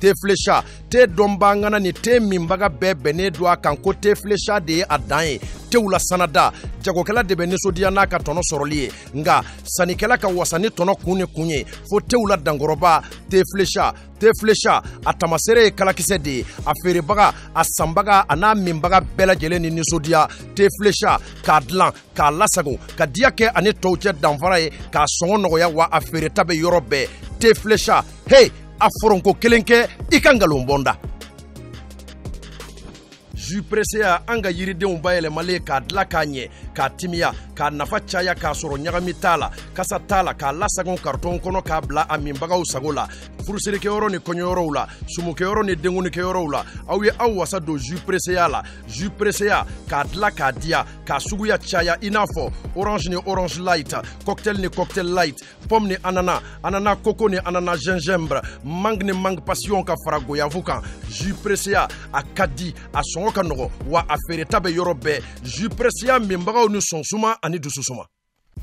te flesha te dombangana ni te mimbaga bebe do kan ko te flesha de adan te wula sanada jagokela de benisodia na ka tono soroli nga sanikela ka wasani tono kunye fo te wula dangoroba te flesha atamasere kala kisedi aferibaga asambaga ana mimbaga bela jele ni nisodia te flesha kadlan ka lasago ka diake ani tawche danfara ka songo noya wa afere tabe yorobe te flesha hey aforonko kelenke ikangalombonda ju pressé anga yiridenw bayɛlɛmalen k'a dila k'a ɲɛ k'a timiya k'a nafa caya k'a sɔrɔ ɲagami t'a la kasa t'a la k'a lasagon karton kɔnɔ k'a bila a minbagaw sago la furusirikɛyɔrɔ ni kɔɲɔyɔrɔw la sumukɛyɔrɔ ni denkunikɛyɔrɔw la aw ye aw wasa don ju pressé la ju pressé k'a dila k'a diya k'a suguya caya i n'a fɔ orange ni orange light cocktail ni cocktail light pomme ni anana coco ni anana gingembre mangue ni mangue passion ka fara goyavu kan ju pressé a ka di a sɔngɔ ka nɔgɔ wa a feereta bɛ yɔrɔ bɛɛ ju pressé minbagaw ni sɔnsuma ani dususuma.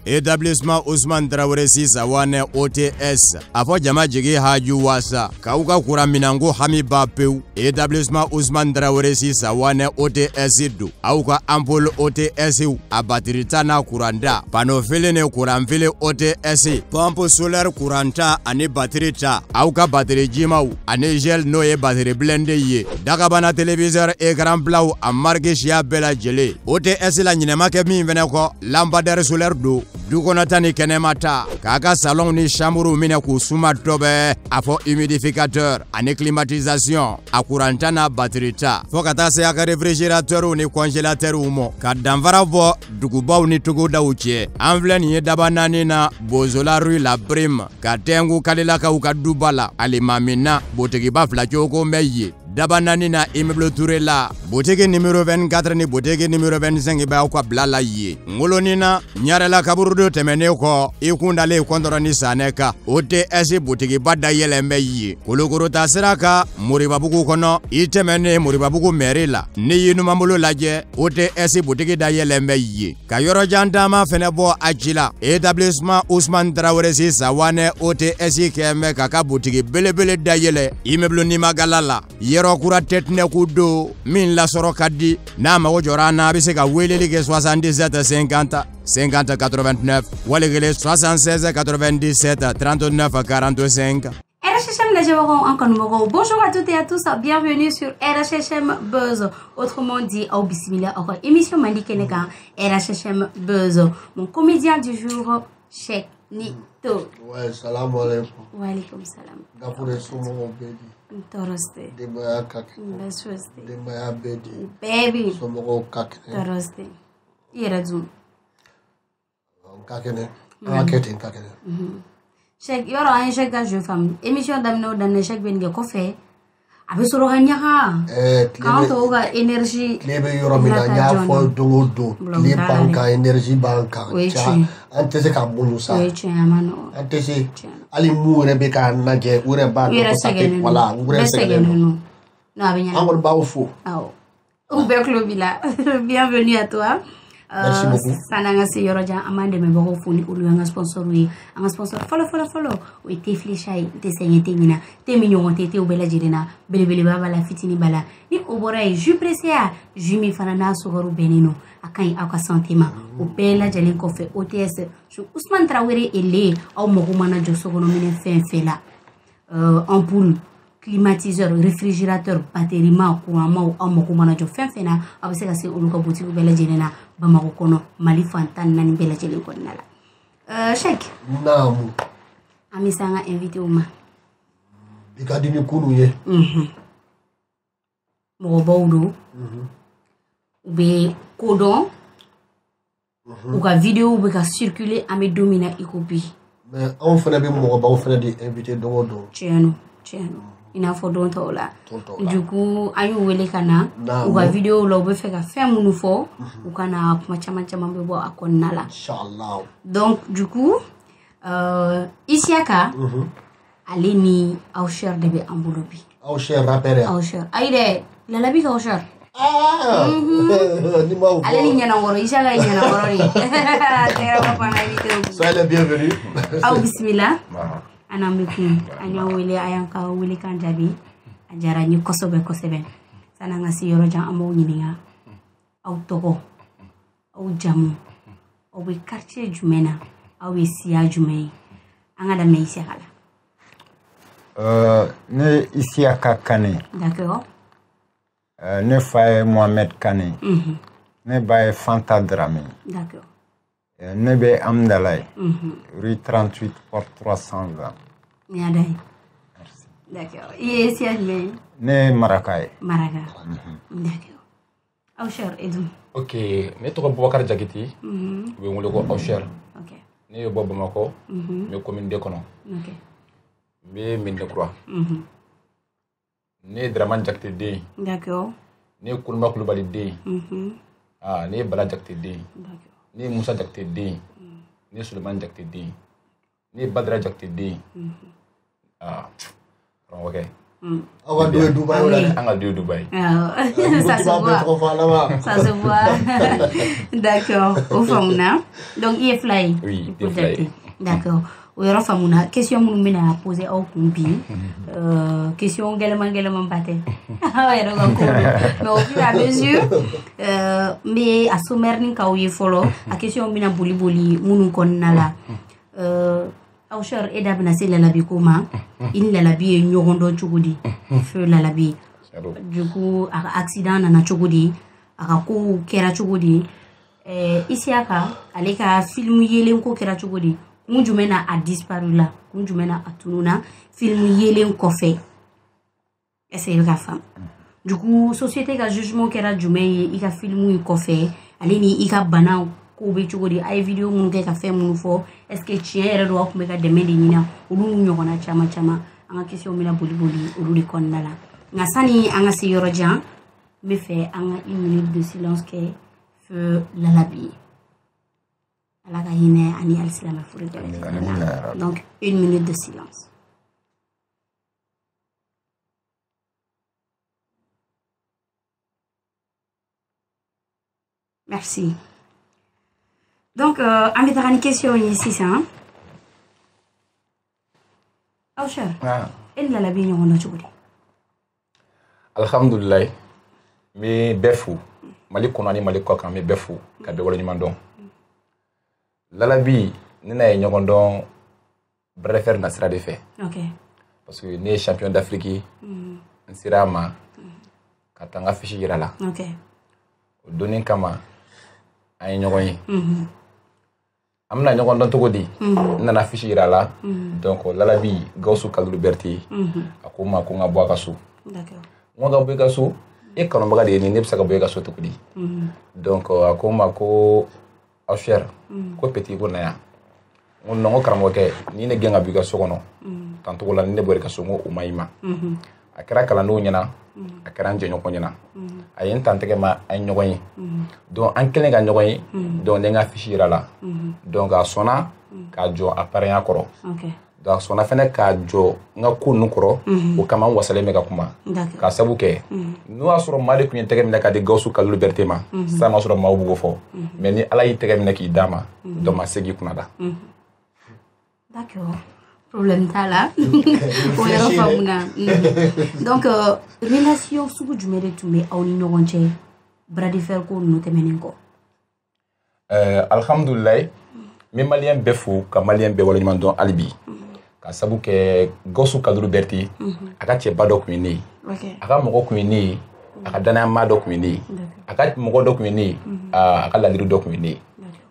Établissement Ousmane Traoré Sisawane OTS afɔ jama jigi haju wasa k'aw ka kuran minanko hami ba pewu. Établissement Ousmane Traoré Sisawane OTS do aw ka ampoule OTS a batiri ta n'a kuranta pano fili ni kuran fili OTS pompe solaire kuranta ani batiri ta aw ka batiri jimaw ani gel n'o ye batiri blende ye dagabana téléviseur écran blaw a marque siya bɛɛ lajɛlen OTS la ɲinɛma kɛ min fɛnɛ kɔ lampadaire solaire do dukɔnɔta ni kɛnɛmata k'a ka salon ni chambre minɛ k'u suma dɔbɛ a fɔ humidificateur ani climatisation a kuranta n'a batiri ta fɔ ka taa se a ka réfrigérateur ni congélateur mɔ ka danfara bɔ dugubaw ni togodaw cɛ an filɛ nin ye daba naani na Bozola rue la Brime ka tɛngu kalilakaw ka duba la alimamina botigiba fila cogo mɛ ye daba naani na immeuble Touré la boutique numéro 24 ni boutique numéro 25 b'aw ka bila la ye ngoloni na ɲarela kaburu do tɛmɛnen kɔ i kundale kɔntɔrɔ ni sanɛ ka OTS boutique ba da yɛlɛn bɛ ye Kolokoro ta sira ka Moribabugu kɔnɔ i tɛmɛnen Moribabugu mairie la ni yi numabolo lajɛ OTS boutique da yɛlɛn bɛ ye ka yɔrɔjan dama fɛnɛ bɔ a ci la établissement Ousmane Traoré Sisawane OTS kɛmɛ ka ka boutique belebele da yɛlɛ immeuble Nimagala la kura tɛtinɛku do min lasɔrɔ ka di n'a mago jɔra an na a bɛ se ka weleli kɛ 77 50 50 89 wali kelen 76 97 39 45. RHM Najawaro en Kanumoro. Bonjour à toutes et à tous, bienvenue sur RHM Buzz, autrement dit au Bismillah, émission Mandi Kenega, RHM Buzz. Mon comédien du jour, Cheikh Nito. Ouais, salam alaikum. Wa alaikum salam. Gafure sumo bedi. Toroste. Dembaya kak. Besweste. Dembaya bedi. Baby. Sumo kak. Toroste. Yerazum. Kakene. Kakete kakene. Cheikh yoro an Cheikh ga jeune femme. Émission damno dan Cheikh ben ge ko fe. Abe soro ganyaka. Quand on a énergie. Lebe yoro mina nya fo dongo. Li banka énergie banka. Antese ka bulu sa. Oui, tu amano. Antese ali mure be ka naje ure ba ko sate wala ure segeno. Non abenya. Angol ba fo. Ah. Oubeklo bila. Bienvenue à toi. Merci beaucoup. Sananga se yoroja amande me bako funi ulu nga sponsor wi nga sponsor follow o te flechai te senyete mina te minyon te obela jirina belebele baba la fitini bala ni obora e ju presia ju mi fanana sogoru benino akai aka sentiment o bela jalen ko fe OTS su Ousmane Traoré ele au mogumana jo sogono mine fela ampoule climatiseur, réfrigérateur, batterie, courant, amokumana jo fena abese ka se uluka boutique bela jenena bamako kono mali fantan nani bela jelen ko nala Cheikh naam ami sanga invité uma bikadini kunu ye mo bawdo be kodon ou ka vidéo be ka circuler ame domina ikopi mais on fena be mo baw fena di invité do tieno ina fo don tola du coup ayu wele kana ou ka vidéo lo be fe ka fem munu fo ou kana kuma chama be bo akonna la inshallah donc du coup Isiaka allez ni au cher de be ambolobi au cher rappel au cher aide la labi ka au cher ni mau allez ni nyana ngoro Isiaka nyana ngoro ni tera papa na vidéo soyez les bienvenus au bismillah anambikin anya wele ayanka wele kanjabi a diyara n ye kosɛbɛ kosɛbɛ san'an ka se yɔrɔ jan an b'aw ɲininka aw tɔgɔ aw jamu aw bɛ quartier jumɛn na aw ye siya jumɛn ye an ka daminɛ Isiaka la. Ne Isiaka Kane. D'accord. Ne fa ye Mohamed Kane. Ne ba ye Fanta Dramé. D'accord. Ne bɛ Amdalaye. Rue 38 porte 320. Merci. D'accord. Et siya jumɛn? Ne Maraka ye. Maraka. D'accord. Awcher Edou. Ok, ne tɔgɔ Boubacar Jakiti. U bɛ n wele ko Awcher. Ok. Ne ye bɔ Bamakɔ. N bɛ commune de kɔnɔ. Ok. N bɛ Mindekura. Ne ye Dramane Jakite den. D'accord. Ne ye Kouliba Kulubali den. Ne ye Bala Jakite den. D'accord. Ne ye Musa Jakite den. Ne ye Sulemani Jakite den. Ne ye Badara Jakite den. Ok. On va jouer Dubaï. On va jouer Dubaï. Ça se voit. Ça se voit. D'accord. Au Famouna. Donc, il est fly. Oui, il est fly. D'accord. Au Famouna. Question que nous avons posée au Kumbi. Question galaman paté. Mais au fur et à mesure, mais à sommaire, nous avons follow. La question que nous avons bouli nous connaissons. Awcher eda bina se lalabi koma in lalabi nyogondo chugudi feu lalabi du coup accident nana chugudi aka ko kera chugudi Isiaka ale ka film yelen ko kera chugudi kun jumena a disparu la kun jumena a tununa film yelen kofe essayer ka fam du coup société ka jugement kera jumé i ka film kofe ale ni i ka bana ko be chugudi ay video mun ke ka fe mun fo est-ce que tien yɛrɛ do ko me ka dɛmɛ de ɲina olu ɲɔgɔnna caman caman an ka question mina boli olu de kɔnɔna la nka sani an ka se yɔrɔ jan n bɛ fɛ an ka 1 minute de silence kɛ feu Lalabi ala ka hinɛ ani alisilama furu bɛɛ donc 1 minute de silence. Merci. Donc, on va une question ici, ça. Awcher, elle l'a bien on a joué. Alhamdulillah, mais befu, Mali konani Mali quoi quand mais befu, kabe wala ni mandon. Lalabi, nina y nyogondon préfère nasra de fait. Ok. Parce que né champion d'Afrique, nsirama, katanga fichi yirala. Ok. Doni kama, ay nyogoyi. Amna ɲɔgɔn dɔn cogo di nana fiche yira la donc Lalabi Gawusu Kalilu Berete a ko ma ko n ka bɔ a ka so n ko ka bɔ i ka so e kanubaga de ye nin ne bɛ se ka bɔ i ka so cogo di donc a ko ma ko Awcher ko petit ko na yan n ko non ko karamɔgɔkɛ ni ne gɛn ka bɔ i ka so kɔnɔ tan cogo la ni ne bɔra i ka so n ko o ma i ma a kɛra kalandenw ɲɛna a kɛra an jɛɲɔgɔn ɲɛna a ye n tan tɛgɛ ma an ɲɔgɔn ye donc an kɛlen ka ɲɔgɔn ye donc ne ka fiche yira la donc a sɔnna k'a jɔ appareil kɔrɔ donc a sɔnna fɛnɛ k'a jɔ n ka ko ninnu kɔrɔ o kama n wasalen bɛ ka kuma k'a sabu kɛ n'o y'a sɔrɔ maa de tun ye tɛgɛ minɛ k'a di Gawusu Kalilu Berete ma sisan m'a sɔrɔ maaw b'o fɔ mais ni Ala y'i tɛgɛ minɛ k'i d'a ma donc ma se k'i kunna da. D'accord. Problème ta là. Donc relation sugu jumɛn de tun bɛ aw ni ɲɔgɔn cɛ bras de fer ko ninnu tɛmɛnen kɔ. Alhamdulillah, n bɛ maliyɛn bɛɛ fo ka maliyɛn bɛɛ waleɲuman dɔn hali bi ka sabu kɛ Gawusu Kalilu Berete a ka cɛba dɔ tun ye ne ye a ka mɔgɔ tun ye ne ye a ka danayama dɔ tun ye ne ye a ka mɔgɔ dɔ tun ye ne ye a ka ladiri dɔ tun ye ne ye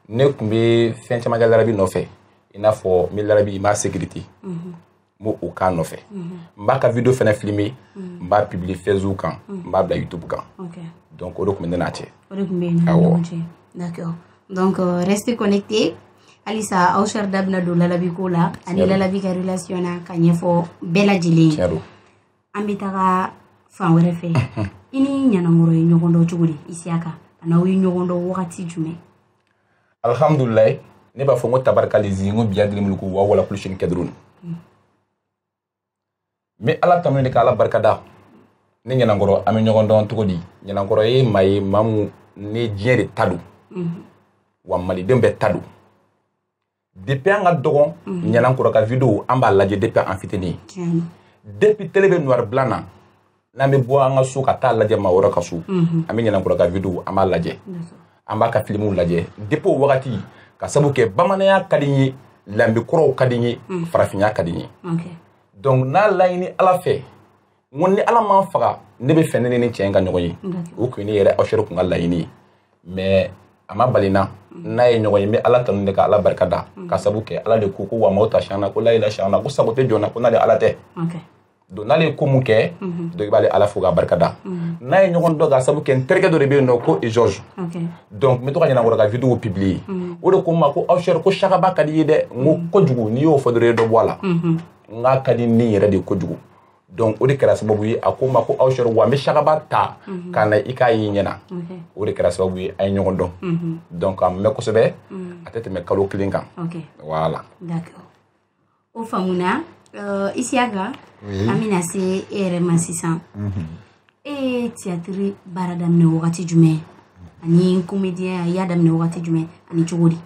ne tun bɛ fɛn caman kɛ Lalabi nɔfɛ i n'a fɔ n bɛ Lalabi ma sécurité n b'o k'a nɔfɛ n b'a ka vidéo fɛnɛ filmer n b'a publier Facebook kan n b'a bila YouTube kan donc o de tun bɛ ne n'a cɛ. O de tun bɛ yen nɔ ɲɔgɔn cɛ d'accord donc restez connectés halisa Awcher da bɛna don Lalabi ko la ani Lalabi ka relation na ka ɲɛfɔ bɛɛ lajɛlen ye an bɛ taga fan wɛrɛ fɛ i ni ɲanamɔrɔ ye ɲɔgɔn dɔn cogo di Isiaka a n'aw ye ɲɔgɔn dɔn wagati jumɛn. Alhamdulillah, ne b'a fɔ n ko tabarikalizi n ko biya dili mulku wa wala kulusini kɛdurun mais Ala tanu de ka Ala barikada ne ɲanankɔrɔ an bɛ ɲɔgɔn dɔn cogo di ɲanankɔrɔ ye maa ye maa min ne diɲɛ de ta don wa malidenw bɛɛ ta don depuis an ka dɔgɔn ɲanankɔrɔ ka vidéo an b'a lajɛ depuis an fitinin depuis télé bɛ noir blanc na n'an bɛ bɔ an ka so ka taa lajɛ maa wɛrɛ ka so an bɛ ɲɛnankura ka vidéo an b'a lajɛ an b'a ka filmw lajɛ depuis o wagati ka sabu kɛ bamananya ka di n ye lanbekɔrɔw ka di n ye farafinya ka di n ye donc n'a laɲini ala fɛ n ko ni ala m'an faga ne bɛ fɛ ne ni cɛ in ka ɲɔgɔn ye o tun ye ne yɛrɛ Usher kun ka laɲini ye mais a ma bali n na n'a ye ɲɔgɔn ye n bɛ ala tanu de ka ala barika da ka sabu kɛ ala de ko wa maaw ta siɲɛ na ko la ilaha siɲɛ na ko sago tɛ jɔn na ko n'ale ala tɛ donc n'ale ye ko mun kɛ donc i b'ale ala fo ka barika da n'a ye ɲɔgɔn dɔn ka sabu kɛ n terikɛ dɔ de bɛ yen nɔ ko George donc n bɛ to ka ɲɛnankɔrɔ ka vidéo publier o de ko n ma ko Usher ko sagaba ka di i ye dɛ n ko kojugu n'i y'o fɔ dɔrɔn i dɔ bɔ a la n k'a ka di ni yɛrɛ de kojugu donc o de kɛra sababu ye a ko n ma ko Usher wa n bɛ sagaba ta ka na i k'a ye ɲɛna o de kɛra sababu ye a ye ɲɔgɔn dɔn donc a mɛn kosɛbɛ a tɛ tɛmɛ kalo kelen kan voilà d'accord o faamuna Isiaga an bɛna se e yɛrɛ ma sisan e ye théâtre baara daminɛ wagati jumɛn ani comédien i y'a daminɛ wagati jumɛn ani cogo di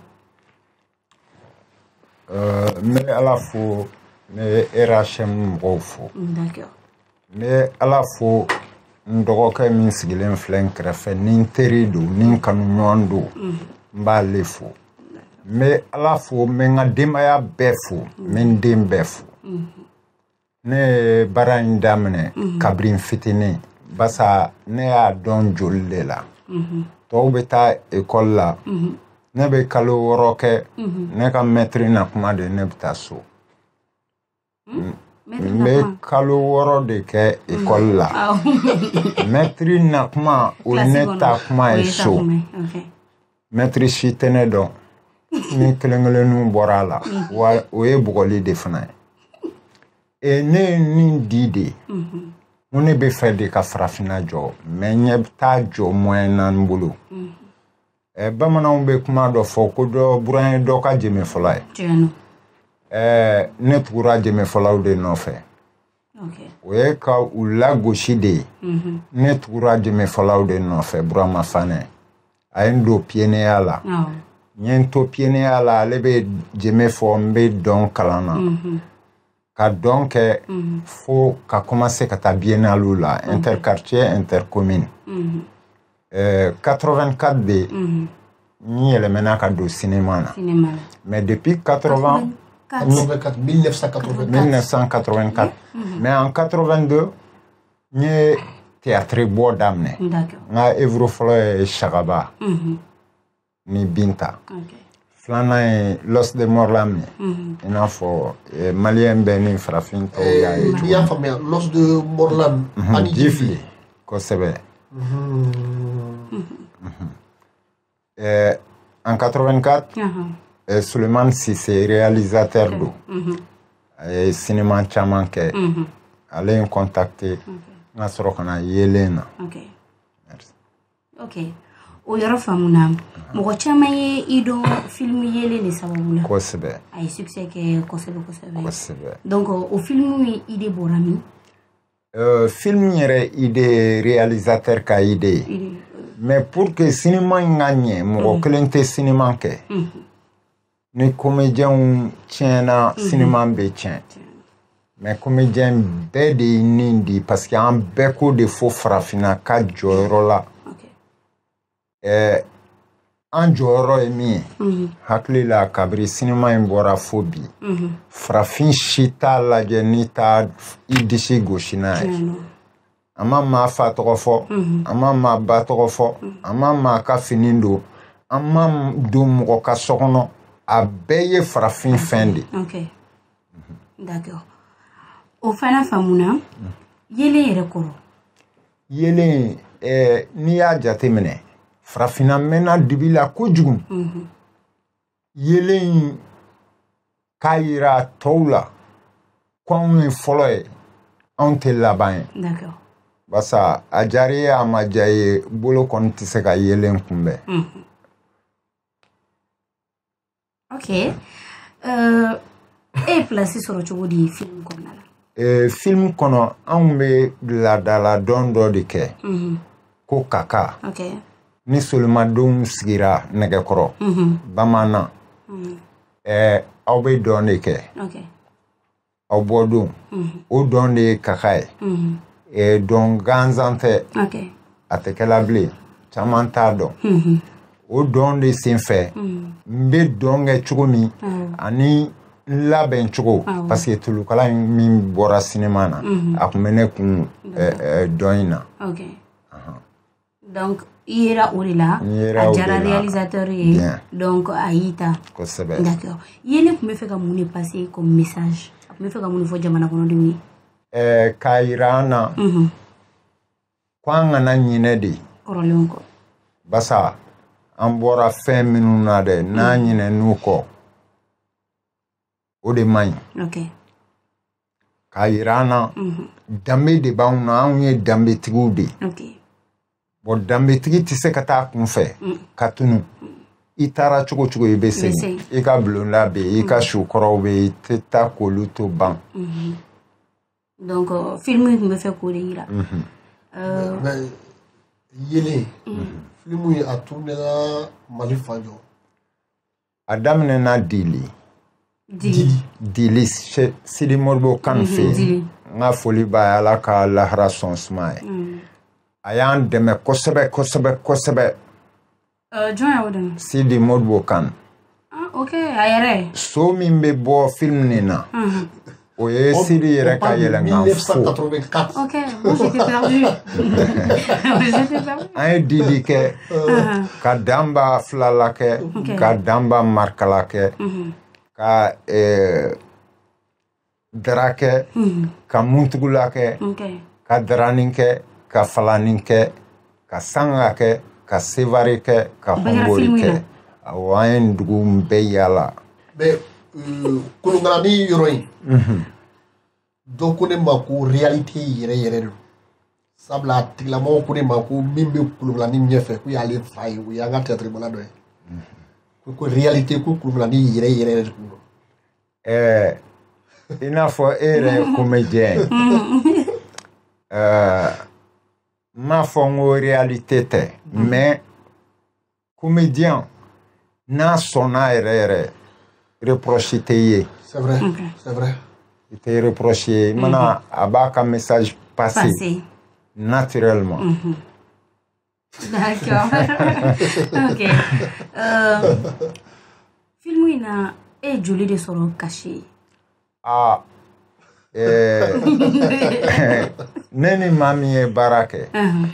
n bɛ ala fo n bɛ RHM mɔgɔw fo d'accord n bɛ ala fo n dɔgɔkɛ min sigilen filɛ n kɛrɛfɛ ni n teri don ni n kanuɲɔgɔn don n b'ale fo n bɛ ala fo n bɛ n ka denbaya bɛɛ fo n bɛ n den bɛɛ fo ne ye baara in daminɛ kabiri n fitinin basa ne y'a dɔn joli de la tɔw bɛ taa école la ne bɛ kalo 6 kɛ ne ka maître na kuma de ne bɛ taa so n bɛ kalo 6 de kɛ école la maître na kuma o ne ta kuma ye so maître si tɛ ne dɔn ni kelen-kelenninw bɔra a la wa o ye bugɔli de fana ye ne ye nin di de n ne bɛ fɛ de ka farafinna jɔ mais ɲɛ bɛ taa jɔ moyen na n bolo bamananw bɛ kuma dɔ fɔ ko dɔ buran ye dɔ ka jɛmɛ fɔla ye ne tugura jɛmɛ fɔlaw de nɔfɛ o ye ka u lagosi de ye ne tugura jɛmɛ fɔlaw de nɔfɛ Burama Fanɛ a ye n don piyeneya la n ye n to piyeneya la ale bɛ jɛmɛ fɔ n bɛ dɔn kalan na ka dɔn kɛ fo ka commencer ka taa biennalew la interquartier intercommune 84 de n yɛlɛmɛna ka don cinéma na mais depuis 1984 mais en 82 n ye théâtre bɔ daminɛ n ka œuvre fɔlɔ ye Sagaba ni Binta filanan ye Los de Morlam i n'a fɔ maliyɛn bɛɛ ni farafin tɔw y'a ye i y'a faamuya Los de Morlam ani Jifili kosɛbɛ en 84 Suleiman Sise réalisateur do a ye cinéma caman kɛ ale ye n contacté n ka sɔrɔ ka na yelen na ok o yɔrɔ faamuna mɔgɔ caman ye i dɔn film yelen de sababu la kosɛbɛ a ye succès kɛ kosɛbɛ donc o film ye idée bɔra min film yɛrɛ idée réalisateur ka idée mais pour que cinéma in ka ɲɛ mɔgɔ kelen tɛ cinéma kɛ ni comédienw tiɲɛna cinéma bɛ tiɲɛ mais comédien bɛɛ de ye nin di parce que an bɛɛ ko de fo farafinna ka jɔyɔrɔ la an jɔyɔrɔ ye min ye hakili la kabiri cinéma in bɔra fo bi farafin si t'a lajɛ n'i t'a i disi gosi n'a ye a ma maa fa tɔgɔ fɔ a ma maa ba tɔgɔ fɔ a ma maa ka fini don a ma don mɔgɔ ka so kɔnɔ a bɛɛ ye farafin fɛn de d'accord o fana faamuna yelen yɛrɛ kɔrɔ yelen n'i y'a jate minɛ farafinna mɛnna dibi la kojugu yelen k'a yira tɔw la ko anw ye fɔlɔ ye anw tɛ laban ye basa a diyara ye a ma diya ye bolo kɔni tɛ se ka yelen kunbɛn ok e ye place sɔrɔ cogo di film kɔnɔna la film kɔnɔ anw bɛ laadala dɔn dɔ de kɛ ko kaka ni solimadenw sigira nɛgɛkɔrɔ bamanan aw bɛ dɔn de kɛ aw bɔ don o dɔn de ye kaka ye et donc ganzan tɛ a tɛ kɛla bilen caman t'a dɔn o dɔn de sen fɛ n bɛ dɔn kɛ cogo min ani labɛn cogo parce que tulukala min bɔra cinéma na a kun bɛ ne kun dɔn in na donc i yera o de la a jara réalisateur ye donc a y'i ta kosɛbɛ d'accord i ye ne kun bɛ fɛ ka mun de passer comme message a kun bɛ fɛ ka mun de fɔ jamana kɔnɔdenw ye k'a yira an na ko an kana ɲinɛ de kɔrɔlenw kɔ basa an bɔra fɛn minnu na dɛ n'an ɲinɛn'u kɔ o de man ɲi k'a yira an na danbe de b'anw na anw ye danbetigiw de bon danbetigi tɛ se ka taa kun fɛ ka tunu i taara cogo cogo i bɛ segin i ka bulonda bɛ yen i ka sukɔrɔw bɛ yen i tɛ taa k'olu to ban donc film in tun bɛ fɛ k'o de yira yelen film in a tournera Mali fan jɔ a daminɛna Dili Sidi Modibo Kane fɛ yen n ka foli b'a ye Ala ka lahara sɔn suma ye a y'an dɛmɛ kosɛbɛ kosɛbɛ kosɛbɛ jɔn y'o dɛmɛ Sidi Modibo Kane ok a yɛrɛ so min bɛ bɔ film nin na o ye Sidi yɛrɛ ka yɛlɛnkan fo ok moi j'étais perdu an ye Dili kɛ ka Danba filala kɛ ka Danba marikala kɛ ka dara kɛ ka muntugula kɛ ka daranin kɛ ka falanin kɛ ka sanga kɛ ka sevari kɛ ka hɔnbori kɛ awɔ an ye dugu bɛɛ yaala kolonkalani yɔrɔ in dɔ ko ne ma ko réalité yɛrɛ yɛrɛ don sabula a tigilamɔgɔ ko ne ma ko min bɛ kolonkalani ɲɛfɛ ko y'ale fa ye o y'an ka théâtre bɔla dɔ ye ko réalité ko kolonkalani yɛrɛ yɛrɛ de kun don i n'a fɔ e yɛrɛ ye comédien m'a fɔ n ko réalité tɛ mais comédien n'a sɔnna yɛrɛ yɛrɛ reproche tɛ ye c'est vrai c'est vrai i tɛ reproche ye i mana a b'a ka message passer naturellement d'accord ok film in na e joli de sɔrɔ caché ne ni maa min ye baara kɛ n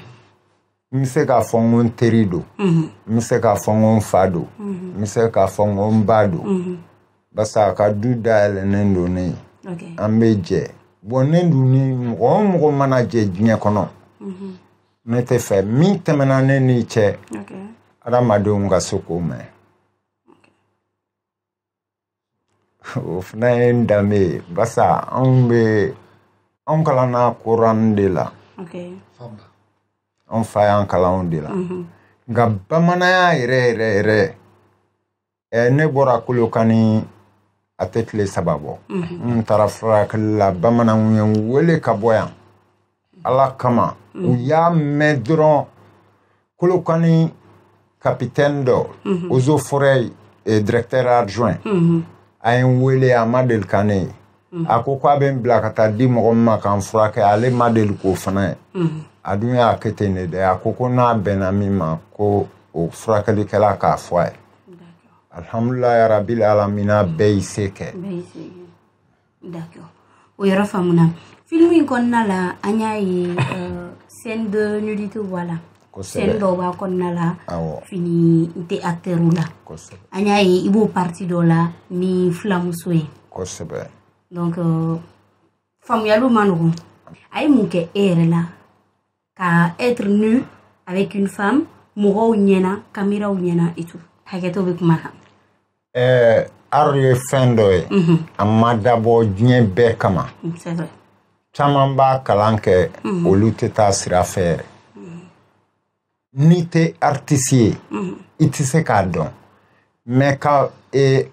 bɛ se k'a fɔ n ko n teri don n bɛ se k'a fɔ n ko n fa don n bɛ se k'a fɔ n ko n ba don basa a ka du dayɛlɛnnen don ne ye an bɛ jɛ bon ne dun ni mɔgɔ o mɔgɔ mana jɛ diɲɛ kɔnɔ ne tɛ fɛ min tɛmɛna ne n'i cɛ adamadenw ka se k'o mɛn o fana ye n danbe ye basa anw kalanna kuran de la anw fa y'an kalan de la nka bamananya yɛrɛ yɛrɛ yɛrɛ ne bɔra Kolokani a tɛ tile 3 bɔ n taara furakɛli la bamananw ye n wele ka bɔ yan Ala kama u y'a mɛn dɔrɔn Kolokani capitaine dɔ Ozo Forêt directeur adjoint a ye n wele a ma deli ka ne ye a ko k'a bɛ n bila ka taa di mɔgɔ min ma k'an furakɛ ale ma deli k'o fana ye a dun y'a kɛ ten de dɛ a ko n'a bɛnna min ma ko o furakɛlikɛla k'a fɔ a ye alhamdulilayi rabil alamina bɛɛ y'i se kɛ d'accord o yɔrɔ faamuna film in kɔnɔna la an y'a ye scène de nudité voilà scène dɔw b'a kɔnɔna la fini tɛ acteur la an y'a ye i b'o parti dɔ la ni filamuso ye kosɛbɛ donc faamuyaliw ma nɔgɔn a ye mun kɛ e yɛrɛ la ka être nu avec une femme mɔgɔw ɲɛna caméraw ɲɛna et tout hakɛto bɛ kuma kan art ye fɛn dɔ ye a ma dabɔ diɲɛ bɛɛ kama c'est vrai caman b'a kalan kɛ olu tɛ taa sira fɛ yɛrɛ n'i tɛ artiste ye i tɛ se k'a dɔn mais ka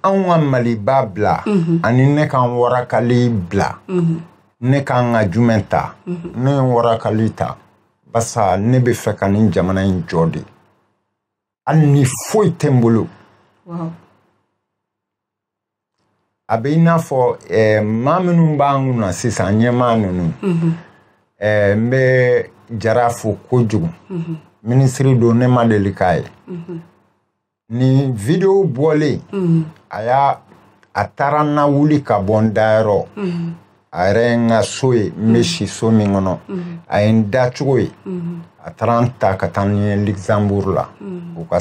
anw ka Maliba bila ani ne ka n warakali bila ne ka n ka jumɛn ta ne ye n warakali ta basa ne bɛ fɛ ka nin jamana in jɔ de hali ni foyi tɛ n bolo a bɛ i n'a fɔ maa minnu b'an kunna sisan ɲɛmaa ninnu n bɛ Jara fo kojugu ministre do ne ma deli k'a ye ni video bɔlen a taara n na wuli ka bɔ n dayɔrɔ a yɛrɛ n ka so ye n bɛ si so min kɔnɔ a ye n da cogo ye a taara n ta ka taa n ye Luxembourg la u ka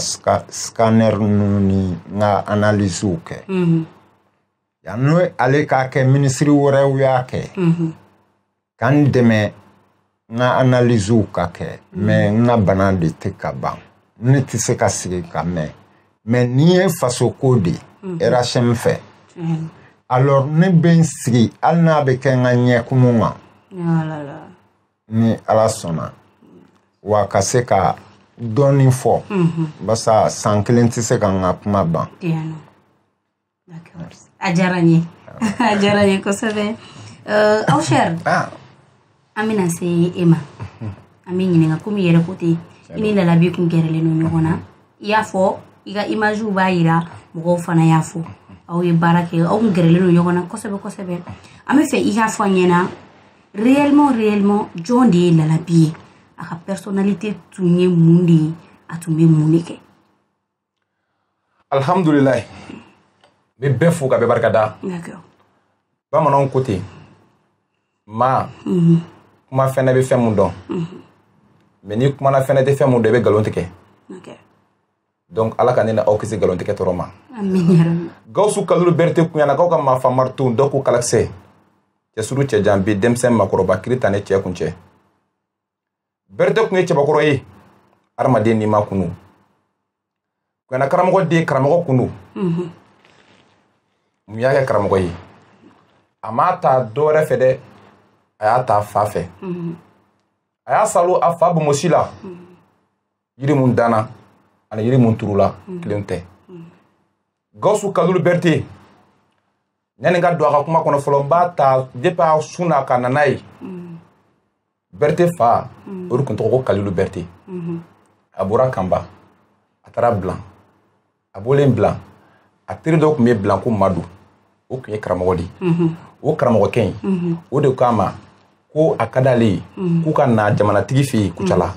scanner ninnu ni n ka analysew kɛ yan n'o ale k'a kɛ ministre wɛrɛw y'a kɛ ka n dɛmɛ n ka analysew ka kɛ mais n ka bana de tɛ ka ban ne tɛ se ka sigi ka mɛn mais ni ye faso ko de RHM fɛ alors ne bɛ n sigi hali n'a bɛ kɛ n ka ɲɛkumu kan ni Ala sɔnna wa ka se ka dɔɔnin fɔ basa san kelen tɛ se ka n ka kuma ban. A diyara n ye a diyara n ye kosɛbɛ aw cher an bɛna se e ma an bɛ ɲininka komi yɛrɛ ko ten i ni Lalabi kun gɛrɛlen don ɲɔgɔn na i y'a fɔ i ka imagew b'a yira mɔgɔw fana y'a fɔ aw ye baara kɛ aw kun gɛrɛlen don ɲɔgɔn na kosɛbɛ kosɛbɛ an bɛ fɛ i k'a fɔ an ɲɛna réellement jɔn de ye Lalabi ye a ka personnalité tun ye mun de ye a tun bɛ mun de kɛ. Alhamdulilayi n bɛ bɛɛ fo ka bɛɛ barika da bamananw ko ten maa kuma fɛnɛ bɛ fɛn mun dɔn mais ni kumana fɛnɛ tɛ fɛn mun dɔn i bɛ nkalon tigɛ donc Ala ka ne na aw kisi nkalon tigɛ tɔɔrɔ ma. Gawusu Kalilu Berete Kuɲanakaw ka maafa maritew dɔw ko kalakisɛ cɛsuru cɛjan bi denmisɛn makɔrɔba kiri ta ne cɛ kun cɛ Berete kun ye cɛbakɔrɔ ye adamaden n'i ma kunu Kuɲana karamɔgɔ den karamɔgɔ kunu mun y'a kɛ karamɔgɔ ye a m'a ta dɔwɛrɛ fɛ dɛ a y'a ta a fa fɛ a y'a salo a fa bomosi la yiri mun danna ani yiri mun turula kelen tɛ Gawusu Kalilu Berete yani ka don a ka kuma kɔnɔ fɔlɔ n b'a ta depuis a sun na ka na n'a ye Berete fa o de tun tɔgɔ ko Kalilu Berete a bɔra Kanba a taara Bilan a bɔlen Bilan a teri dɔ tun bɛ Bilan ko Madu o tun ye karamɔgɔ de ye o karamɔgɔkɛ in o de k'a ma ko a ka d'ale ye k'u ka na jamanatigi fɛ yen Kucala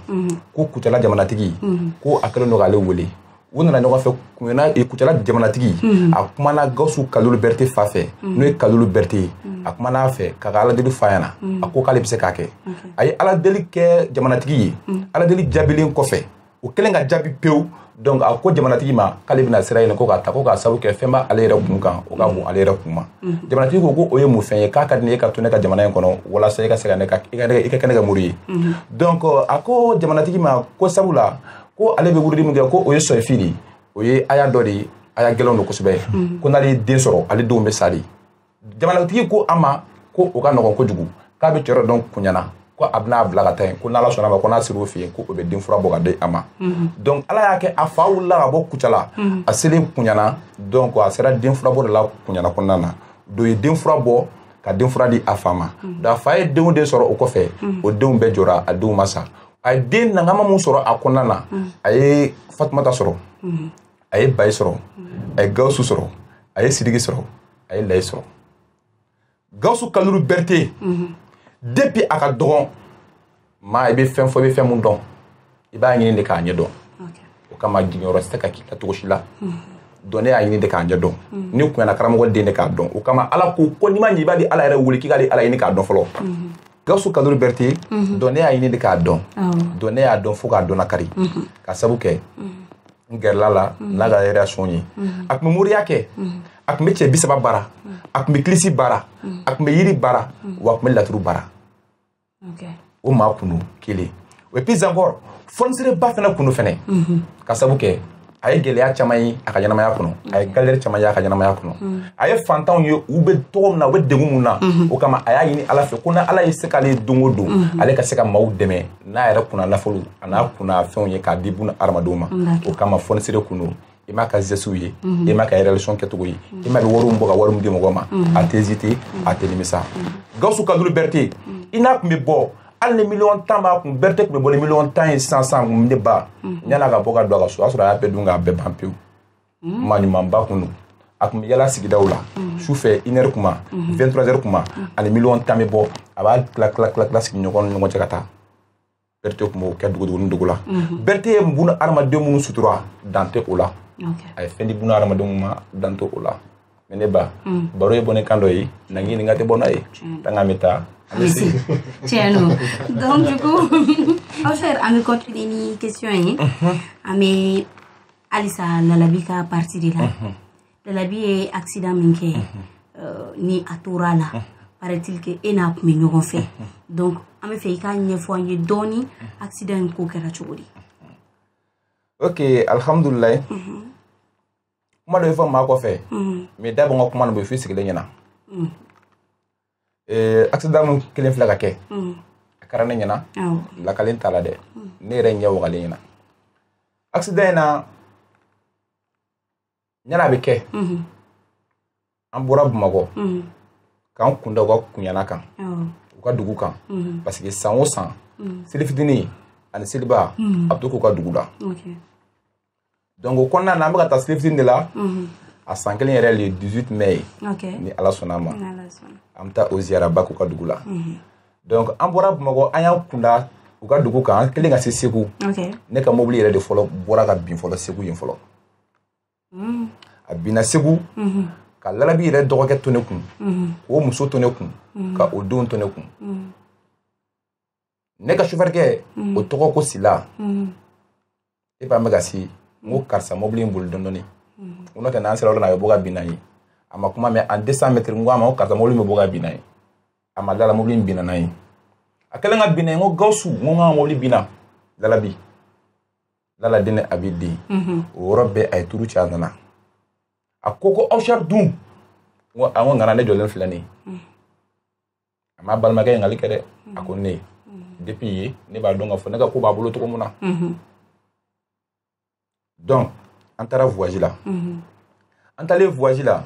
ko Kucala jamanatigi ko a kɛlen don k'ale wele u nana ɲɔgɔn fɛ Kucala jamanatigi a kumana Gawusu Kalilu Berete fa fɛ n'o ye Kalilu Berete a kumana a fɛ k'a ka aladeli f'a ɲɛna a ko k'ale bɛ se k'a kɛ a ye aladeli kɛ jamanatigi ye aladeli jaabilen kɔfɛ o kɛlen ka jaabi pewu donc a ko jamanatigi ma k'ale bɛna sira ɲini ko k'a ta ko k'a sabu kɛ fɛn b'a ale yɛrɛ kun kan o ka bon ale yɛrɛ kun ma jamanatigi ko ko o ye mun fɛn ye k'a ka di ne ye ka to ne ka jamana in kɔnɔ walasa i ka se ka i ka kɛ ne ka muru ye donc a ko jamanatigi ma ko sabula ko ale bɛ wurudi min kɛ ko o ye sɔyɛfi de ye o ye aya dɔ de ye aya gɛlɛnw don kosɛbɛ ko n'ale ye den sɔrɔ ale denw bɛ sa de jamanatigi ko a ma ko o ka nɔgɔn kojugu k'a bɛ cɛ dɔ dɔn Kuɲana ko a bɛna bila ka taa yen ko n'Ala sɔnna a ma ko n'a sera o fɛ yen ko o bɛ den fura bɔ ka di a ma donc Ala y'a kɛ a fa wulila ka bɔ Kucala a selen Kuɲana donc a sera den fura bɔ de la Kuɲana kɔnɔna na donc ye den fura bɔ ka den fura di a fa ma donc a fa ye denw de sɔrɔ o kɔfɛ o denw bɛɛ jɔra a denw ma sa a ye den nangama mun sɔrɔ a kɔnɔna na a ye Fatumata sɔrɔ a ye Bayi sɔrɔ a ye Gawusu sɔrɔ a ye Sidiki sɔrɔ a ye Layi sɔrɔ Gawusu Kalilu Berete depuis a ka dɔgɔn maa i bɛ fɛn fɔ i bɛ fɛn mun dɔn i b'a ɲini de k'a ɲɛ dɔn o kama jiginyɔrɔ tɛ se ka k'i la cogo si la donc ne y'a ɲini de k'a ɲɛ dɔn ni Kuɲana karamɔgɔ den de k'a dɔn o kama Ala ko n'i ma ɲɛ i b'a di Ala yɛrɛ wele k'i k'ale Ala ɲini k'a dɔn fɔlɔ Gawusu Kalilu Berete donc ne y'a ɲini de k'a dɔn donc ne y'a dɔn fo k'a dɔn nakari ka sabu kɛ n gɛrɛla la n'a ka relation ye a tun bɛ moriya kɛ a tun bɛ cɛ 30 baara a tun bɛ kilisi baara a tun bɛ yiri baara wa a tun bɛ laturu baara o maa kunu kelen et puis encore fonisireba fana kunu fana ka sabu kɛ a ye gɛlɛya caman ye a ka ɲɛnamaya kɔnɔ a ye galère caman ye a ka ɲɛnamaya kɔnɔ a ye fantanw ye u bɛ tɔgɔ min na u bɛ degun mun na o kama a y'a ɲini Ala fɛ ko ni Ala ye se k'ale don o don ale ka se ka maaw dɛmɛ n'a yɛrɛ kunna nafolo a n'a kunna fɛnw ye k'a di buna hadamadenw ma o kama fonisire kunu i m'a ka geste ye i m'a ka relation kɛcogo ye i m'a bɛ wariw bɔ ka wari min di mɔgɔ ma a tɛ hésiter a tɛ nimisa Gawusu Kalilu Berete i n'a tun bɛ bɔ hali ni miliyɔn 10 b'a kun Berete tun bɛ bɔ ni miliyɔn 10 ye sisan kun ne ba yan'a ka bɔ ka don a ka so o y'a sɔrɔ a y'a bɛɛ dun k'a bɛɛ ban pewu maa ɲumanba kun don a tun bɛ yala sigidaw la su fɛ 1h kuma 23h kuma ani miliyɔn 10 bɛ bɔ a b'a tila sigiɲɔgɔn ni ɲɔgɔn cɛ ka taa Berete tun b'o kɛ dugu la Berete ye buna hadamaden minnu sutura dan tɛ o la a ye fɛn di buna hadamadenw ma dan tɛ o la mais ne ba baro ye bɔ ne kan dɔ ye na ɲininka tɛ bɔ n'a ye tan k'an bɛ taa tiɲɛ don donc du coup aw cher an bɛ continuer ni question ye an bɛ halisa Lalabi ka partie de la Lalabi ye accident min kɛ ni a tora la paraît-il que e n'a tun bɛ ɲɔgɔn fɛ donc an bɛ fɛ i k'a ɲɛfɔ an ye dɔɔni accident in ko kɛra cogo di ok alhamdulilayi kuma dɔ bɛ fɔ maa kɔfɛ mais da bɔ n ka kuma dɔ bɛ f'i sigilen ɲɛna accident min kelen filɛ ka kɛ a kɛra ne ɲɛna lakalen t'a la dɛ ne yɛrɛ ɲɛ wagalen ɲɛna accident in na ɲana a bɛ kɛ an bɔra Bamakɔ k'an kunda u ka kuɲana kan u ka dugu kan parce que san o san seli fitinin ani seliba a bɛ to k'u ka dugu la donc o kɔnɔna na an bɛ ka taa seli fitinin de la a san kelen yɛrɛ le 18 mai ni Ala sɔnna a ma an bɛ taa o ziyaraba k'u ka dugu la donc an bɔra Bamakɔ an y'an kunda u ka dugu kan an kelen ka se Segu ne ka mobili yɛrɛ de fɔlɔ bɔra ka bin fɔlɔ Segu yen fɔlɔ a binna Segu ka Lalabi yɛrɛ dɔgɔkɛ to ne kun k'o muso to ne kun ka o denw to ne kun ne ka chauffeur o tɔgɔ ko Sila e b'a mɛn ka si n ko karisa mobili in boli dɔɔni n'o tɛ n'an sera yɔrɔ la a bɛ bɔ ka bin n'a ye a ma kuma mɛ en 200 mètres n ko a ma ko karisa mobili bɛ bɔ ka bin n'a ye a ma dala mobili in binna n'a ye a kɛlen ka bin n'a ye n ko Gawusu n ko n ka mobili binna Lalabi Lala den a bɛ den o yɔrɔ bɛɛ a ye turu cɛ a nana a ko aw sari dun n ko ŋana ne jɔlen filɛ nin ye a ma balimakɛ ɲininkali kɛ dɛ a ko ne depuis ye ne b'a dɔn ka fɔ ne ka ko b'a bolo cogo min na donc an taara voyage la an taalen voyage la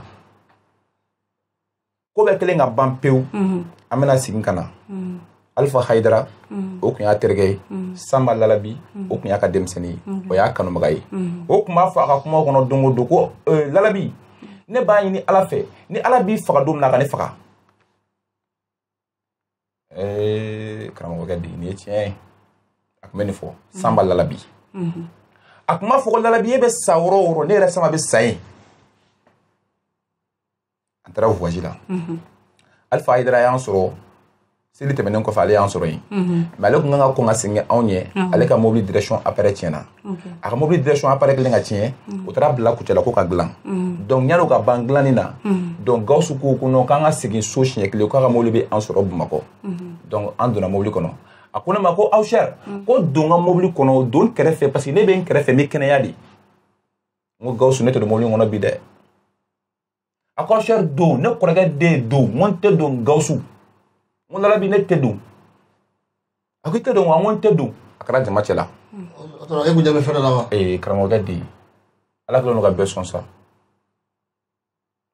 ko bɛɛ kelen ka ban pewu an bɛna segin ka na Alpha Haidara o tun y'a terikɛ ye Samba Lalabi o tun y'a ka denmisɛnnin ye o y'a kanubaga ye o tun b'a fɔ a ka kuma kɔnɔ don o don ko Lalabi ne b'a ɲini Ala fɛ ni Ala b'i faga don min na ka ne faga karamɔgɔkɛ de nin ye tiɲɛ ye a tun bɛ nin fɔ Samba Lalabi a tun b'a fɔ ko Lalabi e bɛ sa yɔrɔ o yɔrɔ ne yɛrɛ sama bɛ sa yen an taara voyage la Alpha Haidara y'an sɔrɔ seli tɛmɛnen kɔfɛ ale y'an sɔrɔ yen mais ale tun kan ka kɔn ka segin anw ɲɛ ale ka mobili direction appareil tiɲɛna a ka mobili direction appareil kelen ka tiɲɛ o taara bila kucɛla ko ka dilan donc yan'o ka ban dilanni na donc Gawusu ko ko non k'an ka segin so siɲɛ kelen k'a ka mobili bɛ an sɔrɔ Bamakɔ donc an donna mobili kɔnɔ a ko ne ma ko aw cher ko don ka mobili kɔnɔ don kɛrɛfɛ parce que ne bɛ n kɛrɛfɛ n bɛ kɛnɛya de n ko Gawusu ne tɛ don mobili kɔnɔ bi dɛ a ko aw cher don ne kɔrɔkɛ den don n ko n tɛ don Gawusu n ko Lalabi ne tɛ don a ko i tɛ don wa n ko n tɛ don a kɛra jama cɛ la e kun ɲɛ bɛ fɛn dɔ la wa karamɔgɔkɛ de Ala kɛlen don ka bɛɛ sɔn sa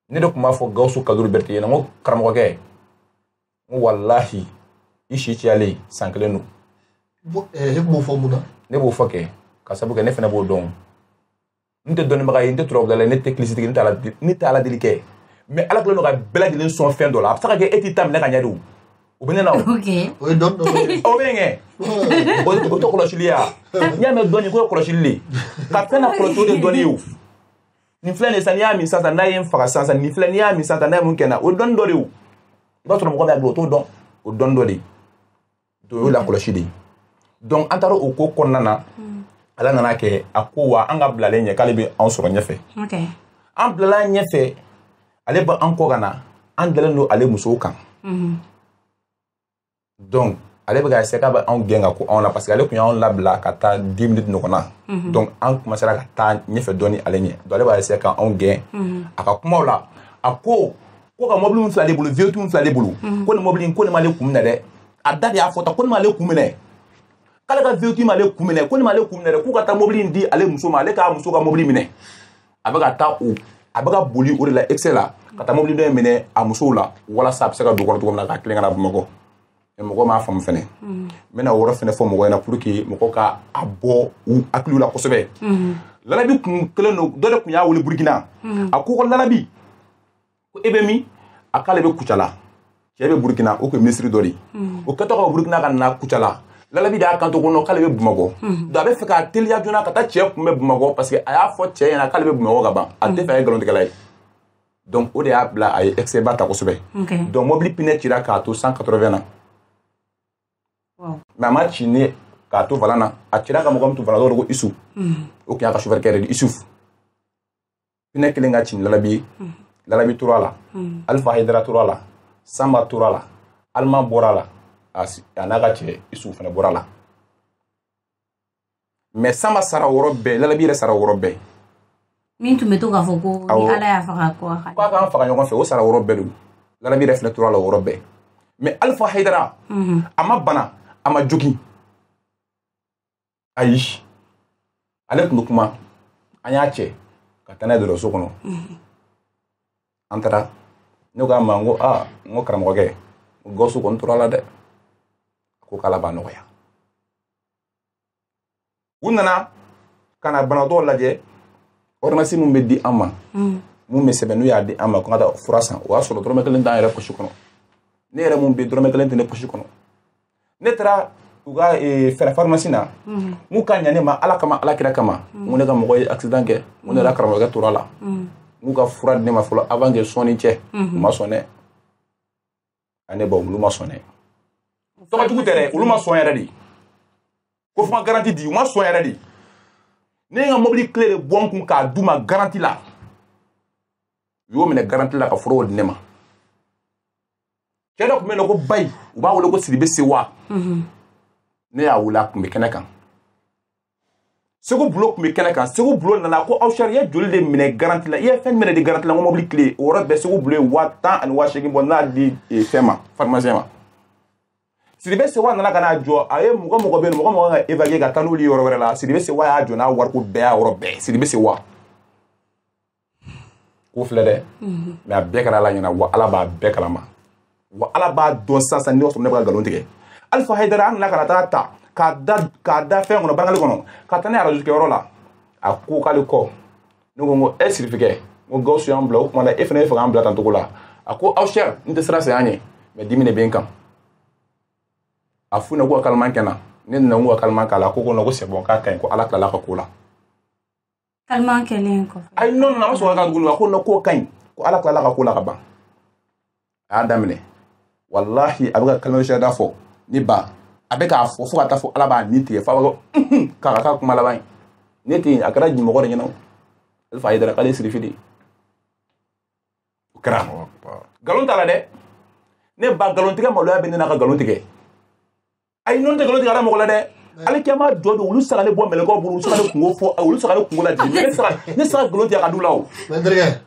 ne de tun b'a fɔ Gawusu Kaduru Berete ɲɛna n ko karamɔgɔkɛ n ko walahi i si ciyalen san kelen don e kun b'o fɔ mun na ne b'o fɔ kɛ ka sabu kɛ ne fana b'o dɔn n tɛ dɔnnibaga ye n tɛ turabudala ye ne tɛ kilisitigi ne tɛ Ala deli kɛ mais Ala kɛlen don ka bɛɛ lajɛlen sɔn fɛn dɔ la a bɛ se ka kɛ e t'i ta minɛ ka ɲɛ de o bɛ ne na o o ye dɔn o bɛ yen kɛ o tɛ kɔlɔsili ya n'i y'a mɛn dɔnni ko ye kɔlɔsili de ka fɛn na kɔlɔsi o de dɔnni ye o nin filɛ nin ye sisan n'i y'a min sisan n'a ye n faga sisan nin filɛ n'i y'a min sisan n'a ye mun kɛ n na o ye dɔnni dɔ de ye o i b'a sɔrɔ mɔgɔ bɛ a bila o t'o dɔn o dɔnni dɔ de donc o ye lakɔlɔsi de ye donc an taara o ko kɔnɔna na Ala nana kɛ a ko wa an ka bilalen ɲɛ k'ale bɛ anw sɔrɔ ɲɛfɛ an bilala ɲɛfɛ ale bɛ an kɔ ka na an dalen don ale musow kan donc ale bɛ ka essayer k'a bɛ anw gɛn ka ko anw na parce que ale tun y'anw labila ka taa 10 minutes ɲɔgɔn na donc an commencera ka taa ɲɛfɛ dɔɔni ale ɲɛ donc ale b'a essayer ka anw gɛn a ka kumaw la a ko ka mobili min filɛ ale bolo V8 min filɛ ale bolo ko nin mobili in ko nin m'ale kun minɛ dɛ a da de y'a fɔ tan ko nin m'ale kun minɛ k'ale ka V8 m'ale kun minɛ ko nin m'ale kun minɛ dɛ k'u ka taa mobili in di ale muso ma ale k'a muso ka mobili minɛ a bɛ ka taa o a bɛ ka boli o de la excès la ka taa mobili dɔ in minɛ a musow la walasa a bɛ se ka don kɔnɔ cogo min na k'a tilen ka na Bamakɔ mɔgɔ m'a faamu fɛnɛ n bɛna o yɔrɔ fɛnɛ fɔ mɔgɔ ɲɛna pour que mɔgɔ ka a bɔ u hakiliw la kosɛbɛ lalabi kun kelen don dɔ de kun y'a wele burukina a ko lalabi ko e bɛ min a k'ale bɛ kucala cɛ bɛ burukina o kun ye minisiri dɔ de o kɛtɔ ka burukina ka na kucala lalabi de y'a kanto ko k'ale bɛ bamakɔ donc a bɛ fɛ k'a teliya joona ka taa cɛ kun bɛ bamakɔ parce que a y'a fɔ cɛ ɲɛna k'ale bɛ bamakɔ ka ban a tɛ fɛ a ye nkalontigɛla ye donc o de y'a bila a ye excès ba ta kosɛbɛ donc mobili pinɛ cira k'a to 180 na mais a ma ci ne k'a to volant na a cira ka mɔgɔ min to volant dɔ ko Isu o kun y'a ka chauffeur kɛ de Isuf pinɛ kelen ka ci lalabi lalabi tora la Alpha Haidara tora la Samba tora la Alma bɔra la a n'a ka cɛ Isu fana bɔra la mais Samba sara wɔrɔ bɛɛ lalabi yɛrɛ sara wɔrɔ bɛɛ min tun bɛ to k'a fɔ ko ni ala y'a faga ko k'a k'an faga ɲɔgɔn fɛ o sara wɔrɔ bɛɛ don lalabi yɛrɛ fana tora la wɔrɔ bɛɛ mais Alpha Haidara a ma bana a ma jogi ayi ale tun bɛ kuma an y'a cɛ ka taa n'a ye dɔgɔtɔrɔso kɔnɔ an taara ne k'a ma n ko n ko karamɔgɔkɛ Gawusu kɔni tora la dɛ ko k'ala b'a nɔgɔya u nana ka na banabaatɔ lajɛ ordonnance min bɛ di an ma mun bɛ sɛbɛn n'u y'a di an ma ko n ka taa fura san o y'a sɔrɔ dɔrɔmɛ kelen t'an yɛrɛ poche kɔnɔ ne yɛrɛ mun bɛ dɔrɔmɛ kelen tɛ ne poche kɔnɔ ne taara u ka fɛrɛ pharmacie na mun ka ɲa ne ma ala kama ala kira kama mun ne ka mɔgɔ ye accident kɛ mun ne ka karamɔgɔkɛ tora la mun ka fura di ne ma fɔlɔ avant que sɔnni cɛ u ma sɔn dɛ a ne olu ma sɔn dɛ tɔgɔjugu tɛ dɛ olu ma sɔn yɛrɛ de ko fɔ n ka garantie di u ma sɔn yɛrɛ de ne ye n ka mobili clé de bɔ n kun k'a d'u ma garantie la u y'o minɛ garantie la ka furaw di ne ma cɛ dɔ tun bɛ yen nɔ ko Bayi u b'a wele ko Sidibe Sewa ne y'a wele a tun bɛ kɛnɛ kan Segu Bulo tun bɛ kɛnɛ kan Segu Bulo nana ko Awusari i ye joli de minɛ garantie la i ye fɛn minɛ de garantie la n ko mobili clé o yɔrɔ bɛɛ Segu Bulo ye 10,000 ani 8,000 bɔ n'a di fɛn ma pharmacien ma Sidibe Sewa nana ka n'a jɔ a ye mɔgɔ bɛ yen mɔgɔ ka évacuer ka taa n'olu ye yɔrɔ wɛrɛ la Sidibe Sewa y'a jɔ n'a wariko bɛɛ y'a yɔrɔ bɛɛ Sidibe Sewa ko filɛ dɛ mais a bɛɛ kɛra ala ɲɛna wa ala b'a bɛɛ kalama wa ala b'a dɔn sisan ne sɔrɔ ne bɛ ka nkalon tigɛ Alpha Haidara an nana ka na taa ta k'a da fɛn kɔnɔ bangali kɔnɔ ka taa ne arajo kɛyɔrɔ la a ko k'ale kɔ ne ko n ko Sirifikɛ n ko Gawusu y'an bila o kuma la e fana bɛ fɛ k'an bila tan cogo la a ko Awusari n tɛ sira se an ɲɛ mais dimi de bɛ n kan a fu ne ko ka kaliman kɛ na ne nana n ko ka kaliman k'a la ko ko c'est bon k'a ka ɲi ko ala tilala ka ko la kaliman kɛlen kɔfɛ ayi non non a ma sɔn ka tuguni ko k'o ka ɲi ko ala tilala ka ko la ka ban a y'a daminɛ wallahi a bɛ ka kaliman sariya fɔ ni ba a bɛ k'a fɔ fo ka taa fɔ ala b'a ni tigɛ f'a b'a fɔ k'a ka kuma laban ye ne tɛ yen a kɛra jimɔgɔ de ɲɛna Alpha Haidara k'ale sirifi de o kɛra nkalon t'a la dɛ ne ba nkalontigɛ maloya bɛ ne n'a ka nkalon tigɛ ayi n'o tɛ nkalon tigɛ ala mɔgɔ la dɛ ale kɛma jɔ don olu sagale bɔ mɛlɛkɛw bolo olu sagale kungo fɔ olu sagale kungo la jigin ne sera nkalon tigɛ ka d'u la o mais n terikɛ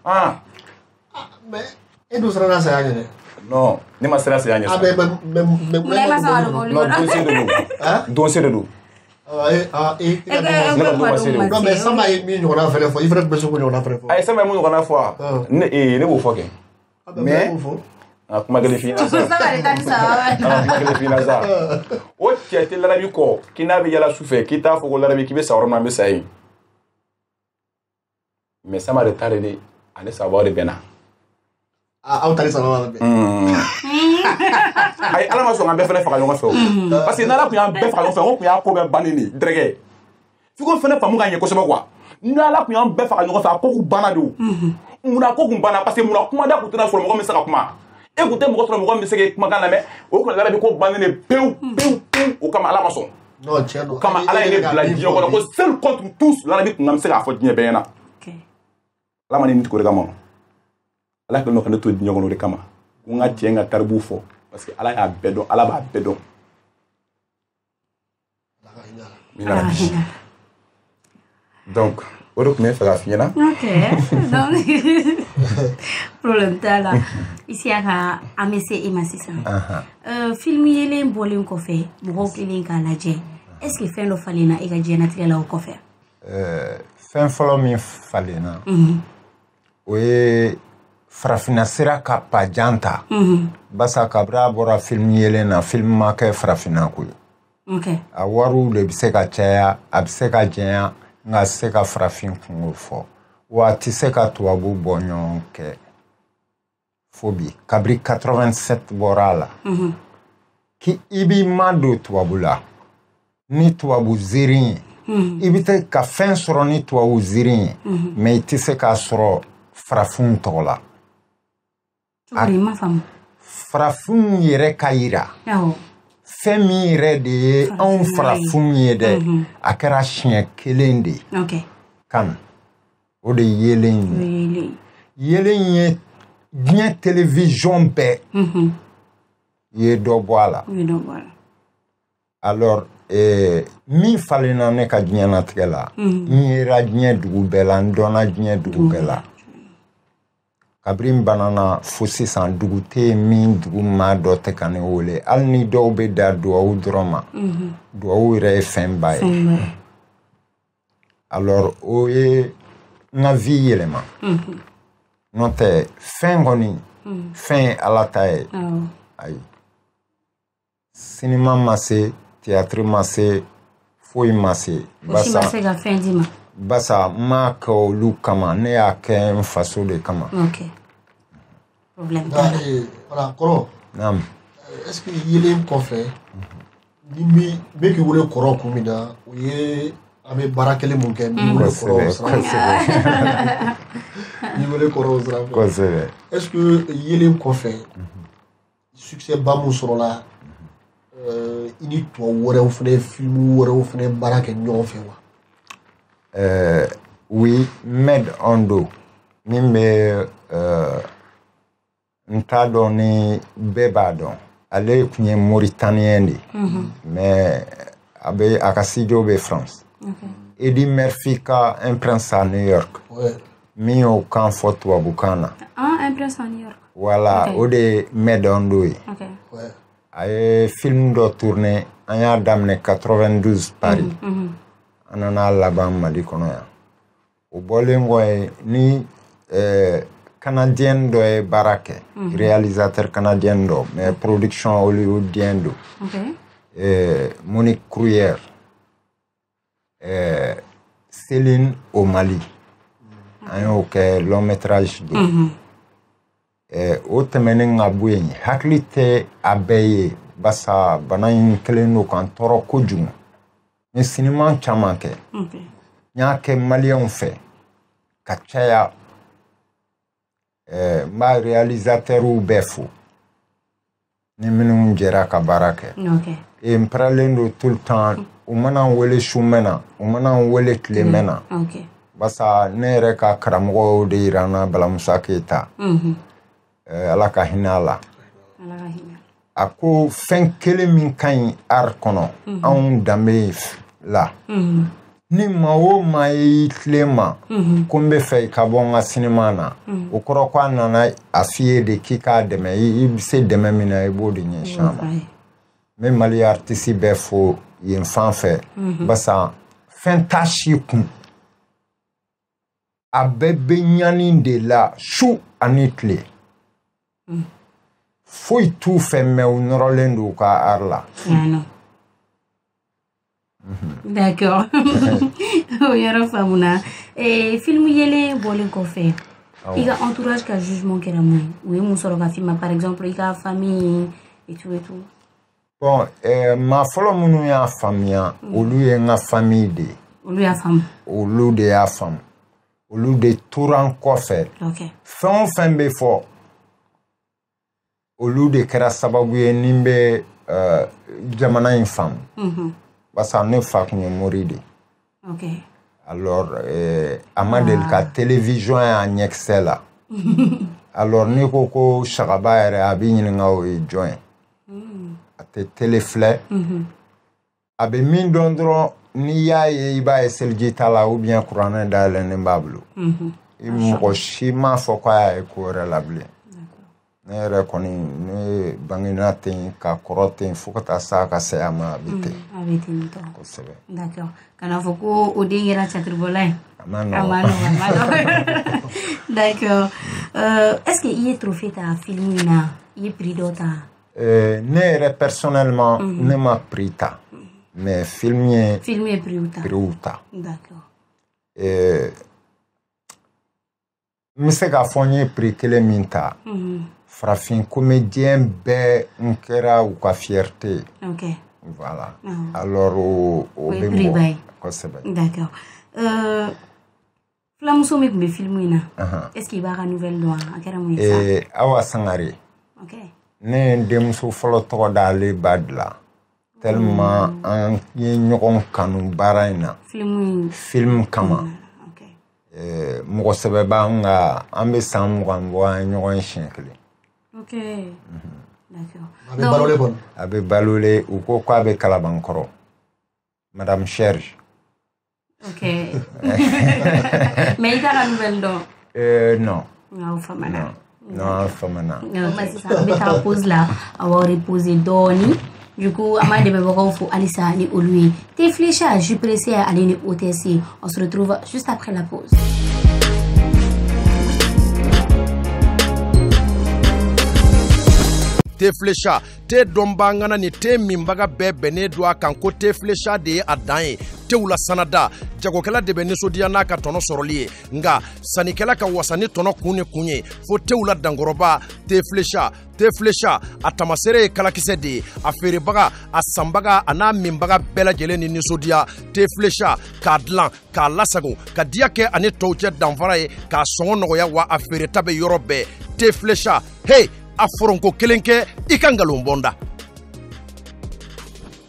mais e dun siranna saya ɲɛ dɛ non ne ma sira saya ɲɛ sa non donse de don non mais Samba ye min ɲɔgɔnna fɛnɛ fɔ i fɛnɛ bɛ se k'o ɲɔgɔnna fɛnɛ fɔ a ye Samba ye mun ɲɔgɔnna fɔ ne b'o fɔ kɛ mais a kuma kelen f'i ɲɛna sa o cɛ tɛ larabi kɔ k'i n'a bɛ yala su fɛ k'i t'a fɔ ko larabi k'i bɛ sa yɔrɔ min na an bɛ sa yen mais Samba de ta de ale sababu de bɛnna aw tali saba bɛ ayi ala ma sɔn k'an bɛɛ fɛnɛ faga ɲɔgɔn fɛ o parce que n'ala tun y'an bɛɛ faga ɲɔgɔn fɛ o tun y'a ko bɛɛ bannen de dɛrɛkɛ f'i ko fɛnɛ faamu ka ɲɛ kosɛbɛ quoi n'ala tun y'an bɛɛ faga ɲɔgɔn fɛ a ko kun banna de o munna ko kun banna parce que munna kumada kun tɛna sɔrɔ mɔgɔ min bɛ se ka kuma e kun tɛ mɔgɔ sɔrɔ mɔgɔ min bɛ se ka kumakan lamɛn o kun larabi ko bannen de pewu o kama ala ma sɔn o kama ala ye ne bila diɲɛ kɔnɔ ko seul contre tous larabi kun ka bɛ se k'a fɔ diɲɛ bɛɛ ɲɛna ala ma ni nin tigɛ o de kama ala kɛlen don ka ne to diɲɛ kɔnɔ o de kama ko n ka cɛ n ka taribuw fɔ parce que ala y'a bɛɛ dɔn ala b'a bɛɛ dɔn donc o de tun bɛ fɛ k'a f'i ɲɛna ok donc problème t'a la i sera ka an bɛ se e ma sisan film yelen bɔlen kɔfɛ mɔgɔw kelen k'a lajɛ est ce que fɛn dɔ falenna e ka diɲɛnatigɛ la o kɔfɛ fɛn fɔlɔ min falenna o ye farafina sira ka pajanta basa kabra bora film yelen na film ma kɛ farafina ko okay a waru le bi se ka caya a bi se ka jɛnya nga se ka farafin kungo fɔ wa ti se ka tubabu bɔ ɲɔgɔn kɛ fobi kabri 87 bɔra la ki ibi ma do tubabu la ni tubabu zirin i bi te ka fɛn sɔrɔ ni tubabu zirin mais i ti se ka sɔrɔ farafin tɔgɔ la farafin yɛrɛ ka yira fɛn min yɛrɛ de ye anw farafin ye dɛ a kɛra siɲɛ kelen de kan o de yelen ye diɲɛ télévision bɛɛ ye dɔ bɔ a la alors min falenna ne ka diɲɛnatigɛ la n yera diɲɛ dugu bɛɛ la n dɔnna diɲɛ dugu bɛɛ la kabiri n banana fo sisan dugu tɛ yen min dugu maa dɔ tɛ ka ne wele hali ni dɔw bɛ da duwawu dɔrɔn ma duwawu yɛrɛ ye fɛnba ye alors o ye n ka vie yɛlɛma n'o tɛ fɛn kɔni fɛn ye ala ta ye ayi sinima ma se théâtre ma se foyi ma se basa ma kɛ olu kama ne y'a kɛ n faso de kama problème voilà kɔrɔ naam est-ce que yelen kɔfɛ ni bɛ k'i wele kɔrɔ kun min na o ye an bɛ baara kelen mun kɛ min wele kɔrɔ ni wele kɔrɔ o sira fɛ est-ce que yelen kɔfɛ succès ba mun sɔrɔla i ni tubabu wɛrɛw fɛnɛ film wɛrɛw fɛnɛ baara kɛ ɲɔgɔn fɛ wa oui Med Ondo min bɛ n t'a dɔn ni bɛɛ b'a dɔn ale tun ye Mauritanien de mais a ka studio bɛ France Eddie Murphy ka Imprince à New York min y'o kan fɔ tubabukan na Imprince à New York voilà o de ye Med Ondo ye a ye film dɔ tourné an y'a daminɛ 92 Paris an nana laban Mali kɔnɔ yan o bɔlen kɔ ni canadien dɔ ye baara kɛ réalisateur canadien dɔ mais production hollywoodien do Monique Cruyère Céline au Mali an y'o kɛ long métrage do o tɛmɛnen ka bɔ yen hakili tɛ a bɛɛ ye basa bana in kelen do kan tɔɔrɔ kojugu n ye sinima caman kɛ n y'a kɛ maliyɛnw fɛ ka caya n b'a réalisateur bɛɛ fo ni minnu jɛra ka baara kɛ n paralen do tout le temps u mana n wele su mɛn na u mana n wele tile mɛn na basa ne yɛrɛ ka karamɔgɔw de yira n na Balamusa Keyita ala ka hinɛ a la a ko fɛn kelen min ka ɲi art kɔnɔ anw danbe la ni maa o maa y'i tilen ma ko n bɛ fɛ i ka bɔ n ka sinima na o kɔrɔ ko a nana a f'i ye de k'i k'a dɛmɛ i bɛ se dɛmɛ min na i b'o de ɲɛsin a ma n bɛ Mali artiste bɛɛ fo yen fan fɛ basa fɛn t'a si kun a bɛɛ bɛ ɲani de la su ani tile foyi t'u fɛ mɛ u nɔrɔlen do u ka art la d'accord o yɔrɔ faamuna film yelen bɔlen kɔfɛ i ka entourage ka jugement kɛra mun ye u ye mun sɔrɔ ka film par exemple i ka famille et tout bon maa fɔlɔ minnu y'a faamuya olu ye n ka famille de ye olu y'a faamu olu de y'a faamu olu de tora n kɔfɛ fɛn o fɛn bɛ fɔ olu de kɛra sababu ye ni n bɛ jamana in faamu basa ne fa kun ye mori de alors a ma deli ka télévision y'a ɲɛkisɛ la alors ni ko Sagaba yɛrɛ a b'i ɲininka o ye jɔn ye a tɛ télé filɛ a bɛ min dɔn dɔrɔn n'i y'a ye i b'a ye seliji t'a la ou bien kuranɛ dayɛlɛnnen b'a bolo mɔgɔ si m'a fɔ ko a y'a ye ko wɛrɛ la bilen ne yɛrɛ kɔni ne bangena ten ka kɔrɔ ten fo ka taa s'a ka saya ma a bɛ ten kosɛbɛ d'accord kana fɔ ko o den kɛra catiribɔla ye a ma nɔgɔn d'accord Est-ce que il est trophée ta film il est prix d'autre ne personnellement ne m'a pris ta mais film est prix ta d'accord me se ka fɔ n ye prix kelen min ta farafin comédien bɛɛ n kɛra u ka fierté voilà alors o bɛ bɔ kosɛbɛ d'accord fulamuso min tun bɛ film in na est-ce que i b'a ka nouvelle dɔn a kɛra mun ye sa Awa Sangare ne ye n denmuso fɔlɔ tɔgɔ d'ale ba dilan tellement an ye ɲɔgɔn kanu baara in na film kama mɔgɔ sɛbɛ b'an nka an bɛ san 20 bɔ an ye ɲɔgɔn siɲɛ kelen d'accord a bɛ balole u ko k'a bɛ Kalabankɔrɔ madame Cherge mais i t'a ka nouvelle dɔn non aw famana non famana sisan an bɛ taa pause la a b'aw reposer dɔɔni du coup an b'a dɛmɛbagaw fo halisa ni olu ye Teflecha jus pressé ale ni OTC on se retrouve juste après la pause. Teflecha te dɔnbangana ni te minbaga bɛɛ bɛnnen don a kan ko Teflecha de ye a dan ye tew la sanada jagokɛla de bɛ nisɔndiya n'a ka tɔnɔ sɔrɔli ye nka sannikɛla ka wasa ni tɔnɔ kun ni kun ye fo tew la dankɔrɔba Teflecha a tamasere ye kalakisɛ de ye a feerebaga a sanbaga a n'a minbaga bɛɛ lajɛlen ni nisɔndiya Teflecha k'a dilan k'a lasago ka diya kɛ ani tɔw cɛ danfara ye k'a sɔngɔ nɔgɔya wa a feereta bɛ yɔrɔ bɛɛ Teflecha hey a foronko kelen kɛ i ka ngalon bɔnda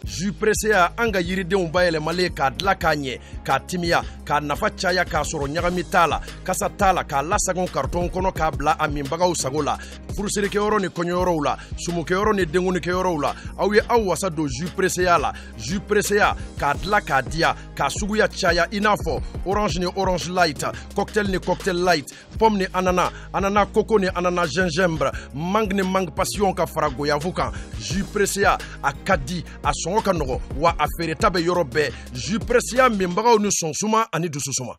jus pressé an ka yiridenw bayɛlɛmalen k'a dilan k'a ɲɛ k'a timiya k'a nafa caya k'a sɔrɔ ɲagami t'a la kasa t'a la k'a lasagon karton kɔnɔ k'a bila a minbagaw sago la furusirikɛyɔrɔ ni kɔɲɔyɔrɔw la sumukɛyɔrɔ ni denkunikɛyɔrɔw la aw ye aw wasa don jus pressé la jus pressé k'a dilan k'a diya k'a suguya caya i n'a fɔ orange ni orange light cocktail ni cocktail light pomme ni ananas ananas coco ni ananas gingembre mangue ni mangue passion ka fara goyavu kan jus pressé a ka di a sɔngɔ ka nɔgɔ wa a feereta bɛ yɔrɔ bɛɛ jus pressé minbagaw ni sɔnsuma ani dususuma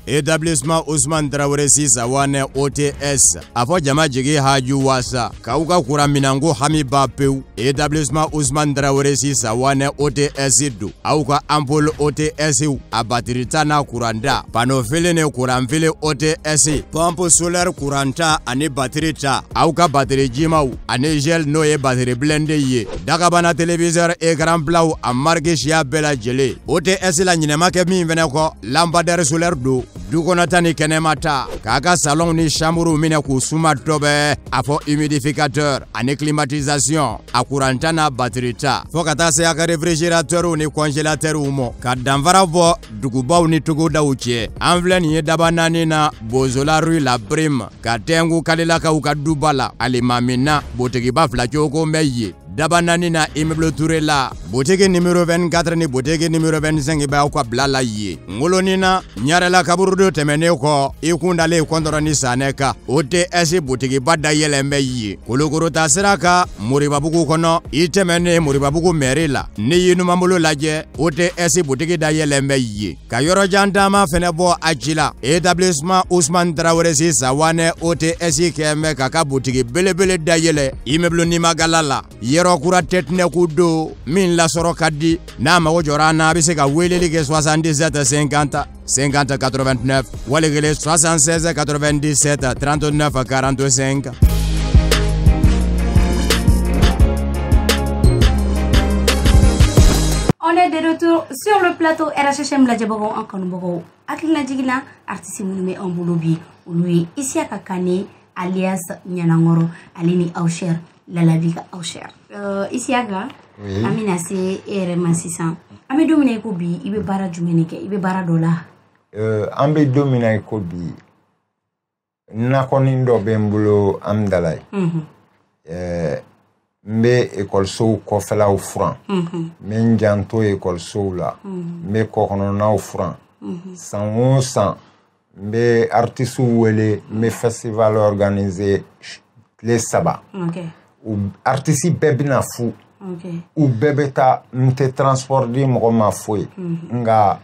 établissement Ousmane Traoré Sisawane OTS afɔ jama jigi haju wasa k'aw ka kuran minanko hami ba pewu établissement Ousmane Traoré Sisawane OTS do aw ka ampoule OTS a batiri ta n'a kuran ta pano fili ni kuran fili OTS pompe solaire kuran ta ani batiri ta aw ka batiri jimaw ani gel n'o ye batiri blende ye dagabana téléviseur écran blaw a marque siya bɛɛ lajɛlen OTS la ɲinɛma kɛ min fɛnɛ kɔ lampadaire solaire do du kɔnɔ ta ni kɛnɛma ta k'a ka salon ni chambre minɛ k'u suma dɔbɛ a fɔ humidificateur ani climatisation a kuranta n'a batiri ta fɔ ka taa se a ka réfrigérateur ni congélateur mɔ ka danfara bɔ dugubaw ni togodaw cɛ an filɛ nin ye daba naani na Bozola rue la Prime ka tɛngu kalilakaw ka duba la alimamina botigiba fila cogo mɛ ye daba naani na immeuble Touré la boutique numéro 24 ni boutique numéro 25 bɛ ka bila la ye ngoloni na ɲarela kaburu do tɛmɛnen kɔ i kundalen kɔntɔrɔ ni sanɛ kan OTS boutigiba dayɛlɛn bɛ ye Kolokoro ta sira kan Moribabugu kɔnɔ i tɛmɛnen Moribabugu mairie la ni y'i numanbolo lajɛ OTS boutique dayɛlɛn bɛ ye ka yɔrɔjan taama fɛnɛ bɔ a ci la établissement Ousmane Traoré Sisawane OTS kɛn bɛ k'a ka boutique belebele dayɛlɛ immeuble Nimagala la yɔrɔ kura tɛtinɛku do min lasɔrɔ ka di n'a mago jɔra an na a bɛ se ka weleli kɛ 77 50 50 89 walikele 76 97 39 45. On est de retour sur le plateau RHM Ladjabogo en Kanubogo. Aklina Jigina, artiste moumé en boulobi. Lui, ici à Kakane, alias Nyanangoro, Alini Aucher, Lalavika Aucher. Ici à Ga, Amina c'est RMA 600. Ame domine ko bi ibe bara jumene ke ibe bara dola an be domine ko bi nakoni ndo be mbulo am dalay mbe école so ko fela au franc men janto école so la me ko kono na au franc 100 mbe artiste wele me festival organisé les sabat ou artiste bebina fou u bɛɛ ta nte transport di mɔgɔ ma foyi nga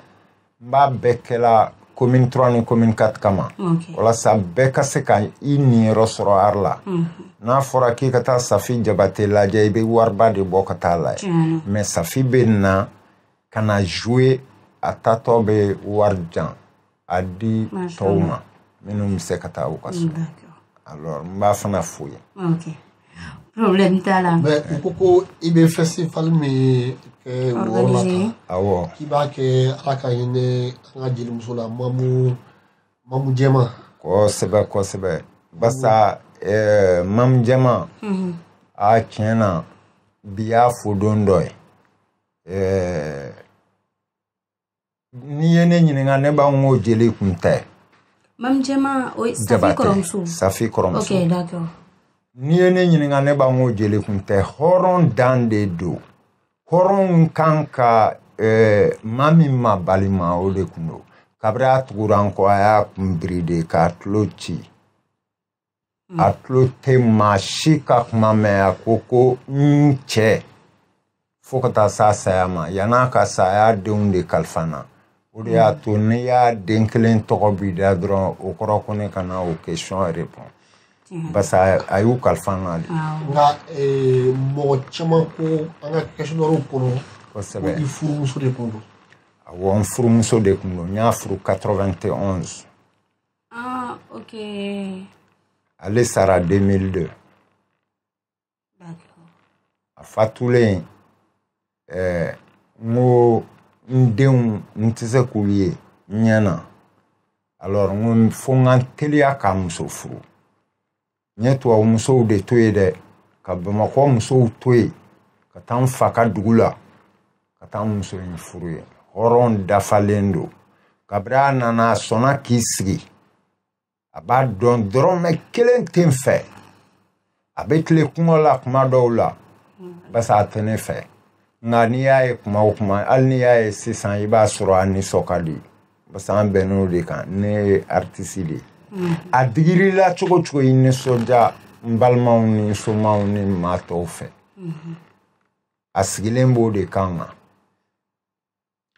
mba bɛɛ kɛla commune 3 ni commune 4 kama walasa bɛɛ ka se ka I niyɔrɔ sɔrɔ ar la n'a fɔra k'i ka taa Safi Jabate lajɛ I bɛ wariba de bɔ ka taa lajɛ mais Safi bɛ na ka na jouer a tatɔ bɛ wari jan a di tɔw ma minnu bɛ se ka taa u ka so alors n b'a fana fo ye problème t'a la mais u ko I bɛ festival min kɛ wɔɔrɔ la tan awɔ k'i b'a kɛ Ala ka hinɛ an ka jelimuso la Mamu Jɛma kosɛbɛ basa Mamu Jɛma a tiɲɛ na bi y'a fo don dɔ ye n'i ye ne ɲininka ne b'a ŋo jeli kun tɛ Mamu Jɛma o Safi kɔrɔmuso Safi kɔrɔmuso ok d'accord n'i ye ne ɲininka ne b'a ŋo jeli kun tɛ hɔrɔn dan de don hɔrɔn kan ka maa min ma balima o de kun don kabiri a tugura n kɔ a y'a kun biri de k'a tulo ci a tulo tɛ maa si ka kuma mɛn a ko n cɛ fo ka taa s'a saya ma yan'a ka sa a y'a denw de kalifa na o de y'a to ne y'a den kelen tɔgɔ bi da dɔrɔn o kɔrɔ ko ne kana o question répond parce que a y'u kalifa na de nka mɔgɔ caman ko an ka questionnaire kɔnɔ kosɛbɛ I furumuso de kun don awɔ n furumuso de kun don n y'a furu 91 ok ale sara 2002 a fatulen n ko n denw n tɛ se k'u ye n ɲɛna alors n ko fo n ka teliya ka muso furu n ye tubabu musow de to ye dɛ ka Bamakɔ musow to ye ka taa n fa ka dugu la ka taa muso in furu ye hɔrɔn dafalen don kabiri a nana a sɔnna k'i sigi a b'a dɔn dɔrɔmɛ kelen tɛ n fɛ a bɛ tile kungo la kuma dɔw la basa a tɛ ne fɛ nka n'i y'a ye kuma o kuma hali n'i y'a ye sisan I b'a sɔrɔ a nisɔn ka di basa an bɛnn'o de kan ne ye artiste de ye a digirila cogo cogo I nisɔndiya n balimaw ni n somaw ni maa tɔw fɛ a sigilen b'o de kan kan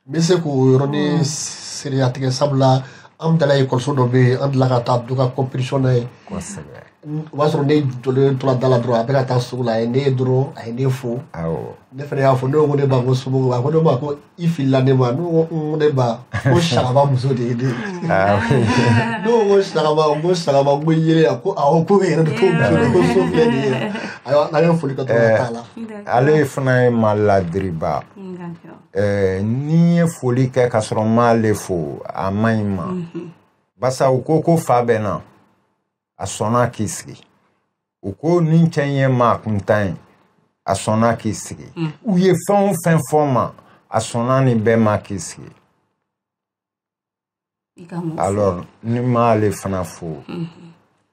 n bɛ se k'o yɔrɔnin seereya tigɛ sabula an bilala ekɔliso dɔ bɛ yen an delila ka taa dɔ ka compétition na ye kosɛbɛ o b'a sɔrɔ ne jɔlen tora da la dɔrɔn a bɛ ka taa sugu la a ye ne ye dɔrɔn a ye ne fo ne fana y'a fɔ ne ko ne ba ko somɔgɔw a ko ne ma ko I filila ne ma ne ko ne ba ko Sagaba muso de ye ne ne ko Sagaba ko yelen a ko awɔ ko e yɛrɛ de ko muso de ko so filɛ nin ye ayiwa n'an ye foli kɛ dɔrɔn ka taa la ale fana ye maladiriba n'i ye foli kɛ ka sɔrɔ n m'ale fo a man ɲi ma basa u ko fa bɛ na a sɔnna k'i sigi u ko ni cɛ in ye maa kuntan ye a sɔnna k'i sigi u ye fɛn o fɛn fɔ ma a sɔnna ni bɛɛ ma k'i sigi alors ni m'ale fana fo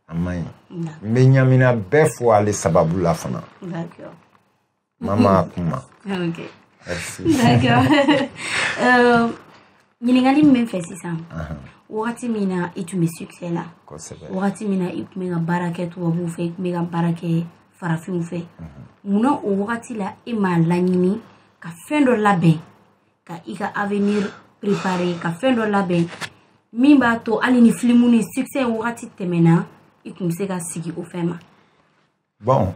a man ɲi n bɛ ɲamina bɛɛ fo ale sababu la fana mama kuma d'accord ɲininkali min bɛ n fɛ sisan wagati min na I tun bɛ succès la wagati min na I tun bɛ ka baara kɛ tubabuw fɛ I tun bɛ ka baara kɛ farafinw fɛ munna o wagati la I m'a laɲini ka fɛn dɔ labɛn ka I ka avenir préparer ka fɛn dɔ labɛn min b'a to hali ni film ni succès wagati tɛmɛna I tun bɛ se ka sigi o fɛn ma bon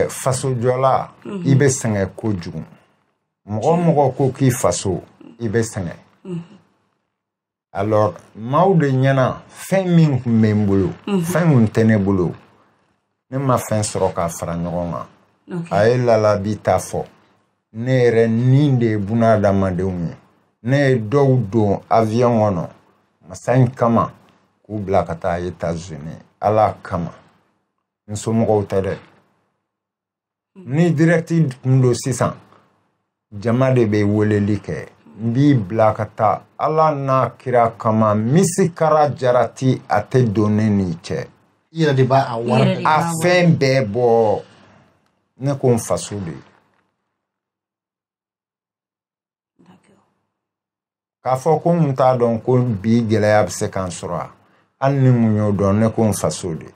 fasojɔla I bɛ sɛgɛn kojugu mɔgɔ mɔgɔ ko k'i faso I bɛ sɛgɛn alors maaw de ɲɛna fɛn min tun bɛ n bolo fɛn kun tɛ ne bolo ne ma fɛn sɔrɔ k'a fara ɲɔgɔn kan a ye lalabi ta fɔ ne yɛrɛ nin de ye bunadamadenw ye ne ye dɔw don avion kɔnɔ masa in kama k'u bila ka taa États-Unis Ala kama n somɔgɔw tɛ dɛ ni direct kun don sisan jama de bɛ weleli kɛ n b'i bila ka taa Ala n'a kira kama misikara jarati a tɛ don ne ni cɛ I yɛrɛ de b'a wari a fɛn bɛɛ bɔ ne ko n faso de k'a fɔ ko n t'a dɔn ko bi gɛlɛya bɛ se k'an sɔrɔ a hali ni mun y'o dɔn ne ko n faso de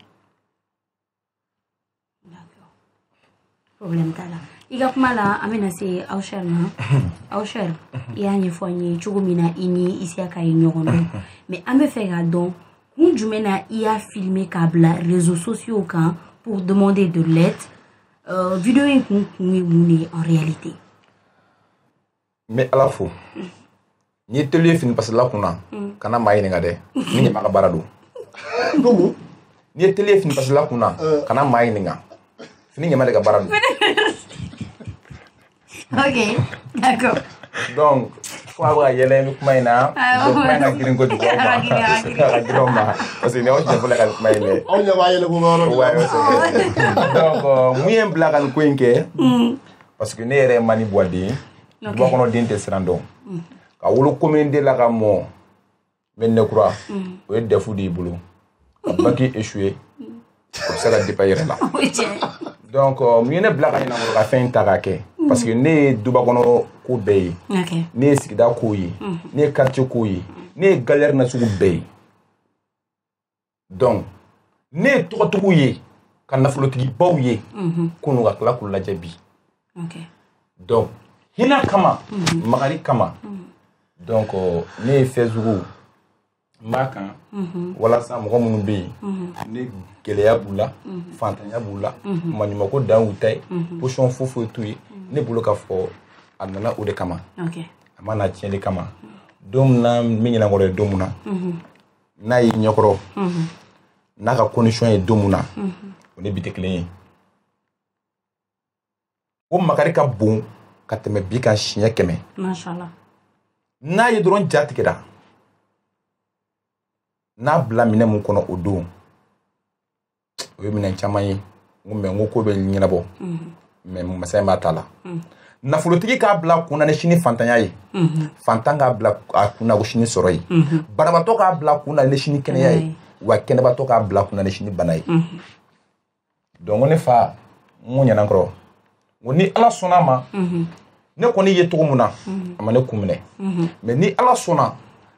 problème t'a la I ka kuma la an bɛna se Awchar ma. Awchar, i y'a ɲɛfɔ an ye cogo min na i ni Isiaka ye ɲɔgɔn dɔn. Mais an bɛ fɛ k'a dɔn kun jumɛn na i y'a filmé k'a bila réseaux sociaux kan pour demander de l'aide. Vidéo in kun ye mun de en réalité? Mais ala fo. Ni ye telu ye fini pasila kunna kana maa ɲininka dɛ ni ɲama ka baara don. Ni ye telu ye fini pasila kunna kana maa ɲininka fini ɲama de ka baara don. Ok, d'accord. Donc fo a bɛ ka yɛlɛ ni kuma in na kuma in ka girin kojugu aw ma ka girin aw ma parce que ni aw tiɲɛ fɔlɔ ka nin kuma in mɛn. Aw ɲɛ b'a yɛlɛ ko yɔrɔ. Donc mun ye n bila ka nin ko in kɛ parce que ne yɛrɛ ye Mani Buwade ye duba kɔnɔ den tɛ siran dɔn ka wolo commune de la ka mɔ mɛ Nɛkura o ye defu de y'i bolo ka baki échoué o bɛ se ka dépa yɛrɛ la. Donc mun ye ne bila ka ɲɛnabolo ka fɛn in ta k'a kɛ parce que ne ye duba kɔnɔ ko bɛɛ ye ne ye sigida ko ye ne ye quartier ko ye ne ye galère na sugu bɛɛ ye donc ne ye tɔgɔtigiw ye ka nafolotigibaw ye k'olu ka tila k'u lajɛ bi donc hinɛ kama magari kama donc ne ye fɛn sugu n b'a kan walasa mɔgɔ minnu bɛ yen ni gɛlɛya b'u la fantanya b'u la maɲumako dan y'u ta ye position foyi t'u ye ne bolo k'a fɔ a nana o de kama a ma na tiɲɛli kama don min na min ɲɛnakɔrɔ ye don min na n'a y'i ɲɛkɔrɔ n'a ka condition ye don min na o ni bi tɛ kelen ye o makari ka bon ka tɛmɛ bi kan siɲɛ 100 Mashallah. n'a ye dɔrɔn ja tigɛra n'a bila minɛ mun kɔnɔ o don o ye minɛ caman ye mais n ko ko bɛ ɲɛnabɔ mais masaya m'a ta la nafolotigi k'a bila kunna ni sini fantanya ye fantan k'a bila a kunna ko sini sɔrɔ ye banabatɔ k'a bila kunna ni sini kɛnɛya ye wa kɛnɛbatɔ k'a bila kunna ni sini bana ye donc ne fa n ko ɲɛna kɔrɔ n ni ala sɔnna ma ne kɔni ye cogo mun na a ma ne kun minɛ mais ni ala sɔnna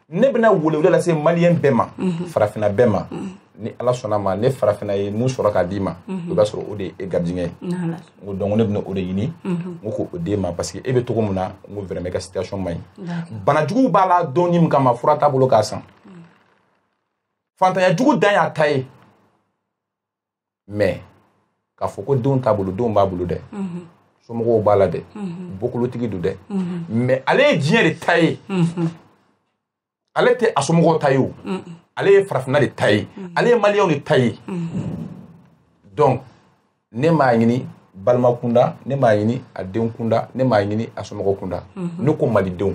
ne bɛna welewele lase maliyɛn bɛɛ ma farafina bɛɛ ma ni ala sɔnna ma ne farafina ye mun sɔrɔ k'a d'i ma o b'a sɔrɔ o de ye garijɛgɛ ye n ko donc ne bɛna o de ɲini n ko k'o d'e ma parce que e bɛ cogo mun na n ko vraiment i ka situation man ɲi banajugu b'a la dɔɔni min kama fura t'a bolo k'a san fantanyajugu dan y'a ta ye mais k'a fɔ ko denw t'a bolo denw b'a bolo dɛ somɔgɔw b'a la dɛ bokolotigi don dɛ mais ale ye diɲɛ de ta ye ale tɛ a somɔgɔw ta ye o ale ye farafina de ta ye ale ye maliyɛnw de ta ye donc ne m'a ɲini balima kunda ne m'a ɲini a denw kunda ne m'a ɲini a somɔgɔw kunda ne ko malidenw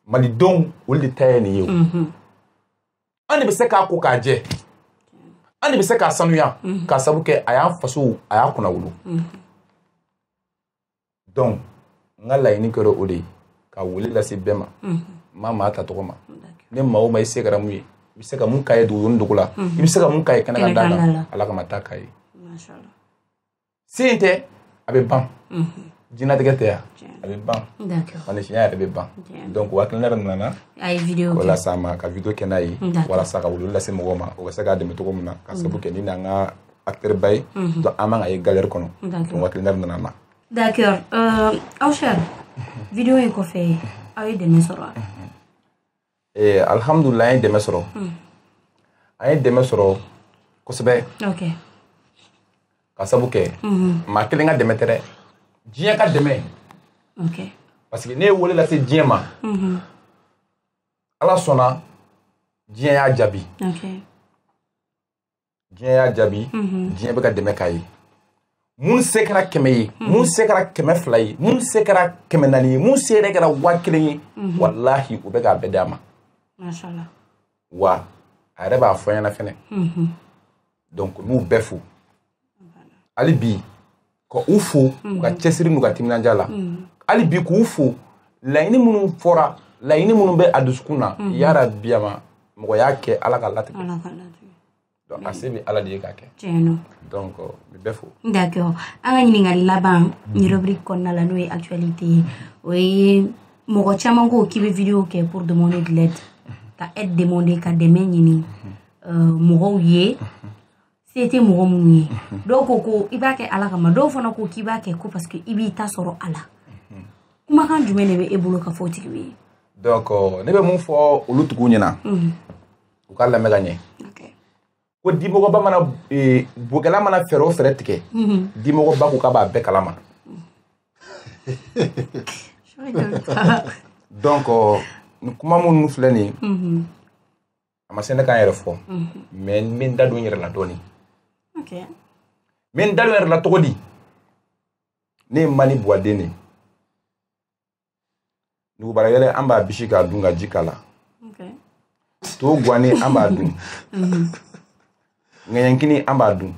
malidenw olu de ta ye nin ye o an de bɛ se k'a ko k'a jɛ an de bɛ se k'a sanuya k'a sabu kɛ a y'an fasow a y'a kunna wolo donc n ka laɲini kɛra o de ye ka wele lase bɛɛ ma maa ta tɔgɔ ma ne maa o maa i se kɛra mun ye i bɛ se ka mun k'a ye dugu la i bɛ se ka mun k'a ye kɛnɛ kan da kan ala kama taa k'a ye se in tɛ a bɛ ban jinatigɛ tɛ yan a bɛ ban manisiya yɛrɛ bɛ ban donc o hakilina yɛrɛ nana walasa ma ka video kɛ n'a ye walasa ka wele lase mɔgɔw ma o bɛ se k'a dɛmɛ cogo min na ka sabu kɛ ni n'an ka acteur ba ye donc an man ka ye galère kɔnɔ donc hakilina yɛrɛ nana na. D'accord. Awchar, vidéo in kɔfɛ aw ye dɛmɛ sɔrɔ wa? Alhamdulillah an ye dɛmɛ sɔrɔ. An ye dɛmɛ sɔrɔ kosɛbɛ. Ok. Ka sabu kɛ maa kelen ka dɛmɛ tɛ dɛ. Diɲɛ ka dɛmɛ. Ok. Parce que ne ye wele lase diɲɛ ma. Ala sɔnna diɲɛ y'a jaabi. Ok. Diɲɛ y'a jaabi. Diɲɛ bɛ ka dɛmɛ k'a ye. Mun se kɛra 100 ye mun se kɛra 200 ye mun se kɛra 400 ye mun se yɛrɛ kɛra 1000 ye wallahi o bɛ k'a bɛɛ d'a ma mashallah wa a yɛrɛ b'a fɔ ɲɛna fɛnɛ donc n'u bɛɛ fo hali bi ka u fo u ka cɛsiri n'u ka timinanja la hali bi k'u fo laɲini minnu fɔra laɲini minnu bɛ a dusukun na yarabi ama mɔgɔ y'a kɛ ala ka latigɛ donc a se bɛ ala de ye k'a kɛ donc mi bɛɛ fo. D'accord an ka ɲininkali laban ni rubrique kɔnɔna la n'o ye actualité ye o ye mɔgɔ caman ko k'i bɛ vidéo kɛ pour demander de l'aide ka aide demander ka dɛmɛ ɲini mɔgɔw ye c'était mɔgɔ minnu ye dɔw ko i b'a kɛ ala kama dɔw fana ko k'i b'a kɛ ko parce que i b'i ta sɔrɔ ala kumakan jumɛn de bɛ e bolo ka fɔ tigiw ye donc ne bɛ mun fɔ olu tigiw ɲɛna u ka lamɛn ka ɲɛ ko dimɔgɔba mana bokɛla mana fɛɛrɛ o fɛɛrɛ tigɛ dimɔgɔba ko k'a b'a bɛɛ kalama donc ni kuma minnu filɛ nin ye a ma se ne kan yɛrɛ fɔ mais n bɛ n da don n yɛrɛ la dɔɔni n bɛ n da don n yɛrɛ la cogo di ne ye Mali Buwaden de nugubara yɛlɛ an b'a bisi k'a dun ka ji k'a la to guwanni an b'a dun ŋɛɲɛnkini an b'a dun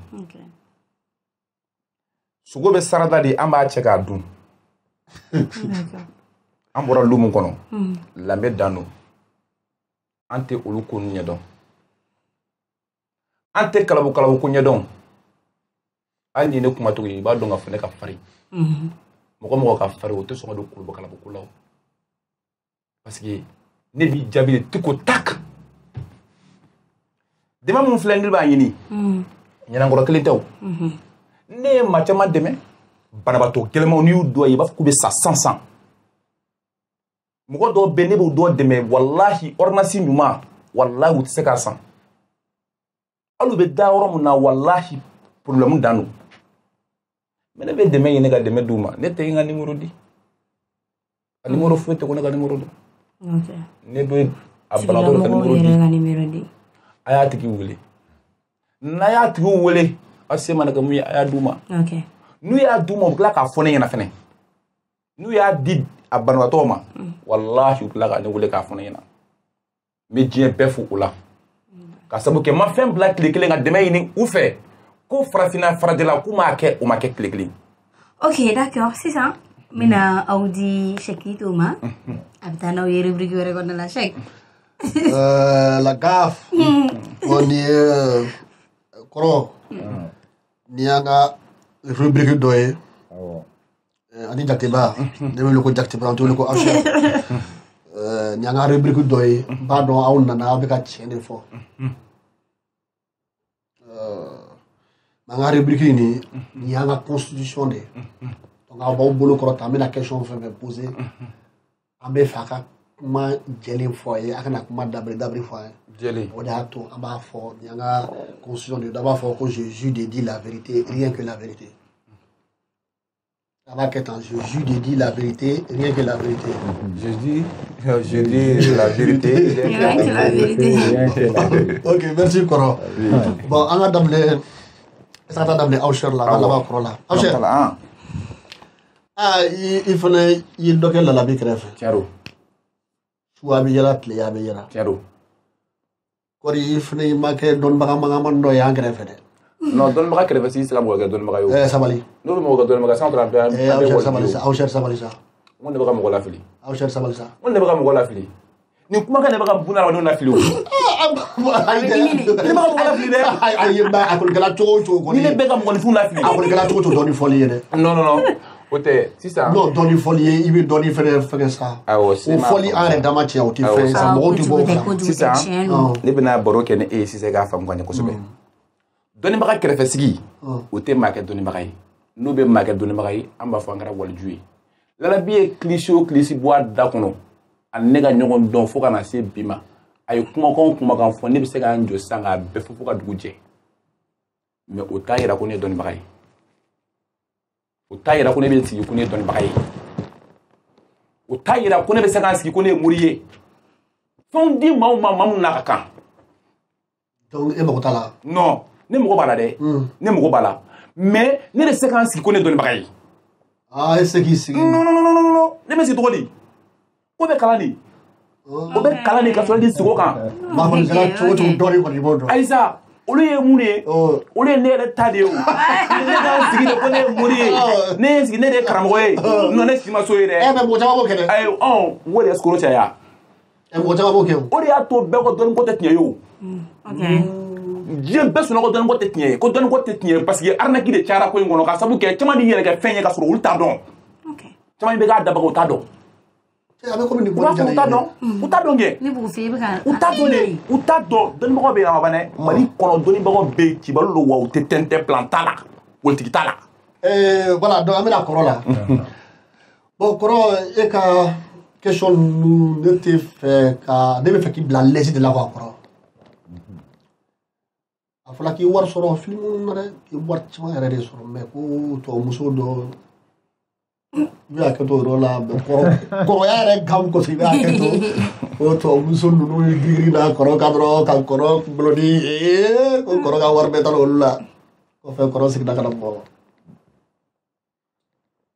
sogo bɛ sarada de an b'a cɛ k'a dun an bɔra lumu kɔnɔ lambe dan don an tɛ olu ko ɲɛdɔn an tɛ kalabu ko ɲɛdɔn hali ni ne kuma cogo i b'a dɔn ka fɔ ne ka farin mɔgɔ ka farin o tɛ sɔn ka don kuluba kalabu ko la parce que ne b'i jaabi de tiko tak dɛmɛ mun filɛ ne b'a ɲini ɲɛnankɔrɔ kelen tɛ o ne ye maa caman dɛmɛ banabaatɔ gɛlɛnmanw n'i y'u dɔn i b'a fɔ k'u bɛ sa sansan mɔgɔ dɔw bɛ ne b'u dɔw dɛmɛ walahi ordonnance ɲuman walahi u tɛ se k'a san hali u bɛ da yɔrɔ min na walahi problème dan don mais ne bɛ dɛmɛ ɲini ka dɛmɛ d'u ma ne tɛ n ka numéro di a numéro foyi tɛ ko ne ka numéro don ne bɛ a banabaatɔ ka numéro di a y'a tigi wele n'a y'a tigi wele a se mana kɛ mun ye a y'a d'u ma n'u y'a d'u ma u bɛ tila k'a fɔ ne ɲɛna fɛnɛ n'u y'a di a banabaatɔ ma wallahi u tila ka ne wele k'a fɔ ne ɲɛna n bɛ diɲɛ bɛɛ fo o la ka sabu kɛ n ma fɛn bila tile kelen ka dɛmɛ ɲini u fɛ ko farafinna farajɛla k'u m'a kɛ u ma kɛ tile kelen ok d'accord sisan n bɛna aw di Cheick ma a bɛ taa n'aw ye rubrique wɛrɛ kɔnɔna la Cheick la gaffe on est kɔrɔ ni y'an ka rubrique dɔ ye ani Jakiteba ne wele ko Jakiteba an tɛ wele ko Awsher ni y'an ka rubrique dɔ ye n b'a dɔn aw nana aw bɛ ka tiɲɛ de fɔ an ka rubrique nin ni y'an ka constitution de ye donc aw b'aw bolo kɔrɔ ta an bɛna question fɛn fɛn poser an bɛ fɛ a ka kuma jɛlen fɔ a ye a kana kuma dabiri fɔ a ye o de y'a to an b'a fɔ ni y'an ka constitution de ye dɔ b'a fɔ ko je jure de dire la vérité rien que la vérité ça va kɛ tan je jure de dire la vérité rien que la vérité je dis la vérité rien que la vérité ok merci kɔrɔ bon an ka daminɛ est-ce que ka taa daminɛ Awsher la an ka laban kɔrɔ la Awsher i fana ye dɔ kɛ Lalabi kɛrɛfɛ tiɲɛ don su a bɛ yɛlɛ tile a bɛ yɛlɛ tiɲɛ don kɔri i fana ma kɛ dɔnnibaga mankan dɔ ye an kɛrɛfɛ dɛ non dɔnnibaga kɛrɛfɛ si se ka mɔgɔ kɛ dɔnnibaga ye o sabali n'o bɛ mɔgɔ kɛ dɔnnibaga san tɔrɔ an bɛ sabali sa Awsher sabali sa n ko ne bɛ ka mɔgɔ lafili Awsher sabali sa n ko ne bɛ ka mɔgɔ lafili nin kumakan ne bɛ ka buna adamadenw lafili o ne bɛ ka mɔgɔ lafili dɛ a kɔni kɛra cogo o cogo ni ne bɛ ka mɔgɔninfin lafili a kɔni kɛra cogo o cogo dɔɔni fɔli ye dɛ non o tɛ sisan non dɔɔni fɔli ye i bɛ dɔɔni fɛngɛ sa awɔ o fɔli an yɛrɛ dama cɛ o tɛ fɛn sa mɔgɔw tɛ bɔ o kan sisan ne bɛna baro kɛ ni e ye sisan k'a faamu ka ɲɛ kosɛbɛ dɔnnibaga kɛrɛfɛ sigi o tɛ maa kɛ dɔnnibaga ye n'u bɛ maa kɛ dɔnnibaga ye an b'a fɔ an kɛra waliju ye Lalabi ye kilisi o kilisi bɔ a da kɔnɔ ani ne ka ɲɔgɔn dɔn fo ka na se bi ma a ye kumakan fɔ ne bɛ se k'an jɔ sisan k'a bɛɛ fɔ fo ka dugu jɛ mais o t'a yira ko ne ye dɔnnibaga ye o t'a yira ko ne bɛ sigi ko ne ye dɔnnibaga ye o t'a yira ko ne bɛ se k'an sigi ko ne ye mori ye fɛnw di maa o maa maa mun n'a ka kan donc e mago t'a la non ne mago b'a la dɛ ne mago b'a la mais ne bɛ se k'an sigi ko ne ye dɔnnibaga ye e se k'i sigi non ne bɛ sigi cogo di ko bɛ kalan de o bɛ kalan de ka sɔrɔ di sigi o kan maa kɔni kɛra cogo o cogo dɔɔni kɔni i b'o dɔn ayisa olu ye mun de ye olu ye ne yɛrɛ ta de ye o ne k'an sigi de ko ne ye mori ye ne ye sigi ne de ye karamɔgɔ ye non ne si ma so ye dɛ mais mɔgɔ caman b'o kɛ dɛ ayi o de ye sukoro caya mɔgɔ caman b'o kɛ o de y'a to bɛɛ ko dɔnni ko tɛ tiɲɛ ye o diɲɛ bɛɛ sɔnna ko dɔnni ko tɛ tiɲɛ ye ko dɔnni ko tɛ tiɲɛ ye parce que arnaque de cayara ko in kɔnɔ ka sabu kɛ caman b'i yɛrɛ kɛ fɛn ye ka sɔrɔ olu t'a dɔn caman bɛ k'a dabaga o t'a dɔn avec comme une Ou t'a dɔn u t'a dɔn kɛ ne b'o fɛ i bɛ ka u t'a dɔn de u t'a dɔn dɔnnibagaw bɛ yan banɛ Mali kɔnɔ dɔnnibagaw bɛ kibaru don wa u tɛ tɛntɛn plan t'a la politiki t'a la voilà donc an bɛna kɔrɔ la bon kɔrɔ e ka question ninnu ne tɛ fɛ ka ne bɛ fɛ k'i bila lɛsi de la quoi kɔrɔ a fɔra k'i wari sɔrɔ film na dɛ k'i wari caman yɛrɛ de sɔrɔ mais ko tubabumuso dɔ i bɛ hakɛ to o yɔrɔ la mais kɔrɔya yɛrɛ gamu kosɔn i bɛ hakɛ to ko tubabumuso ninnu ye girigiri da kɔrɔ kan dɔrɔn ka kɔrɔ bolodi ko kɔrɔ ka wari bɛɛ taa olu la kɔfɛ kɔrɔ seginna ka na bɔ.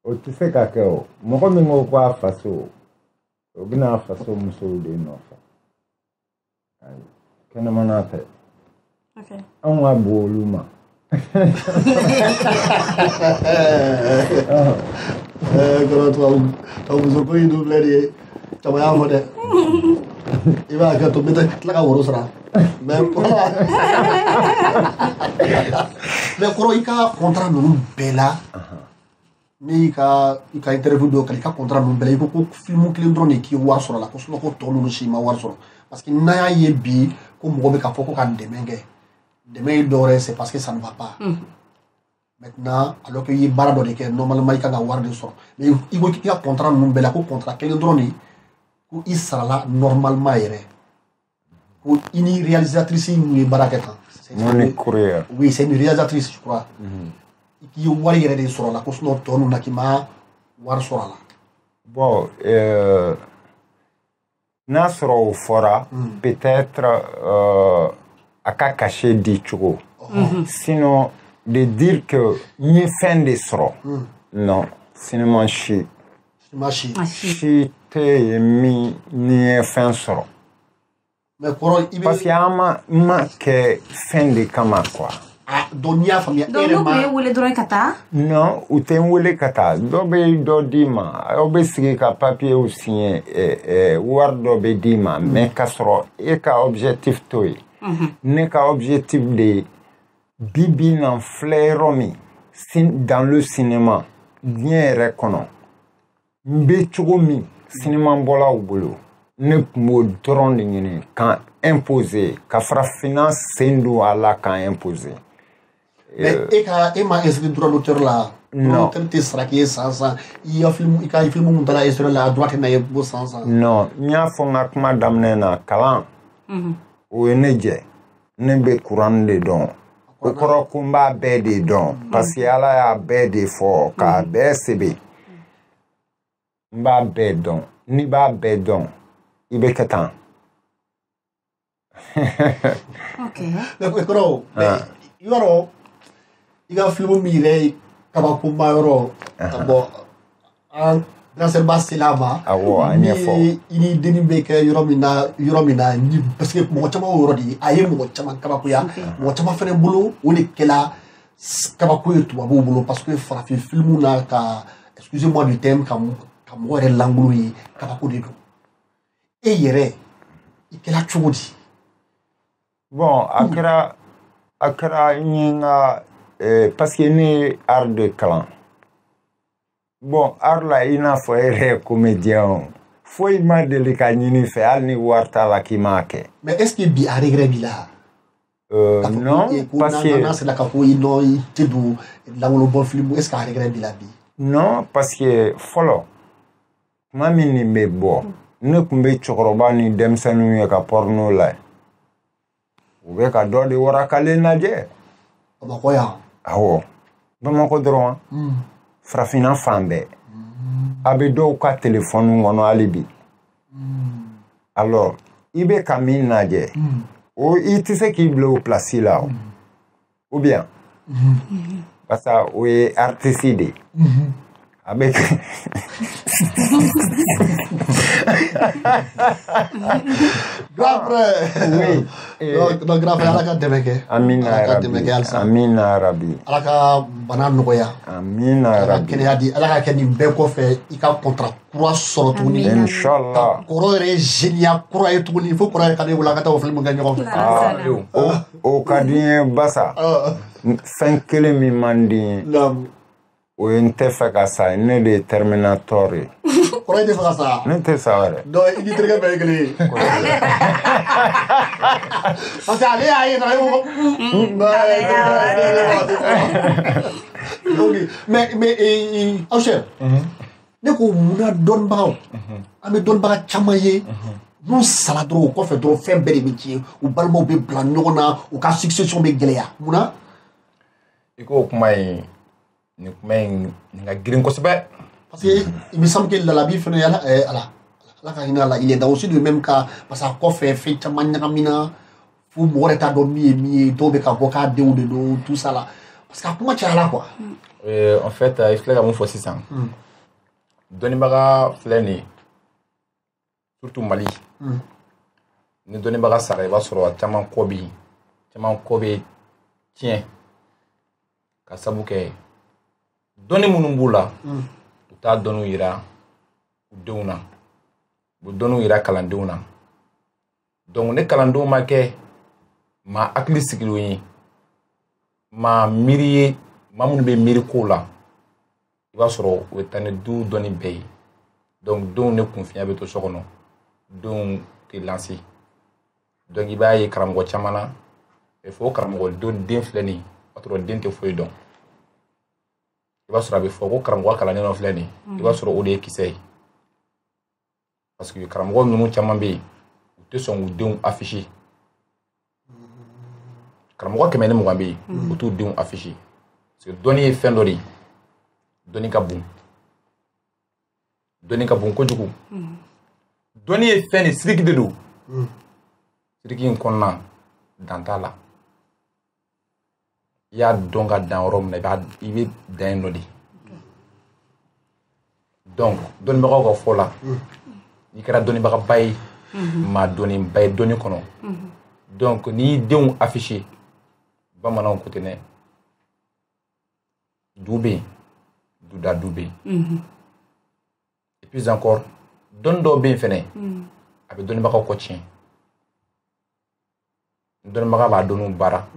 O tɛ se ka kɛ o mɔgɔ min ko k'a faso o bɛna faso musow de nɔfɛ kɛnɛmana tɛ anw ka bon olu ma tubabumuso ko in dun filɛ nin ye caman y'a fɔ dɛ i b'a hakɛ to n bɛ tila ka woro sara mais kɔrɔ i ka contrat ninnu bɛɛ la ni ka interview dɔ kɛra i ka contrat ninnu bɛɛ la i ko ko film kelen dɔrɔn de k'i wari sɔrɔ a la ko sinon ko tɔ ninnu si ma wari sɔrɔ parce que n'an y'a ye bi ko mɔgɔ bɛ k'a fɔ ko ka dɛmɛ kɛ dɛmɛ ye dɔwɛrɛ c'est parce que ça ne va pas maintenant alors que i ye baara dɔ de kɛ normalement i kan ka wari de sɔrɔ mais i ko k'i ka contrat ninnu bɛɛ la ko contrat kelen dɔrɔn de ko i sarala normalement yɛrɛ ko i ni réalisatrice min ye baara kɛ tan Monique Courrier oui c'est une réalisatrice je crois k'i ye wari yɛrɛ de sɔrɔ a la ko sinon tɔ ninnu na k'i ma wari sɔrɔ a la bon n'a sɔrɔ o fɔra peut-être a ka cachet di cogo sinon de dire que n ye fɛn de sɔrɔ non cinéma si tɛ yen min ni ye fɛn sɔrɔ parce que an ma kɛ fɛn de kama quoi donc n'i y'a faamuya e yɛrɛ ma donc n'u wele dɔrɔn ka taa non u tɛ n wele ka taa dɔ bɛ dɔ d'i ma aw bɛ sigi ka papiyew signé wari dɔ bɛ d'i ma mais k'a sɔrɔ e ka objectif t'o ye ne ka objectif de ye bibi na filɛ yɔrɔ min dans le cinéma diɲɛ yɛrɛ kɔnɔ n bɛ cogo min cinéma bɔlaw bolo ne tun b'o dɔrɔn de ɲini k'an imposer ka farafinna sen don a la k'an imposer. Mais e ma inscrit droit d'auteur la non tɛ sara k'i ye san san i ka film mun taara inscrit la a droit tɛ na ye bɔ san san non n y'a fɔ n ka kuma daminɛ na kalan o ye ne jɛ ne bɛ kuran de dɔn o kɔrɔ ko n b'a bɛɛ de dɔn parce que ala y'a bɛɛ de fɔ k'a bɛɛ sɛbɛn n b'a bɛɛ dɔn n'i b'a bɛɛ dɔn i bɛ kɛ tan. mais kɔrɔ i b'a dɔn i ka film min yɛrɛ kabakoba yɔrɔ ka bɔ an Nasserba sela ma awɔ an ɲɛ fɔ i ni denni bɛ kɛ yɔrɔ min na parce que mɔgɔ caman y'o yɔrɔ de ye a ye mɔgɔ caman kabakoya mɔgɔ caman fɛnɛ bolo o de kɛla kabako ye tubabuw bolo parce que farafin film na ka excusez-moi du terme ka mɔgɔ yɛrɛ langolo ye kabako de don e yɛrɛ i kɛla cogo di bon a kɛra n ye n ka parce que ne ye art de kalan bon art la i n'a fɔ e yɛrɛ ye comédien foyi ma deli ka ɲini fɛ hali ni wari t'a la k'i m'a kɛ mais est ce que bi a regret b'i la non parce que n'a sera ka fɔ i tɛ don langolobɔ film est ce que a regret b'i la bi non parce que fɔlɔ tuma min nin bɛ bɔ ne tun bɛ cɛkɔrɔba ni denmisɛnninw ye ka porno la u bɛ ka dɔ de warakalen lajɛ bamakɔ yan awɔ bamakɔ dɔrɔn farafinna fan bɛɛ a bɛ dɔw ka telefɔni kɔnɔ hali bi alors i bɛ ka min lajɛ o i tɛ se k'i bila o place la ou bien parce que o ye artiste de a bɛ grand frère oui donc grand frère ala ka dɛmɛ kɛ amina rabi ala ka bana nɔgɔya amina rabi kɛnɛya di ala ka kɛ nin bɛɛ kɔfɛ i ka contrat kura sɔrɔ tuguni inshallah kɔrɔ yɛrɛ ye génia kura ye tuguni fo kɔrɔ yɛrɛ ka ne wele an ka taa o film kɛ ɲɔgɔn fɛ o ka di n ye basa fɛn kelen min man di n ye o ye n tɛ fɛ ka sa ne de ye Terminator ye. Kɔrɔ tɛ fɛ ka sa. Ne tɛ sa wɛrɛ. Donc i ni terikɛ bɛɛ ye kelen ye. Parce que ale y'a ye dɔrɔn mais aw chef. Ne ko munna dɔnnibagaw an bɛ dɔnnibaga caman ye n'u sara dɔrɔn o kɔfɛ dɔrɔn fɛn bɛɛ de bɛ tiɲɛ u balimaw bɛ bila ɲɔgɔn na u ka succession bɛ gɛlɛya munna. I ko kuma in nin kuma in nin ka girin kosɛbɛ. Parce que il me semble que Lalabi fana ala ka hinɛ a la il est dans aussi le même cas parce que a kɔfɛ fɛn caman ɲagamina fo mɔgɔ yɛrɛ t'a dɔn min ye min ye dɔw bɛ ka bɔ k'a denw de don tout ça là parce que a kuma cayala quoi. En fait i filɛ ka mun fɔ sisan dɔnnibaga filɛ nin surtout Mali ni dɔnnibaga sara i b'a sɔrɔ a caman kɔ bɛ tiɲɛ ka sabu kɛ dɔnni minnu b'u la u t'a dɔnniw yira u denw na u dɔnniw yira kalandenw na donc ne kalandenw ma kɛ maa hakili sigilenw ye maa miiri ye maa minnu bɛ miiri kow la i b'a sɔrɔ u bɛ taa ni du dɔnni bɛɛ ye donc denw ne kunfinya bɛ to so kɔnɔ denw tɛ lanse donc i b'a ye karamɔgɔ caman na fo karamɔgɔ den filɛ nin o y'a sɔrɔ den tɛ foyi dɔn i b'a sɔrɔ a bɛ fɔ ko karamɔgɔ kalannen dɔ filɛ nin i b'a sɔrɔ o de ye kisɛ ye parce que karamɔgɔ ninnu caman bɛ yen u tɛ sɔn k'u denw afficher karamɔgɔ 120 bɛ yen u t'u denw afficher parce que dɔnni ye fɛn dɔ de ye dɔnni ka bon kojugu dɔnni ye fɛn de siriki de don siriki in kɔnɔna dan t'a la i y'a dɔn ka dan yɔrɔ min na i bɛ dan yen nɔ de donc dɔnnibagaw ka fɔ la n'i kɛra dɔnnibagaba ye maa dɔnniba ye dɔnni kɔnɔ donc n'i y'i denw afficher bamananw ko ten dɛ du bɛ yen duda du bɛ yen et puis encore dɔnni dɔw bɛ yen fɛnɛ a bɛ dɔnnibagaw kɔ tiɲɛ dɔnnibaga b'a dɔnniw baara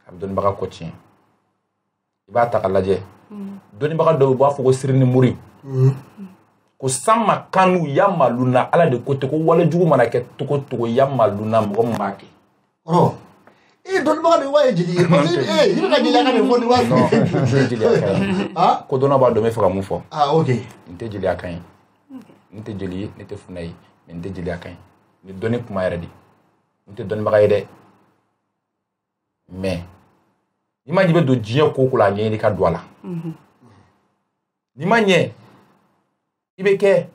a bɛ dɔnnibaga kɔ tiɲɛ i b'a ta ka lajɛ dɔnnibaga dɔw b'a fɔ ko siri ni muri ko sama kanu yamaluna ala de ko te ko wale jugu mana kɛ togo togo yamaluna mɔgɔ min b'a kɛ dɔnnibaga de wa ye jeli ye parce que i bɛ ka jeliya ka de fɔ nin waati non n tɛ jeliya kan ye ko dɔnna b'a dɔn n bɛ fɛ ka mun fɔ ok n tɛ jeliya kan ye n tɛ jeli ye ne tɛ funa ye mais n tɛ jeliya kan ye ni dɔnni kuma yɛrɛ de n tɛ dɔnnibaga ye dɛ mais n'i ma ɲɛ i bɛ don diɲɛ ko o ko la a ɲɛɲini ka don a la n'i ma ɲɛ i bɛ kɛ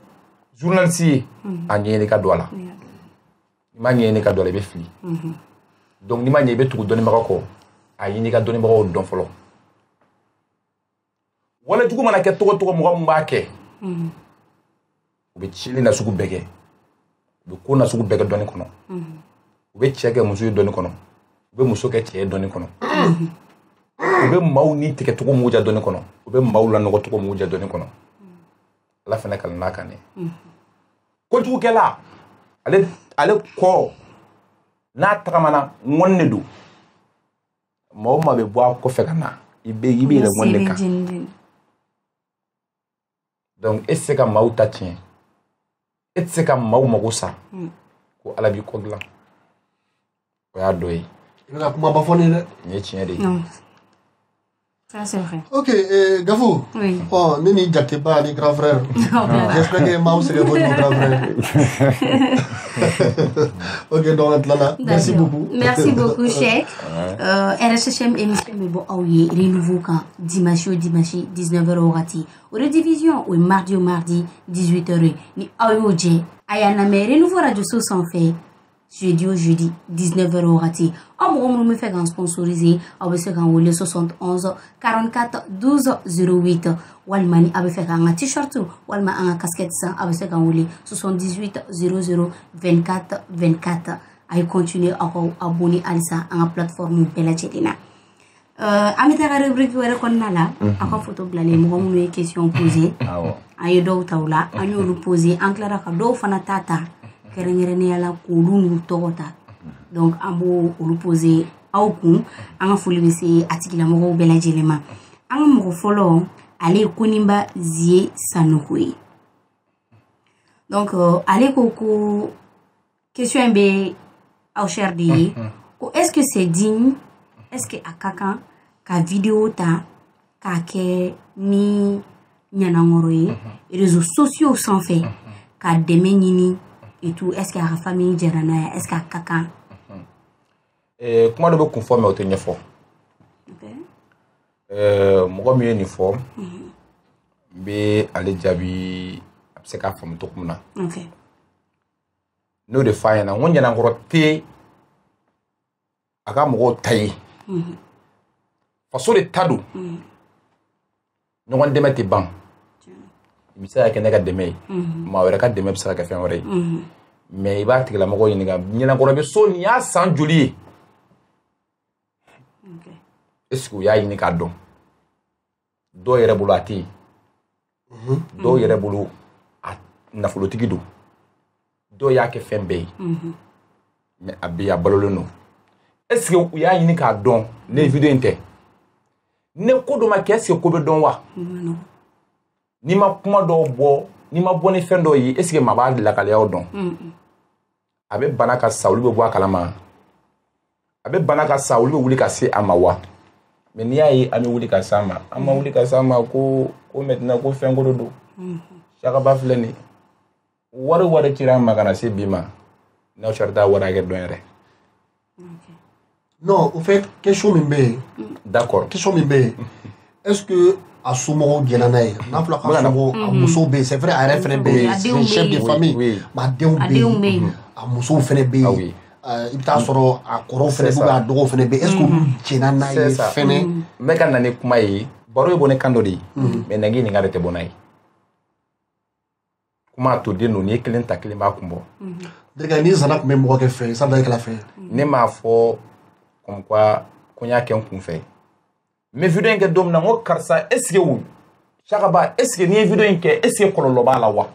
journaliste ye a ɲɛɲini ka don a la n'i ma ɲɛɲini ka don a la i bɛ fili donc n'i ma ɲɛ i bɛ tugu dɔnnibaga kɔ a ɲini ka dɔnnibagaw dɔn fɔlɔ wala jugu mana kɛ togo togo mɔgɔ min b'a kɛ u bɛ cili na sugu bɛɛ kɛ u bɛ ko na sugu bɛɛ kɛ dɔnni kɔnɔ u bɛ cɛ kɛ muso ye dɔnni kɔnɔ u bɛ muso kɛ cɛ ye dɔnni kɔnɔ u bɛ maaw ni tigɛ cogo mugu ja dɔnni kɔnɔ u bɛ maaw lanɔgɔ cogo mugu ja dɔnni kɔnɔ ala fana kalan n'a kan dɛ kojugukɛla ale kɔ n'a tagamana ŋɔni de don maa o maa bɛ bɔ a kɔfɛ ka na i bɛ yɛlɛ ŋɔni de kan donc e tɛ se ka maaw ta tiɲɛ e tɛ se ka maaw mago sa ko ala b'i kɔ dilan o y'a dɔ ye i bɛ ka kumaba fɔ ne dɛ nin ye tiɲɛ de ye Ça, c'est vrai. Ok, Gafou. Oui. Oh, Nini Djakeba, les grands frères. J'espère que Mao serait votre grand frère. Ok, donc là, merci beaucoup. Merci beaucoup, Cheikh. RSHM émission mais bon, oui, renouveau quand dimanche 19h au rati. Ou redivision ou mardi 18h. Ni ayoje. Ayana mais renouveau radio sans fait. Jeudi au jeudi 19h au rati. On me fait un sponsorisé. On va se faire 71 44 12 08. Walmani a fait un t-shirt. Walma un casquette sans. On va se faire 78 00 24 24. Aïe continue à abonner à ça à la plateforme Bella Chetina. Amita la rubrique où elle connaît là. À quoi photo blaler moi mes questions posées. Aïe do taula. Aïe nous poser. Anclara kado fanatata. Kerengere ala kolunu togota donc ambo olu poser aw kun anga foli be se atigila mo bela jelema anga mo folo ale Kunimba Zie Sanoui. Donc ale ko question be au cher de est-ce que c'est digne, est-ce que akakan ka vidéo ta ka ke ni nyanangoro ye réseaux sociaux sans fait ka deme nyini et tout, est-ce que la famille Djerana, est-ce que akakan comment de be conforme au tenir fort. Mɔgɔ min ye nin fɔ n bɛ ale jaabi a bɛ se k'a faamu cogo min na n'o de f'a ɲɛna n ko ɲɛnakɔrɔ tɛ a ka mɔgɔw ta ye faso de ta don ɲɔgɔn dɛmɛ tɛ ban i bɛ se ka kɛ ne ka dɛmɛ ye maa wɛrɛ ka dɛmɛ bɛ se ka kɛ fɛn wɛrɛ ye mais i b'a tigilamɔgɔ ɲininka ɲɛnakɔrɔ bɛ so nin y'a san joli ye est-ce que u y'a ɲini k'a dɔn dɔw yɛrɛ bolo a tɛ yen dɔw yɛrɛ bolo a nafolotigi don dɔw y'a kɛ fɛn bɛɛ ye mais a bɛ a balolen don est-ce que u y'a ɲini k'a dɔn ne video in tɛ ne ko dɔ ma kɛ est-ce que ko bɛ dɔn wa n'i ma kuma dɔw bɔ n'i ma bɔ ni fɛn dɔw ye est-ce que maa b'a lakaleyaw dɔn a bɛ bana ka sa olu bɛ bɔ a kalama a bɛ bana ka sa olu bɛ wuli ka se a ma wa mais n'i y'a ye an bɛ wuli ka s'a ma an ma wuli ka s'a ma ko maintenant ko fɛn ko don Sakaba filɛ nin wari cira an ma ka na se bi ma n'aw sari t'a wari hakɛ dɔn yɛrɛ. Non, au fait, question min bɛ yen. D'accord. Question min bɛ yen. Est-ce que a somɔgɔw jɛnna n'a ye n'a fɔra k'a somɔgɔw a musow bɛ yen c'est vrai a yɛrɛ fɛnɛ bɛ yen c'est chef de famille mais a denw bɛ yen a musow fɛnɛ bɛ yen. I bɛ taa sɔrɔ a kɔrɔw fɛnɛ bɛ a dɔgɔw fɛnɛ bɛ est-ce que olu jɛnna n'a ye fɛnɛ. n bɛ ka na ni kuma ye baro ye bɔ ne kan dɔ de ye mais nagi nin ka de tɛ bɔ n'a ye kuma a to den don n'i ye kelen ta kelen b'a kun bɔ. Dirika ni zana tun bɛ mɔgɔ kɛ fɛ san dɔ kɛla fɛ. ne m'a fɔ comme quoi ko n y'a kɛ n kun fɛ mais video in kɛ don min na n ko karisa est ce que o Sakaba est ce que n'i ye video in kɛ est ce que kɔlɔlɔ b'a la wa.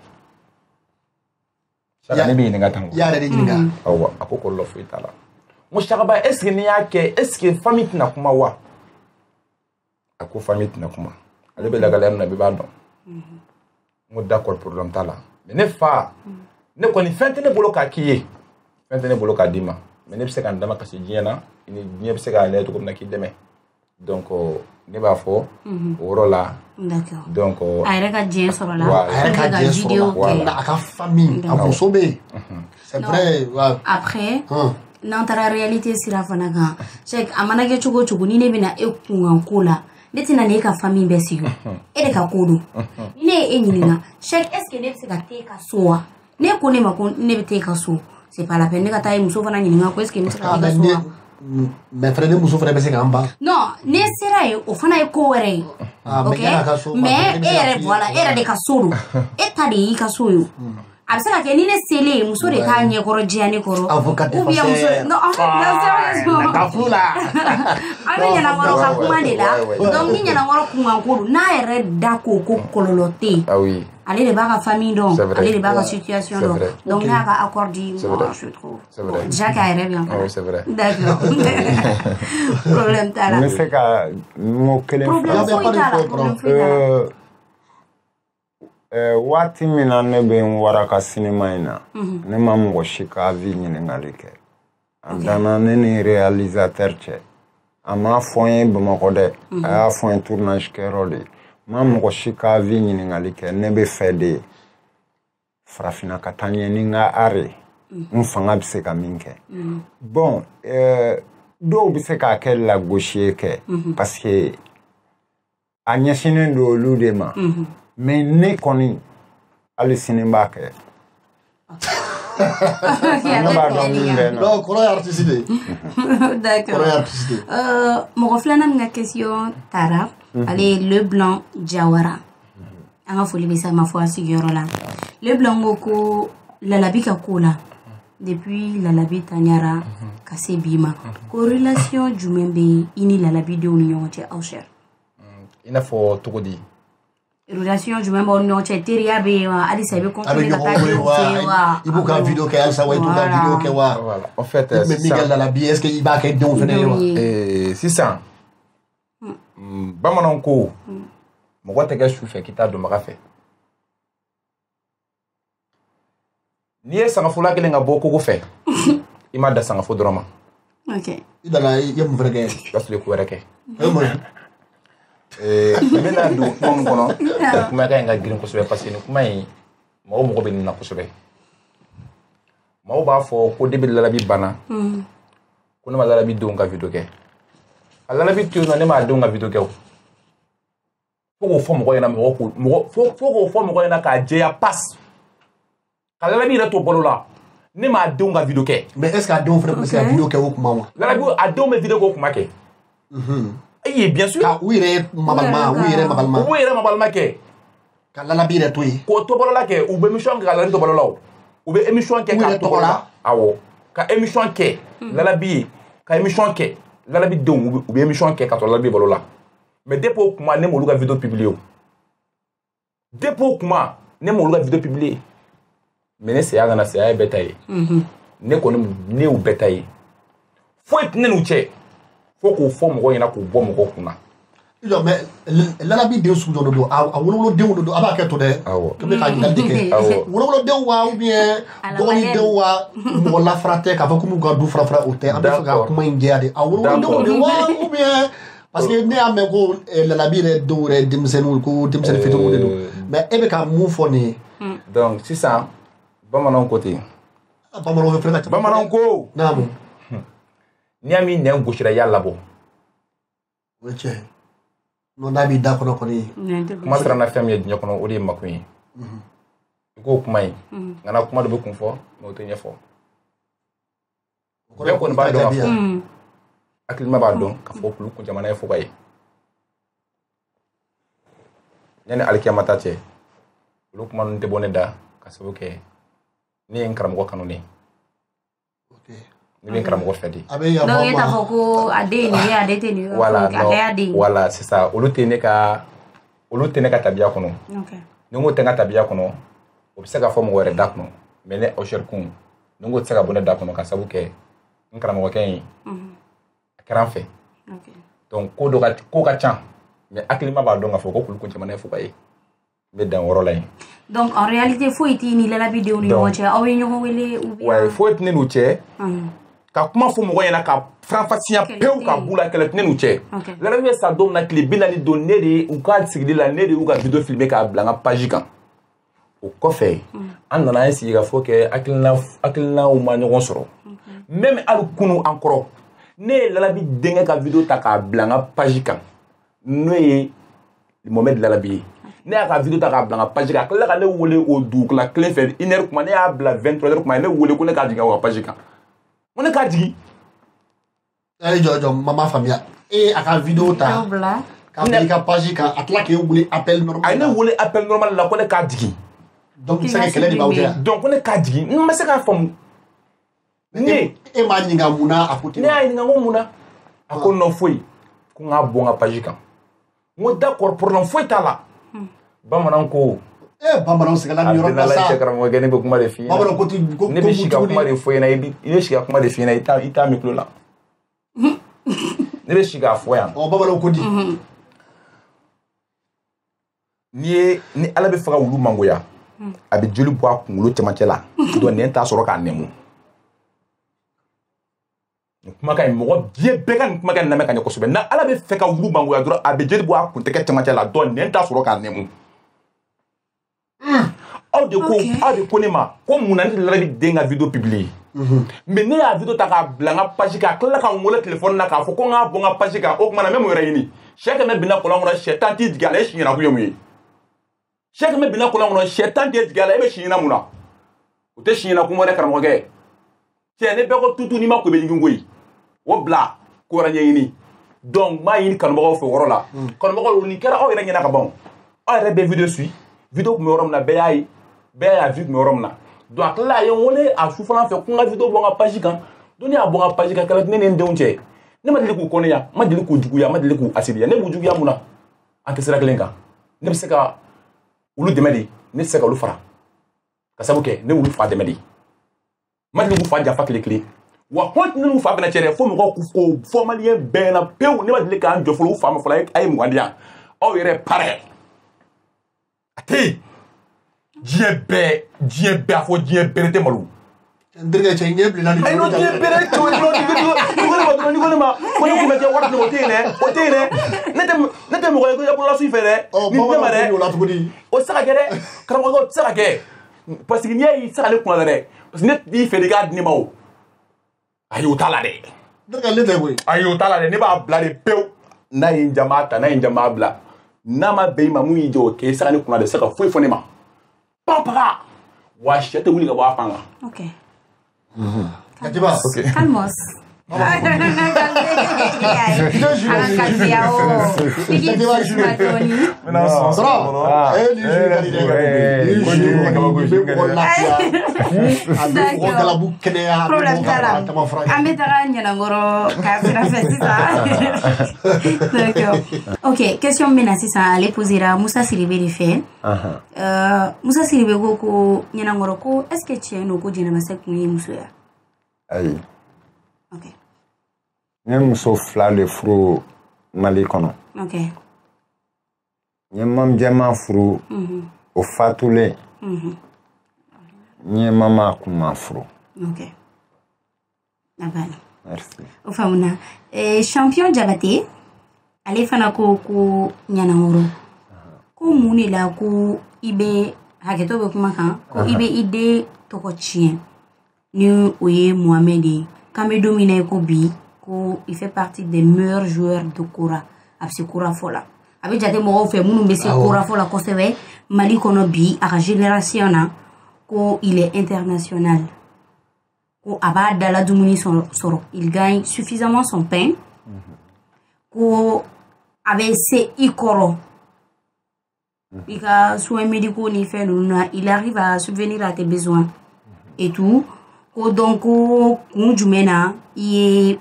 Saka ne bɛ ɲininka tan. I y'a yɛrɛ de ɲininka. Awɔ a ko kɔlɔlɔ foyi t'a la. n ko Sakaba est ce que n'i y'a kɛ est ce que famille tɛna kuma wa. a ko famille tɛna kuma ale bɛ lakalaya min na bɛɛ b'a dɔn. n ko d'accord problème t'a la mais ne fa ne kɔni fɛn tɛ ne bolo k'a k'i ye fɛn tɛ ne bolo k'a d'i ma mais ne bɛ se ka n dama kasi diɲɛ na ni diɲɛ bɛ se k'a lajɛ cogo min na k'i dɛmɛ donc ne b'a fɔ o yɔrɔ la. D'accord. Donc a yɛrɛ ka diɲɛ sɔrɔ la a yɛrɛ ka diɲɛ sɔrɔ la a ka famille a muso bɛ yen c'est vrai. Après n'an taara réalité sira fana kan Cheikh a mana kɛ cogo o cogo ni ne bɛna e kunkan ko la ne tɛna ne ka famille bɛɛ sigi e de ka ko don ni ne ye e ɲininka Cheikh est ce que ne bɛ se ka taa e ka so wa ne ko ne ma ko ne bɛ taa e ka so c'est pas la peine ne ka taa e muso fana ɲininka ko est ce que ne bɛ se ka taa e ka so wa. mais fɛnɛ ne muso fɛnɛ bɛ se k'an ban. non ne sera ye o fana ye ko wɛrɛ ye ok mais e yɛrɛ voilà e yɛrɛ de ka so don e ta de y'i ka so ye a bɛ se ka kɛ ni ne selen muso de k'a ɲɛkɔrɔ diya ne kɔrɔ ou bien muso non en fait sérieusement an bɛ ɲɛnakɔrɔ ka kuma de la donc ni ɲɛnakɔrɔ kunkan ko don n'a yɛrɛ da ko ko kɔlɔlɔ tɛ yen ale de b'a ka famille dɔn ale de b'a ka situation dɔn donc n'a ka accord di moi je trouve déjà k'a yɛrɛ bɛ yan d'accord problème t'a la. n bɛ se ka mot kelen fɔ waati min na ne bɛ n waraka sinima in na ne ma mɔgɔ si ka avis ɲininkali kɛ a danna ne ni réalisateur cɛ a m'a fɔ n ye Bamakɔ dɛ a y'a fɔ n ye tournage kɛyɔrɔ de ye ma mɔgɔ si ka avis ɲininkali kɛ ne bɛ fɛ de farafinna ka taa ɲɛ ni n ka art ye n fanga bɛ se ka min kɛ bon dɔw bɛ se k'a kɛ lagosi ye kɛ parce que a ɲɛsinnen don olu de ma mais ne kɔni hali sini n b'a kɛ. ne b'a dɔn min bɛ na. donc kɔrɔ ye artiste de ye. d'accord kɔrɔ ye artiste de ye. mɔgɔ filanan min ka question taara ale ye Leblanc Jawara an ka foli bɛ se a ma fɔ a sigiyɔrɔ la Leblanc ko Lalabi ka ko la depuis Lalabi taɲara ka se bi ma ko relation jumɛn bɛ i ni Lalabi denw ni ɲɔgɔn cɛ aw sera. i n'a fɔ cogo di. relation jumɛn b'aw ni ɲɔgɔn cɛ teriya bɛ yen wa halisa i bɛ continuer ka taa denw fɛ yen wa i b'u ka video kɛ halisa wa i t'u ka video kɛ wa. voilà en fait sisan min kɛ Lalabi est ce que i b'a kɛ denw fɛnɛ ye wa. sisan bamananw ko mɔgɔ tɛ kɛ su fɛ k'i t'a dɔnbaga fɛ n'i ye sangafula kelen ka bɔ kogo fɛ i ma da sangafo dɔrɔn ma Ok. I dana i ye mun fɛnɛ kɛ i b'a sɔrɔ i ko wɛrɛ kɛ n bɛna don kuma min kɔnɔ kumakan in ka girin kosɛbɛ parce que nin kuma in mɔgɔ bɛ nin na kosɛbɛ maaw b'a fɔ ko debi lalabi banna ko ne ma lalabi denw ka video kɛ a lalabi to yen nɔ ne m'a denw ka video kɛ o fo k'o fɔ mɔgɔ ɲɛna fo k'o fɔ mɔgɔ ɲɛna k'a jɛya passe ka lalabi yɛrɛ to balo la ne m'a denw ka video kɛ mais est ce que a denw fɛnɛ tun bɛ se ka video kɛ o kuma wa lalabi a denw bɛ video k'o kuma kɛ ayi bien sûr ka u yɛrɛ mabalima kɛ ka lalabi yɛrɛ to yen k'o to balo la kɛ u bɛ émission kɛ ka lalabi to balo la o u bɛ émission kɛ k'a tɔgɔ la awɔ ka émission kɛ lalabi ye ka émission kɛ lalabi denw u bɛ émission kɛ ka sɔrɔ lalabi balo la mais depuis o kuma ne m'olu ka video publier o depuis o kuma ne m'olu ka video publier mais ne saya kana saya ye bɛɛ ta ye ne kɔni ne y'u bɛɛ ta ye foyi tɛ ne n'u cɛ fo k'o fɔ mɔgɔ ɲɛna k'o bɔ mɔgɔw kunna jɔ mais lalabi den sugu dɔ don a wolowolodenw de don a b'a kɛ to dɛ k'i bɛ ka ɲininkali de kɛ wolowolodenw wa ou bien dɔgɔnindenw wa mɔgɔ lafara tɛ k'a fɔ k'u ka du farafara o tɛ an bɛ fɛ ka kuma in jɛya de a wolowolodenw de wa ou bien parce que ne y'a mɛn ko lalabi yɛrɛ dɔw yɛrɛ denmisɛnninw ko denmisɛnnin fitininw de don mais e bɛ ka mun fɔ nin ye donc sisan bamananw ko ten bamananw fɛnɛ ka ca bamananw ko naamu n'i y'a min nɛn gosira i y'a labɔ o ye tiɲɛ ye non n'a b'i da kɔnɔ kɔni kuma sera na fɛn min ye diɲɛ kɔnɔ o de ye makun ye i k'o kuma in nka na kuma dɔ bɛ kun fɔ mais o tɛ ɲɛfɔ bɛɛ kɔni b'a dɔn ka fɔ hakilima b'a dɔn ka fɔ kulu kun jamana ye fɔba ye yanni alikiyama ta cɛ olu kuma ninnu tɛ bɔ ne da ka sababu kɛ ne ye n karamɔgɔ kanu ne ne bɛ n karamɔgɔ fɛ de donc e t'a fɔ ko a den nin ye ale tɛ nin ye a den voilà sisan olu tɛ ne ka tabiya kɔnɔ ni n ko tɛ n ka tabiya kɔnɔ o bɛ se ka fɔ mɔgɔ wɛrɛ da kɔnɔ mais ne Ausher kun ni n ko tɛ se ka bɔ ne da kɔnɔ ka sababu kɛ n karamɔgɔkɛ in a kɛra n fɛ donc ko ka ca mais hakilima b'a dɔn k'a fɔ ko kulu kun jamana ye fɔba ye n bɛ dan o yɔrɔ la yen donc en réalité foyi t'i ni lalabidenw ni ɲɔgɔn cɛ aw ye ɲɔgɔn wele ou bien ouais foyi tɛ ne n'u cɛ ka kuma fɔ mɔgɔ ɲɛna ka faranfasiya pewu ka b'u la kɛlɛ tɛ ne n'u cɛ lalabi bɛ sa don min na tile 40 don ne de u ka sigili la ne de y'u ka video filmer k'a bila n ka page kan o kɔfɛ an nana an sigi ka fɔ kɛ hakilinaw ma ɲɔgɔn sɔrɔ même hali kunu an kɔrɔ ne ye lalabi denkɛ ka video ta k'a bila n ka page kan n'o ye Mohamed Lalabi ye ne y'a ka video ta k'a bila n ka page kan a tilala ka ne wele o dugukila kelen fɛ 1 heure kuma ne y'a bila 23 heures kuma ne wele ko ne k'a jigin o ka page kan ko ne k'a jigin jɔ mama faamuya a ka video ta k'a bila i ka page kan a tila k'e wele appel normal a ye ne wele appel normal la ko ne k'a jigin donc i se ka kɛlɛ de b'aw cɛ yan donc ko ne k'a jigin n ma se k'a faamu ne e m'a ɲininka mun na a ko ten ne y'a ɲininka ko mun na a ko non foyi ko n k'a bɔ n ka page kan n ko d'accord problème foyi t'a la bamanan ko bamananw sɛgɛnna ni yɔrɔ la sa karamɔgɔkɛ ne bɛ kuma de f'i ɲɛna bamananw ko ten ko ne bɛ si ka kuma de fɔ i ɲɛna i bɛ si ka kuma de f'i ɲɛna i t'a mɛn tulo la ne bɛ si k'a fɔ yan bamananw ko di ni ala bɛ fɛ ka wulu mangoya a bɛ joli bɔ a kunkolo cɛmancɛ la donc nɛn t'a sɔrɔ k'a nɛmu nin kumakan in mɔgɔ diɲɛ bɛɛ ka nin kumakan in lamɛn ka ɲɛ kosɛbɛ na ala bɛ fɛ ka wulu mangoya dɔrɔn a bɛ joli bɔ a kuntɛgɛ cɛmancɛ la donc nɛn t'a sɔrɔ k'a nɛmu aw de ko ne ma ko mun na ne lalabi den ka video publier mais ne y'a video ta k'a bila n ka page kan a tilala ka n wele téléphone na k'a fɔ ko n k'a bɔ n ka page kan o tuma na n bɛ mun yɛrɛ ɲini sɛ kɛmɛ binna kɔlɔn kɔnɔ sɛ tan t'i jigi a la e si ɲɛna kun ye mun ye sɛ kɛmɛ binna kɔlɔn kɔnɔ sɛ tan t'e jigi a la e bɛ si ɲɛna mun na o tɛ si ɲɛna kun wɛrɛ karamɔgɔkɛ cɛ ne bɛɛ ko tutu n'i ma ko i bɛ ɲigin koyi o bila ko wɛrɛ ɲɛɲini donc n b'a ɲini kanubagaw fɛ o yɔrɔ la kanubagaw nin kɛra aw yɛrɛ ɲɛna ka ban aw yɛrɛ bɛ video suit video tun bɛ yɔrɔ min na bɛɛ y'a ye bɛɛ y'a vu tun bɛ yɔrɔ min na donc a tilala a ye n wele a su fana fɛ ko n ka video bɔ n ka page kan donc ne y'a bɔ n ka page kan kɛlɛ ne ni n denw cɛ ne ma deli k'u kɔnɔya n ma deli k'u juguya n ma deli k'u asiriya ne b'u juguya mun na an tɛ sira kelen kan ne bɛ se ka olu dɛmɛ de ne tɛ se ka olu fara ka sabu kɛ ne y'olu fa dɛmɛ de n ma deli k'u fa janfa tile kelen wa hɔn ne n'u fa fana cɛ dɛ fo mɔgɔw k'o fɔ maliyɛn bɛɛ na pewu ne ma deli k'an jɔ fɔlɔ u fa ma fɔlɔ a ye mugan di yan aw yɛrɛ parɛ Ate. Dieu bé à fo Dieu béré malou. Ndrega chenye bli nani. Ay no Dieu béré to ni ko ma ko ni ko mete wat no otene nete mo ko ya pour la suivre ni ma re o saka gere karamo ko saka ge parce que ni ay saka le ko la re parce que net di fe de gad ni mawo ayo tala de Ndrega le de boy ayo tala de ne ba bla de pew na yin jamaata na yin jama'a bla na ma be ma mu yi jo ke saka ni ko la de saka foi fonema papa wa shete wuli ga wa fanga Okay. Katiba Calmos. Ok, question menacée ça allait poser à Moussa Sidibé de fait. Moussa Sidibé ko nyanangoro ko est-ce que tu es no ko dina masek ni musoya? Ayi. Ok. Nye muso fila de furu Mali kɔnɔ. Ok. Nye mam jɛma furu o fatulen. Nye mama kuma furu. Ok. Nabana. Merci. O famuna. Champion Diabaté ale fana ko nyanangoro. Ko muni la ko ibe haketo be kuma kan ko ibe ide toko chien. Ni oye Mohamed Kamé domine ko bi ko il fait partie des meilleurs joueurs de Kora absi Kora fola abe jate mo fait munu be se Kora fola ko sebe Mali kono bi a génération na ko il est international ko aba dala dumuni soro il gagne suffisamment son pain ko abe se ikoro ika soins médicaux ni fait il arrive à subvenir à tes besoins et tout. Donc, on jumena il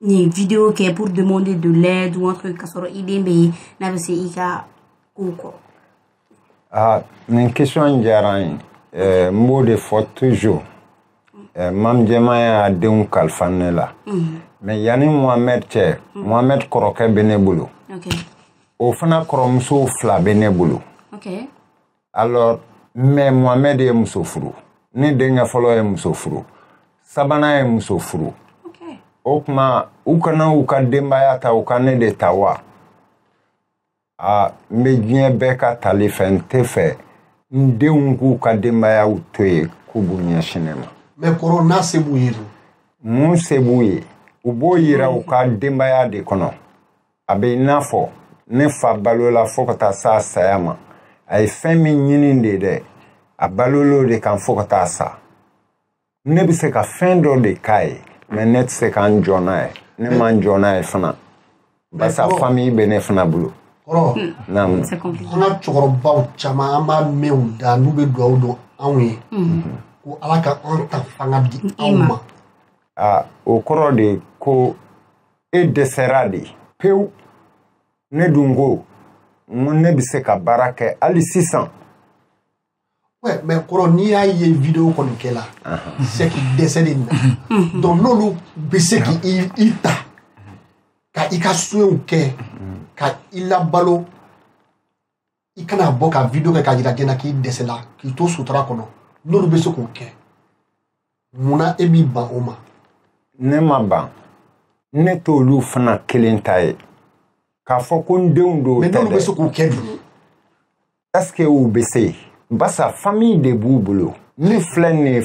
ni vidéo qui est pour demander de l'aide ou un truc kasoro idembe na be se ika koko. Une question jaran mot de faut toujours. Mam jema ya deun kalfanela. Mais yani Mohamed che Mohamed koroke benebulu. OK. O fana koromso fla benebulu. OK. Alors mais Mohamed est muso furu. Ni denga folo e muso furu. Sabana e muso furu. Okay. O kuma u kana u ka denbaya ta u ka ne de ta wa. Mbe diɲɛ bɛɛ ka tali fɛ n tɛ fɛ n denw k'u ka denbayaw to ye k'u b'u ɲɛsin ne ma. Mais kɔrɔ n'a se b'u ye. Mun se b'u ye u b'o yira u ka denbaya de kɔnɔ. A bɛ i n'a fɔ ne fa balola fo ka taa s'a saya ma. A ye fɛn min ɲini de dɛ. A balolo de kan fo ka taa sa. Ne bɛ se ka fɛn dɔ de k'a ye mais ne tɛ se ka n jɔ n'a ye. Ne ma n jɔ n'a ye fana. Basa famille bɛ ne fana bolo. Kɔrɔ. Naam. C'est compliqué. An ka cɛkɔrɔbaw caman an b'a mɛn u da n'u bɛ dugawu dɔn anw ye. Ko Ala ka an ta fanga di anw ma. O kɔrɔ de ko e dɛsɛra de pewu. Ne dun ko ne bɛ se ka baara kɛ hali sisan. Ouais, mais kɔrɔ n'i y'a ye vidéo kɔni kɛ la. C'est qu'il dɛsɛ de na. Donc n'olu bɛ se k'i ta ka i ka soɲɛw kɛ ka i labalo i kana bɔ ka vidéo kɛ k'a jira den na k'i dɛsɛla k'i to sutura kɔnɔ n'olu bɛ se k'o kɛ munna e b'i ban o ma. Ne ma ban ne t'olu fana kelen ta ye k'a fɔ ko n denw do tɛ dɛ. Mais n'olu bɛ se k'o kɛ dun. Est-ce que u bɛ se basa famille de b'u bolo ni filɛ nin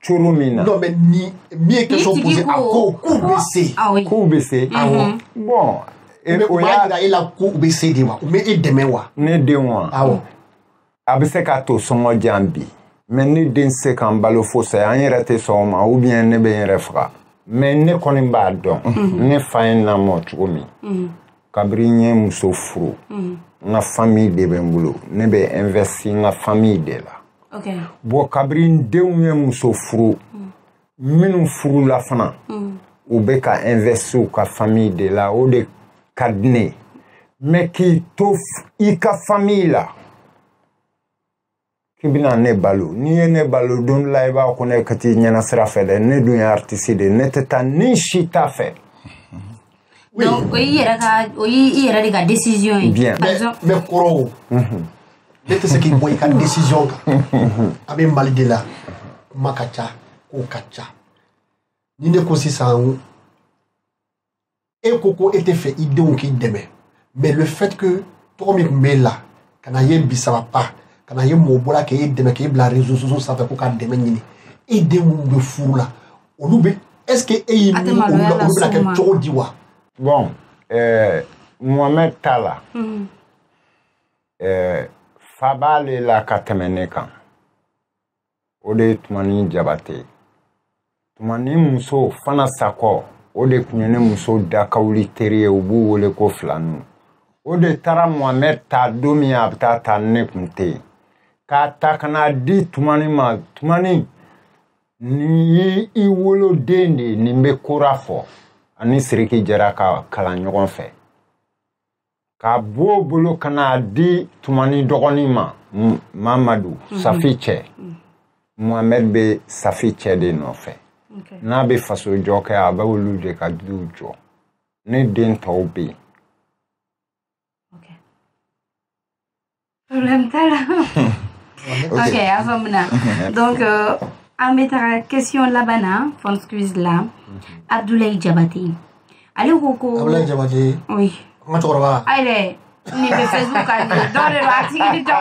coro min na. Non mais ni min ye question posée a ko k'u bɛ se. K'u bɛ se. Bon. O y'a jira e la ko u bɛ se de wa u bɛ e dɛmɛ wa. Ne den wa. Awɔ. A bɛ se k'a to sɔngɔ jan bi mais ne den se k'an balo fo saya an yɛrɛ tɛ sɔn o ma ou bien ne bɛ n yɛrɛ faga mais ne kɔni b'a dɔn ne fa ye n lamɔ cogo min kabiri n ye muso furu n ka famille de bɛ n bolo ne bɛ investi n ka famille de la. Okay. Bon kabiri n denw ye muso furu minnu furu la fana u bɛ ka investi u ka famille de la o de ka di ne ye mais k'i to i ka famille la. Kibina ne balo ni ye ne balo don la I b'a ko ne ka ti ɲɛna sira fɛ dɛ ne dun ye artiste de ne tɛ taa ni si t'a fɛ. Donc o y'i yɛrɛ de ka décision ye. Bien. Par exemple. Mais kɔrɔ o ne tɛ se k'i bɔ i ka décision kan a bɛ Mali de la kuma ka ca ko ka ca ni ne ko sisan e ko e tɛ fɛ i denw k'i dɛmɛ mais le fait que tɔgɔ min tun b'e la ka na ye bisaba pa ka na ye mɔgɔ bɔra k'e dɛmɛ k'e bila réseaux sociaux sanfɛ ko ka dɛmɛ ɲini e den minnu bɛ furu la olu bɛ est ce que e y'i miiri olu la olu bɛna kɛ cogo di wa. bon Mohamed ta la fa b'ale la ka tɛmɛ ne kan o de ye Tumani Jabate Tumani muso Fana Sakɔ o de tun ye ne muso dakawuli teri ye u b'u wele ko Filanu o de taara Mohamed ta don min a bɛ taa ta ne tun tɛ yen k'a ta ka na di Tumani ma Tumani nin ye i woloden de nin bɛ kora fɔ ani Siriki Jara ka kalan ɲɔgɔn fɛ k'a b'o bolo ka na di Tumani dɔgɔnin ma Mamadu Safi cɛ Mohamed bɛ Safi cɛ de nɔfɛ n'a bɛ faso jɔ kɛ a bɛ olu de ka duw jɔ ne den tɔw bɛ yen. Problème t'a là. Ok, avant maintenant. Donc, en mettant la question là-bas, fond quiz là, Abdoulaye Jabate. Allez, Roko. Abdoulaye Jabate. Oui. Comment tu crois? Allez, ni be Facebook ani. Dans le article de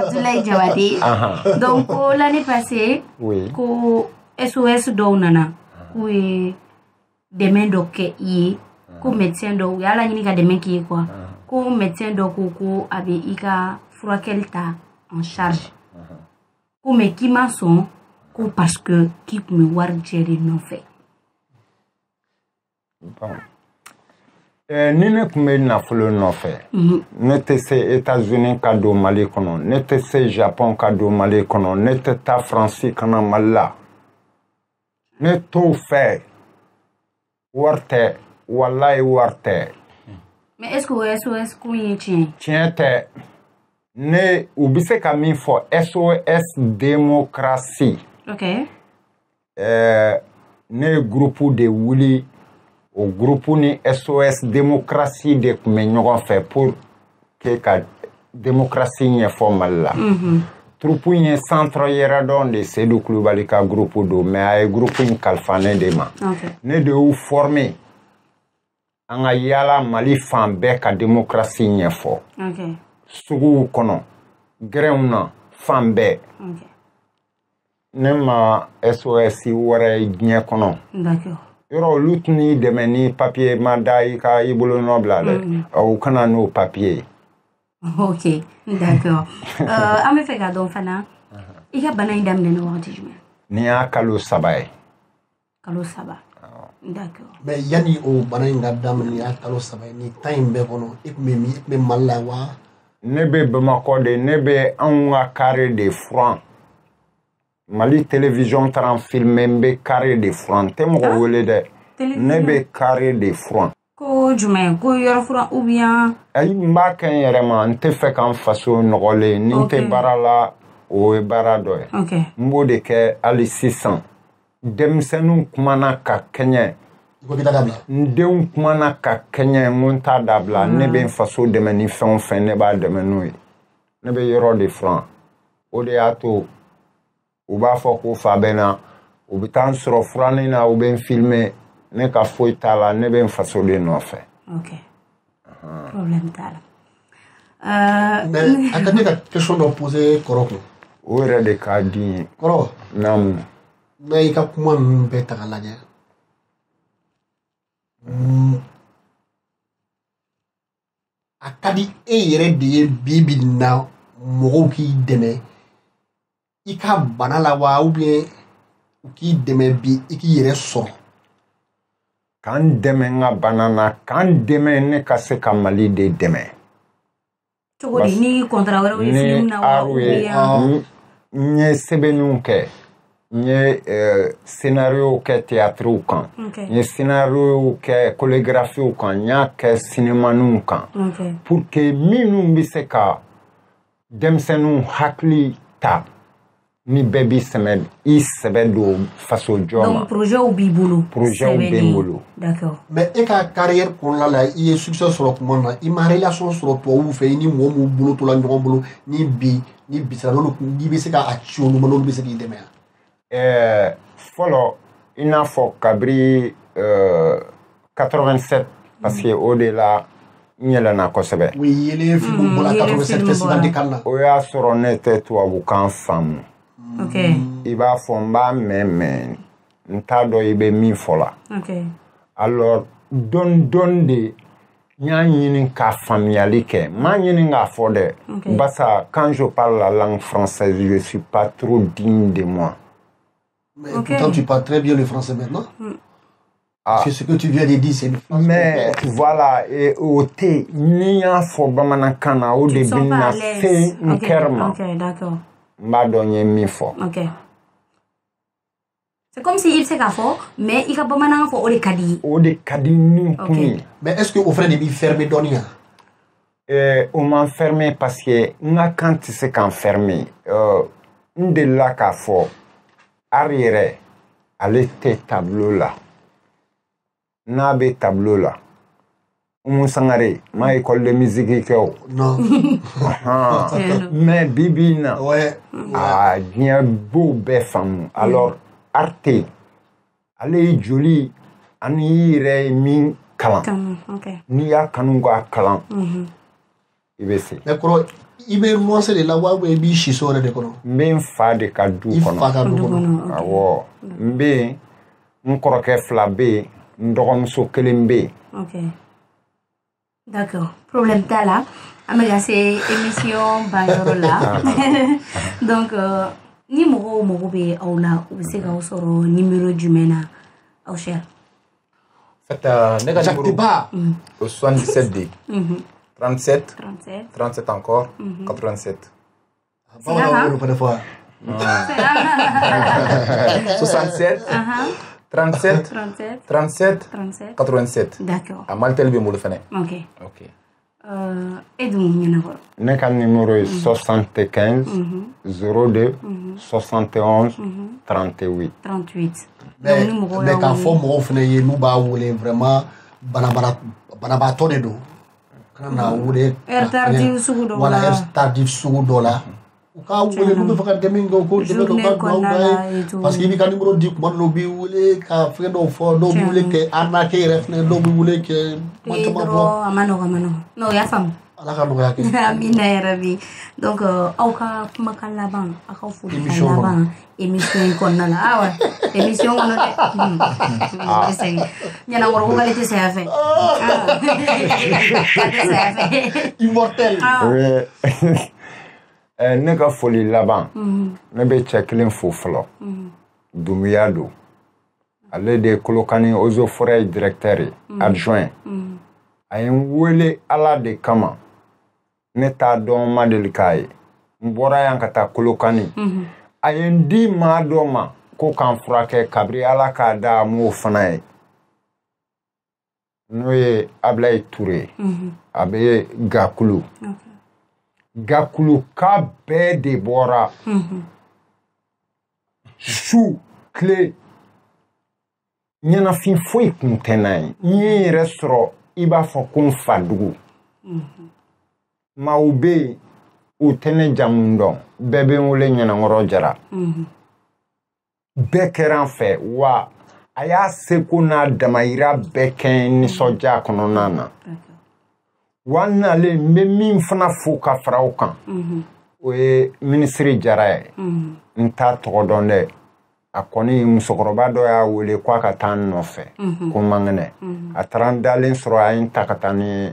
Abdoulaye Jabate. Donc, l'année passée, ko SOS Dounana, oui, des mains d'ok y. Ko médecin do yala ñini ka deme ki quoi ko médecin do ko abe ika furakɛli ta en charge ko mais qui ma son ko parce que qui me war jeri no fait ni ne kun bɛ nafolo nɔfɛ ne tɛ se États-Unis ka don Mali kɔnɔ ne tɛ se Japon ka don Mali kɔnɔ ne tɛ taa France kana Mali la ne t'o fɛ wari tɛ wallahi warte. Mais est-ce que SOS kouye tien? Tien te. Ne ou bise ka min fo SOS démocratie. OK. Ne groupe de wuli o groupe ni SOS démocratie de kume ɲɔgɔn fɛ pour que ka démocratie ɲɛfɔ Mali la. Troupe in centre yɛrɛ dɔn de Seydou Kulubali ka groupe do mais a ye groupe in kalifa ne de ma. Ne de y'u former. An ka yala Mali fan bɛɛ ka démocratie ɲɛfɔ. Suguw kɔnɔ grɛnw na fan bɛɛ. Ne ma SOS wɛrɛ ye diɲɛ kɔnɔ. Yɔrɔ olu tun y'i dɛmɛ ni papier ma da i ka i bolo nɔ bila dɛ. U kana n'o papier. Ok, d'accord. An bɛ fɛ ka dɔn fana i ka bana in daminɛ ni wagati jumɛn? Ni y'a kalo 3 ye. Kalo 3. D'accord. Mais yani o bana in ka daminɛ y'a kalo 3 ye ni temps in bɛɛ kɔnɔ i tun bɛ min i tun bɛ Mali la wa? Ne bɛ Bamakɔ de ne bɛ anw ka carré de furan. Mali télévision taara filmé n bɛ carré de furan tɛ mɔgɔ wele dɛ. Ne bɛ carré de furan. Ko jumɛn ko yɔrɔ furan ou bien? Ayi n b'a kɛ n yɛrɛ ma n tɛ fɛ ka n faso nɔgɔlen ni n tɛ baara la o ye baara dɔ ye. N b'o de kɛ hali sisan. Denmisɛnninw kumana ka kɛɲɛ. N denw kumana ka kɛɲɛ n ko n t'a dabila ne bɛ n faso dɛmɛ ni fɛn o fɛn ne b'a dɛmɛ n'o ye. Ne bɛ yɔrɔ de furan. O de y'a to u b'a fɔ ko fa bɛ na u bɛ taa n sɔrɔ furanin na u bɛ n filmer ne ka foyi t'a la ne bɛ n faso de nɔfɛ. Ok. Problème t'a la. Mais a ka ne ka question dɔ poser kɔrɔ kun. O yɛrɛ de ka di n ye. Kɔrɔ. Naamu. N'a y'i ka kuma ninnu bɛɛ ta k'a lajɛ. A ka di e yɛrɛ de ye bi na mɔgɔw k'i dɛmɛ i ka bana la wa ou bien u k'i dɛmɛ bi i k'i yɛrɛ sɔrɔ. K'an dɛmɛ n ka bana na k'an dɛmɛ ne ka se ka Mali de dɛmɛ. Cogo di ni contrat wɛrɛw ye film na wa ou bien? N ye sɛbɛnniw kɛ. N ye scénario kɛ théâtre kan. N ye scénario kɛ chorégraphie kan. N y'a kɛ cinémaniw kan. Pour que minnu bɛ se ka denmisɛnninw hakili ta ni bɛɛ b'i sɛbɛ i sɛbɛ don faso jɔ ma. Donc projet u b'i bolo. Projet u bɛ n bolo. D'accord. Mais e ka carrière kɔnɔna la i ye succès sɔrɔ tuma na i ma relation sɔrɔ tubabuw fɛ i ni mɔgɔ minnu bolo tola ɲɔgɔn bolo ni bisira n'olu i bɛ se k'a ci olu ma n'olu bɛ se k'i dɛmɛ yan. Fɔlɔ i n'a fɔ kabiri 87 parce que o de la n yɛlɛnna kosɛbɛ. Oui, yelen film bɔla 87 festival de Cannes. O y'a sɔrɔ ne tɛ tubabukan faamu. Ok. I b'a fɔ n b'a mɛn n t'a dɔn i bɛ min fɔ la. Ok. Alors dɔɔni de n y'a ɲini ka faamuyali kɛ. n m'a ɲini k'a fɔ dɛ. Basa quand je parle la langue française je suis pas trop digne de moi. Mais pourtant tu parles très bien le français maintenant. C'est ce que tu viens de dire, c'est une phrase. Mais voilà, et au thé, ni y'a fɔ bamanankan na o de bɛ na se n kɛrɛ ma. Ok, d'accord. N b'a dɔn n ye min fɔ. Ok. C'est comme si il se k'a fɔ, mais i ka bamanankan fɔ o de ka di. O de ka di ni kun ye. Mais est-ce que o fana de b'i fermer dɔɔni yan? On m'a fermé parce que n ka kan tɛ se k'an fermer. N delila k'a fɔ art yɛrɛ ale tɛ tableau la. N'a bɛ tableau la. Umu Sangare, ma école de musique kɛ o. Non. Mais bibi in na. Ouais. Diɲɛ b'o bɛɛ faamu. Alors arte ale ye joli ani i yɛrɛ ye min kalan. N'i y'a kanu k'a kalan. I bɛ se. Mais kɔrɔ i bɛ luwanse de la wa i b'i si so yɛrɛ de kɔnɔ? N bɛ n fa de ka du kɔnɔ. I fa ka du kɔnɔ. Awɔ. N bɛ yen, n kɔrɔkɛ 2 bɛ yen, n dɔgɔmuso 1 bɛ yen. Ok. D'accord. Problème t'a la. An bɛ ka se émission banyɔrɔ la. Donc ni mɔgɔw mago bɛ aw la u bɛ se k'aw sɔrɔ numéro jumɛn na aw cher? En fait, ne ka numéro au 77 D. 37 encore 87. 67 37 87. D'accord. A Maltel bɛ n bolo fɛnɛ. Ok. Et donc ɲɛnabɔ. Ne ka numéro est 75 02 71 38. 38. Mais k'a fɔ mɔgɔw fɛnɛ ye n'u b'a wele vraiment banabaatɔ de don. Kana na wele heure tardive sugu dɔ la. Voilà, heure tardive sugu dɔ la. U k'a wele n'u bɛ fɛ ka dɛmɛ kɛ u k'o dɛmɛ dɔ ka dugawu n'a ye parce que i b'i ka numéro di tuma dɔ la u b'i wele ka fɛn dɔw fɔ dɔw b'i wele kɛ arnaque yɛrɛ fɛnɛ dɔw b'i wele kɛ kuma caman fɔ. A ma nɔgɔ non o y'a faamu. Ala ka nɔgɔya kɛ. Amina yarabi. Donc aw ka kumakan laban aw ka folikan laban émission in kɔnɔna la. Awa émission kɔnɔ dɛ. Ɲɛnakɔrɔ ko k'ale tɛ saya fɛ. Immortel. Ne ka foli laban ne bɛ cɛ 1 fo fɔlɔ. Dumuya don. Ale de ye Kolokani eaux et forêts directeur ye adjoint. A ye n wele Ala de kama. Ne t'a dɔn ma deli k'a ye. N bɔra yan ka taa Kolokani. A ye n di maa dɔ ma ko k'an furakɛ kabiri Ala k'a da m'o fana ye. N'o ye Ablaye Touré. A bɛ Gakulu. Gakulu ka bɛɛ de bɔra. Su, tile, ɲɛnafin foyi kun tɛ n'a ye. N ye n yɛrɛ sɔrɔ i b'a fɔ ko n fa dugu. Maaw bɛ yen u tɛ ne jamu dɔn. Bɛɛ bɛ n wele Ɲɛnankɔrɔ Jara. Bɛɛ kɛra n fɛ wa a y'a seko n'a damayira bɛɛ kɛ nisɔndiya kɔnɔna na. Wa n'ale n bɛ min fana fo ka fara o kan o ye minisiri Jara ye. N t'a tɔgɔ dɔn dɛ. A kɔni musokɔrɔba dɔ y'a wele k'a ka taa n nɔfɛ ko n man kɛnɛ. A taara n dalen sɔrɔ a ye n ta ka taa ni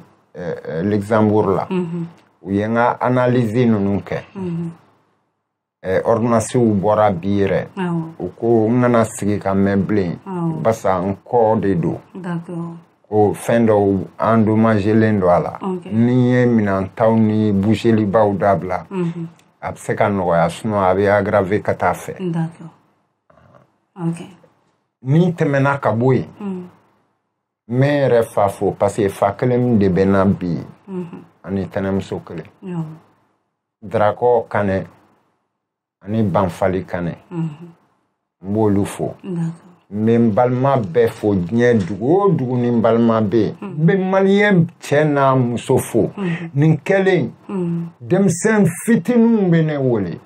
Luxembourg la. U ye n ka analyse ninnu kɛ. Ordonnance bɔra bi yɛrɛ. U ko n kana sigi ka mɛn bilen basa n kɔ de don. Ko fɛn dɔw endommagelen don a la. Ni ye minɛntaw ni bougelibaw dabila a bɛ se ka nɔgɔya sinon a bɛ aggraver ka taa fɛ. Ni tɛmɛna ka bɔ yen n bɛ n yɛrɛ fa fo parce que fa kelen de bɛ n na bi ani tɛnɛmuso kelen. Darakɔ Kanɛ ani Banfali Kane m'bolu fo mais balma bɛɛ fo diɲɛ dugu o dugu ni balma bɛ bɛ maliyɛn cɛ n'a muso fo nin kɛlen denmisɛn fitininw bɛ ne wele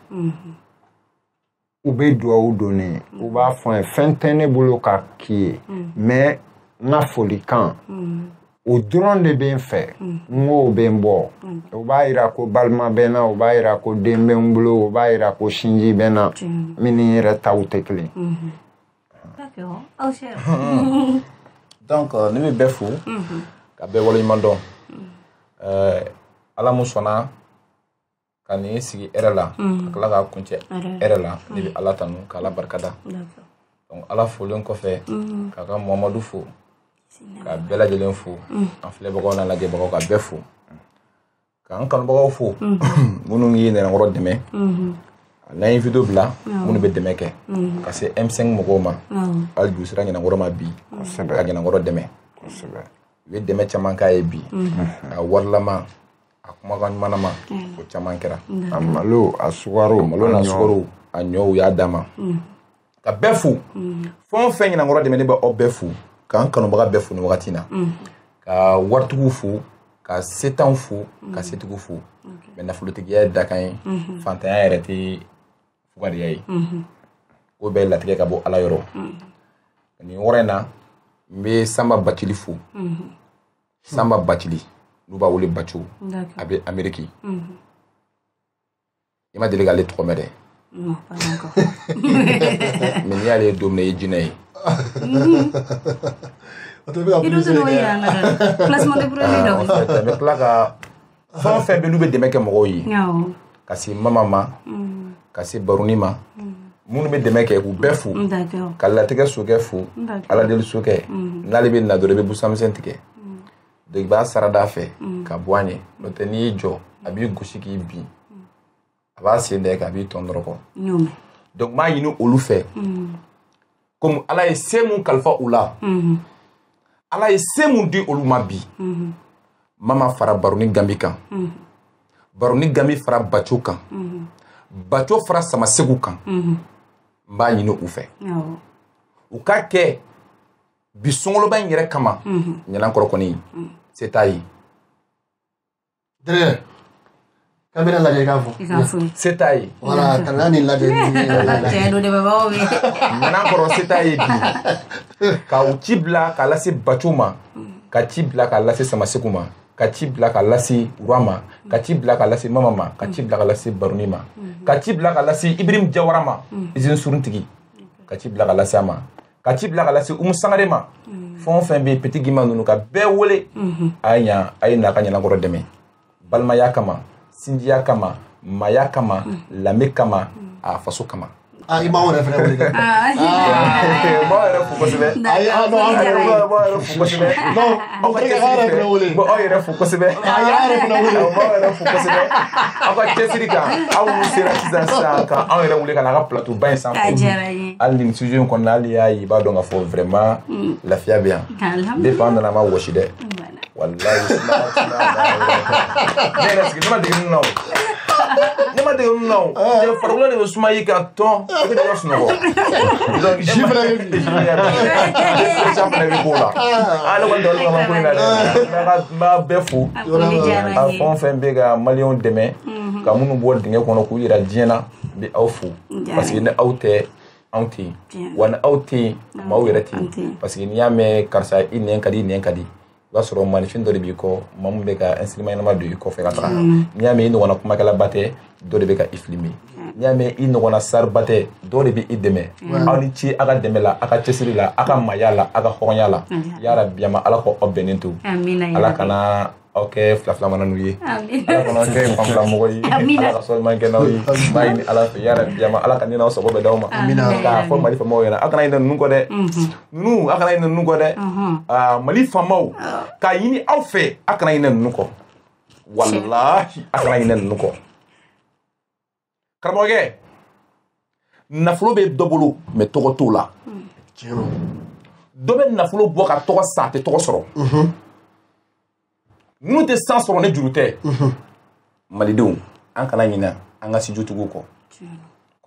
u bɛ dugawu don ne ye u b'a fɔ n ye fɛn tɛ ne bolo ka k'i ye mais n ka folikan o dɔrɔn de bɛ n fɛ n k'o bɛ n bɔ o b'a yira ko balima bɛ n na o b'a yira ko den bɛ n bolo o b'a yira ko sinji bɛ n na min ni n yɛrɛ taw tɛ kelen. D'accord. Oh, cher. Donc ne bɛ bɛɛ fo ka bɛɛ waleɲuman dɔn ala mun sɔnna ka nin sigi hɛrɛ la ka tila k'a kuncɛ hɛrɛ la ne bɛ ala tanu k'ala barikada donc ala folen kɔfɛ k'a ka Muhamadu fo ka bɛɛ lajɛlen fo an filɛbagaw n'a lajɛbagaw ka bɛɛ fo k'an kanubagaw fo minnu ye nɛrɛnkɔrɔ dɛmɛ n'an ye video bila minnu bɛ dɛmɛ kɛ ka se M5 mɔgɔw ma hali bi u sera ɲɛnankɔrɔ ma bi ka ɲɛnankɔrɔ dɛmɛ u ye dɛmɛ caman k'a ye bi a warilama a kumakan ɲumanama o caman kɛra a malo a sukaro n'a sukaro a ɲɔ u y'a d'a ma ka bɛɛ fo fɛn o fɛn ɲɛnankɔrɔ dɛmɛ ne bɛ aw bɛɛ fo k'an kanubaga bɛɛ fo nin wagati na ka waritigiw fo ka setanw fo ka setigiw fo mais nafolotigiya ye dakan ye fantanya yɛrɛ tɛ fugariya ye o bɛɛ latigɛ ka bɔ ala yɔrɔ nin yɔrɔ in na n bɛ Sanba Bacili fo Sanba Bacili n'u b'a wele Baco a bɛ Amérique i ma deli k'ale tɔgɔ mɛn dɛ mais n'i y'ale ye don min na i ye jinɛ ye n bɛ tila ka fɛn o fɛn bɛ n'u bɛ dɛmɛ kɛ mɔgɔw ye ka se mama ma ka se baroni ma minnu bɛ dɛmɛ kɛ k'u bɛɛ fo ka latigɛ sokɛ fo ala deli sokɛ n'ale bɛ na dɔrɔn i bɛ busamisɛn tigɛ donc i b'a sarada fɛ ka bɔ a ɲɛ n'o tɛ n'i y'i jɔ a b'i gosi k'i bin a b'a sen da a b'i tɔn dɔrɔkɔ donc m'a ɲini olu fɛ comme ala ye se mun kalifa u la ala ye se mun di olu ma bi mama fara baroni Gambi kan baroni Gambi fara Baco kan Baco fara Samasegu kan n b'a ɲini u fɛ u ka kɛ bi sɔngɔlɔba in yɛrɛ kama ɲɛnankɔrɔ kɔni se t'a ye K'an bɛna lajɛ i k'a fɔ se t'a ye voilà ka na nin lajɛ ɲɛnankɔrɔ se t'a ye bi ka u ci bila k'a lase Baco ma ka ci bila k'a lase Samasegu ma ka ci bila k'a lase Roi ma ka ci bila k'a lase Mama ma ka ci bila k'a lase Baroni ma ka ci bila k'a lase Ibrahim Jawara ma usine suruntigi ka ci bila k'a lase a ma ka ci bila k'a lase Umu Sangare ma fɛn o fɛn bɛ yen petit gima ninnu ka bɛɛ wele a ye ɲa a ye n'a ka ɲɛnankɔrɔ dɛmɛ balimaya kama sinjiya kama maya kama lamɛ kama a faso kama i m'anw yɛrɛ fɛnɛ wele dɛ b'aw yɛrɛ fo kosɛbɛ b'aw yɛrɛ fo kosɛbɛ aw ka cɛsiri fɛ b'aw yɛrɛ fo kosɛbɛ b'aw yɛrɛ fo kosɛbɛ aw ka cɛsiri kan aw sera sisan kan anw yɛrɛ wele ka na a ka plateau ba in sanfɛ hali nin sujet in kɔnɔna hali y'a ye i b'a dɔn k'a fɔ vraiment lafiya bɛ yan depuis an nana an ma wɔsi dɛ walayi ne yɛrɛ sigi ne ma dege ninnu na o ne ma dege ninnu na o farikolo de bɛ suma yi ka tɔn e bɛ sunɔgɔ donc si fana bɛ bɛ k'o la ne kɔni dabali kama ko in na dɛ n b'a bɛɛ fo a fɛn o fɛn bɛ ka maliyɛnw dɛmɛ ka minnu bɔ dingɛ kɔnɔ k'u yira diɲɛ na n bɛ aw fo parce que ni aw tɛ anw tɛ yen wa ni aw tɛ yen maaw yɛrɛ tɛ yen parce que n'i y'a mɛn karisa i nɛn ka di i nɛn ka di o b'a sɔrɔ manifin dɔ de b'i kɔ maa min bɛ ka instrument ɲɛnama don i kɔfɛ ka taga n'i y'a mɛn i ɲɔgɔnna kumakɛlaba tɛ dɔ de bɛ ka i filmer n'i y'a mɛn i ɲɔgɔnna sariba tɛ dɔ de bɛ i dɛmɛ aw ni ce aw ka dɛmɛ la aw ka cɛsiri la aw ka maaya la aw ka hɔrɔnya la yarabi ama ala k'aw bɛnnen to ala kana aw kɛ fila mana n'u ye ala kana aw kɛ fanfilamɔgɔ ye ala ka sɔliman kɛ n'aw ye n b'a ɲini ala fɛ yarabi ama ala ka ni n'aw sago bɛ d'aw ma k'a fɔ mali faamaw ɲɛna aw kana ɲinɛ ninnu kɔ dɛ ninnu aw kana ɲinɛ ninnu kɔ dɛ mali faamaw k'a ɲini aw fɛ aw kana ɲinɛ ninnu kɔ walahi aw kana ɲinɛ ninnu kɔ karamɔgɔkɛ nafolo bɛ dɔ bolo mais tɔgɔ t'o la dɔ bɛ nafolo bɔ ka tɔgɔ san a tɛ tɔgɔ sɔrɔ ninnu tɛ san sɔrɔ ni juru tɛ malidenw an kana ɲinɛ an ka sijutigiw kɔ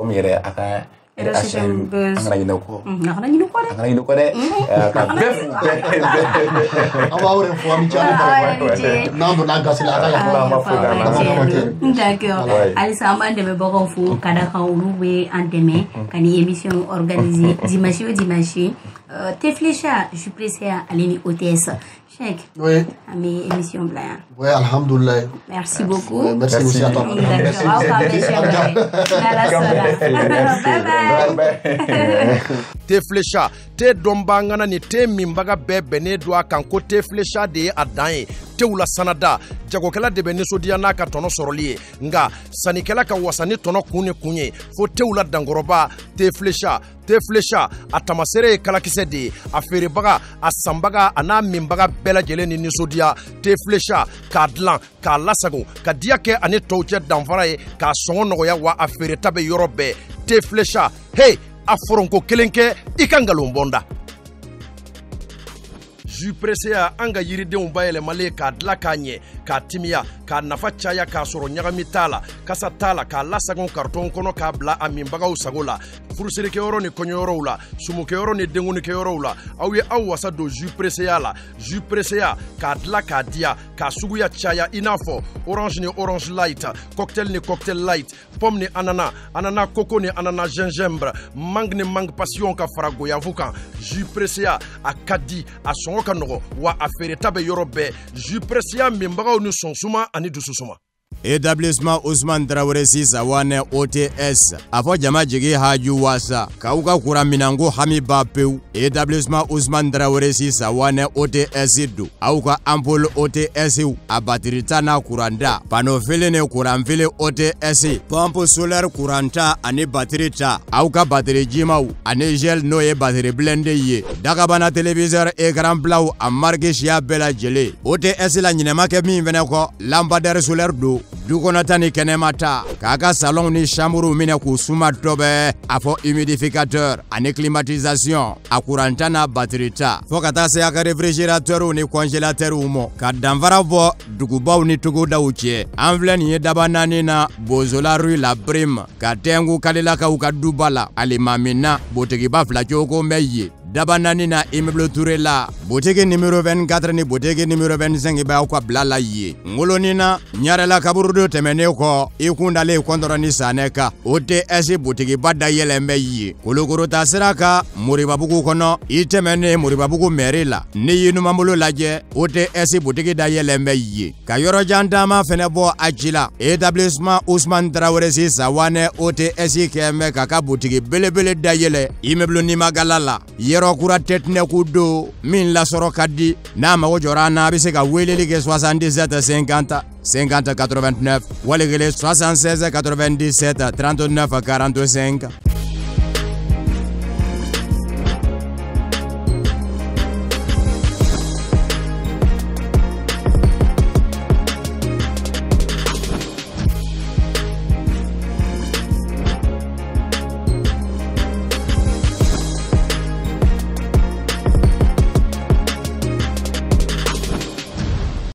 comme yɛrɛ a ka RHM Buzz. an kana ɲinɛ o kɔ N'a kana ɲinɛ o kɔ dɛ. an kana ɲinɛ o kɔ dɛ ka bɛɛ fo An b'a wele fɔ an ni ce. N'an donna gasi la, a ka yafa. D'accord. Halisa an b'an dɛmɛbagaw fo ka da kan olu bɛ an dɛmɛ ka ni émission organiser dimanche o dimanche. Teflecha, Jupressea, ale ni OTS. Cheikh. Oui. An bɛ émission bila yan. Oui, alhamdoulilah. Merci beaucoup. Merci aussi à toi. D'accord. Aw k'an bɛn Cheikh. N'Ala sɔnna. Bye bye. Teflecha te dɔnba ŋana ni te minbaga bɛɛ bɛnnen do a kan ko Teflecha de ye a dan ye tew la sanada jagokɛla de bɛ nisɔndiya n'a ka tɔnɔ sɔrɔli ye nga sannikɛla ka wasa ni tɔnɔ kun ni kun ye fo tew la dankɔrɔba Teflecha a tamasere ye kalakisɛ de ye a feerebaga a sanbaga a n'a minbaga bɛɛ lajɛlen ni nisɔndiya Teflecha k'a dilan k'a lasago ka diya kɛ ani tɔw cɛ danfara ye k'a sɔngɔ nɔgɔya wa a feereta bɛ yɔrɔ bɛɛ Teflecha hey a foronko kelen kɛ I ka ngalon bɔnda Jupressea an ka yiridenw bayɛlɛmalen k'a dilan k'a ɲɛ k'a timiya k'a nafa caya k'a sɔrɔ ɲagami t'a la kasa t'a la k'a lasagon karton kɔnɔ k'a bila a minbagaw sago la furusirikɛyɔrɔ ni kɔɲɔyɔrɔw la sumukɛyɔrɔ ni denkunikɛyɔrɔw la aw ye aw wasa don Jupressea la Jupressea k'a dilan k'a diya k'a suguya caya I n'a fɔ orange ni orange light cocktail ni cocktail light pomme ni ananas ananas coco ni ananas gingembre mangue ni mangue passion ka fara goyavu kan Jupressea a ka di a sɔngɔ ka nɔgɔ wa a feereta bɛ yɔrɔ bɛɛ Jupressea minbagaw ni sɔnsuma ani dususuma Établissement Ousmane Traoré Sisawane OTS afɔ jama jigi haju wasa k'aw ka kuran minanko hami ba pewu Établissement Ousmane Traoré Sisawane OTS do aw ka ampoule OTS a batiri ta n'a kuran da panneau fili ni kuran fili OTS pompe solaire kuran ta ani batiri ta aw ka batiri jimaw ani gel n'o ye batiri blende ye dagabana téléviseur écran blaw a marque siya bɛɛ lajɛlen OTS la ɲinɛma kɛ min fɛnɛ kɔ lampadaire solaire do dukɔnɔta ni kɛnɛma ta k'a ka salon ni chambre minɛ k'u suma dɔbɛ a fɔ humidificateur ani climatisation a kuranta n'a batiri ta fɔ ka taa se a ka réfrigérateur ni congélateur mɔ ka danfara bɔ dugubaw ni togodaw cɛ an filɛ nin ye daba naani na Bozola rue la Brime ka tɛngu kalilakaw ka duba la alimamina botigiba fila cogo bɛ ye daba naani na immeuble Touré la boutique numéro 24 ni boutique numéro 25 bɛ aw ka bila la ye ngoloni na ɲarela kaburu do tɛmɛnen kɔ I kundalen kɔntɔrɔ ni sanɛ kan OTS boutique ba da yɛlɛn bɛ ye Kolokoro ta sira kan Moribabugu kɔnɔ I tɛmɛnen Moribabugu mairie la ni ye numanbolo lajɛ OTS boutique da yɛlɛn bɛ ye ka yɔrɔjan dama fɛnɛ bɔ a ci la Établissement Ousmane Traoré Sisawane OTS kɛn bɛ k'a ka boutique belebele da yɛlɛ immeuble Nimagala la yɔrɔ kura tɛtinɛku do min lasɔrɔ ka di n'a mago jɔra an na a bɛ se ka weleli kɛ 77 50 50 89 wali kelen 76 97 39 45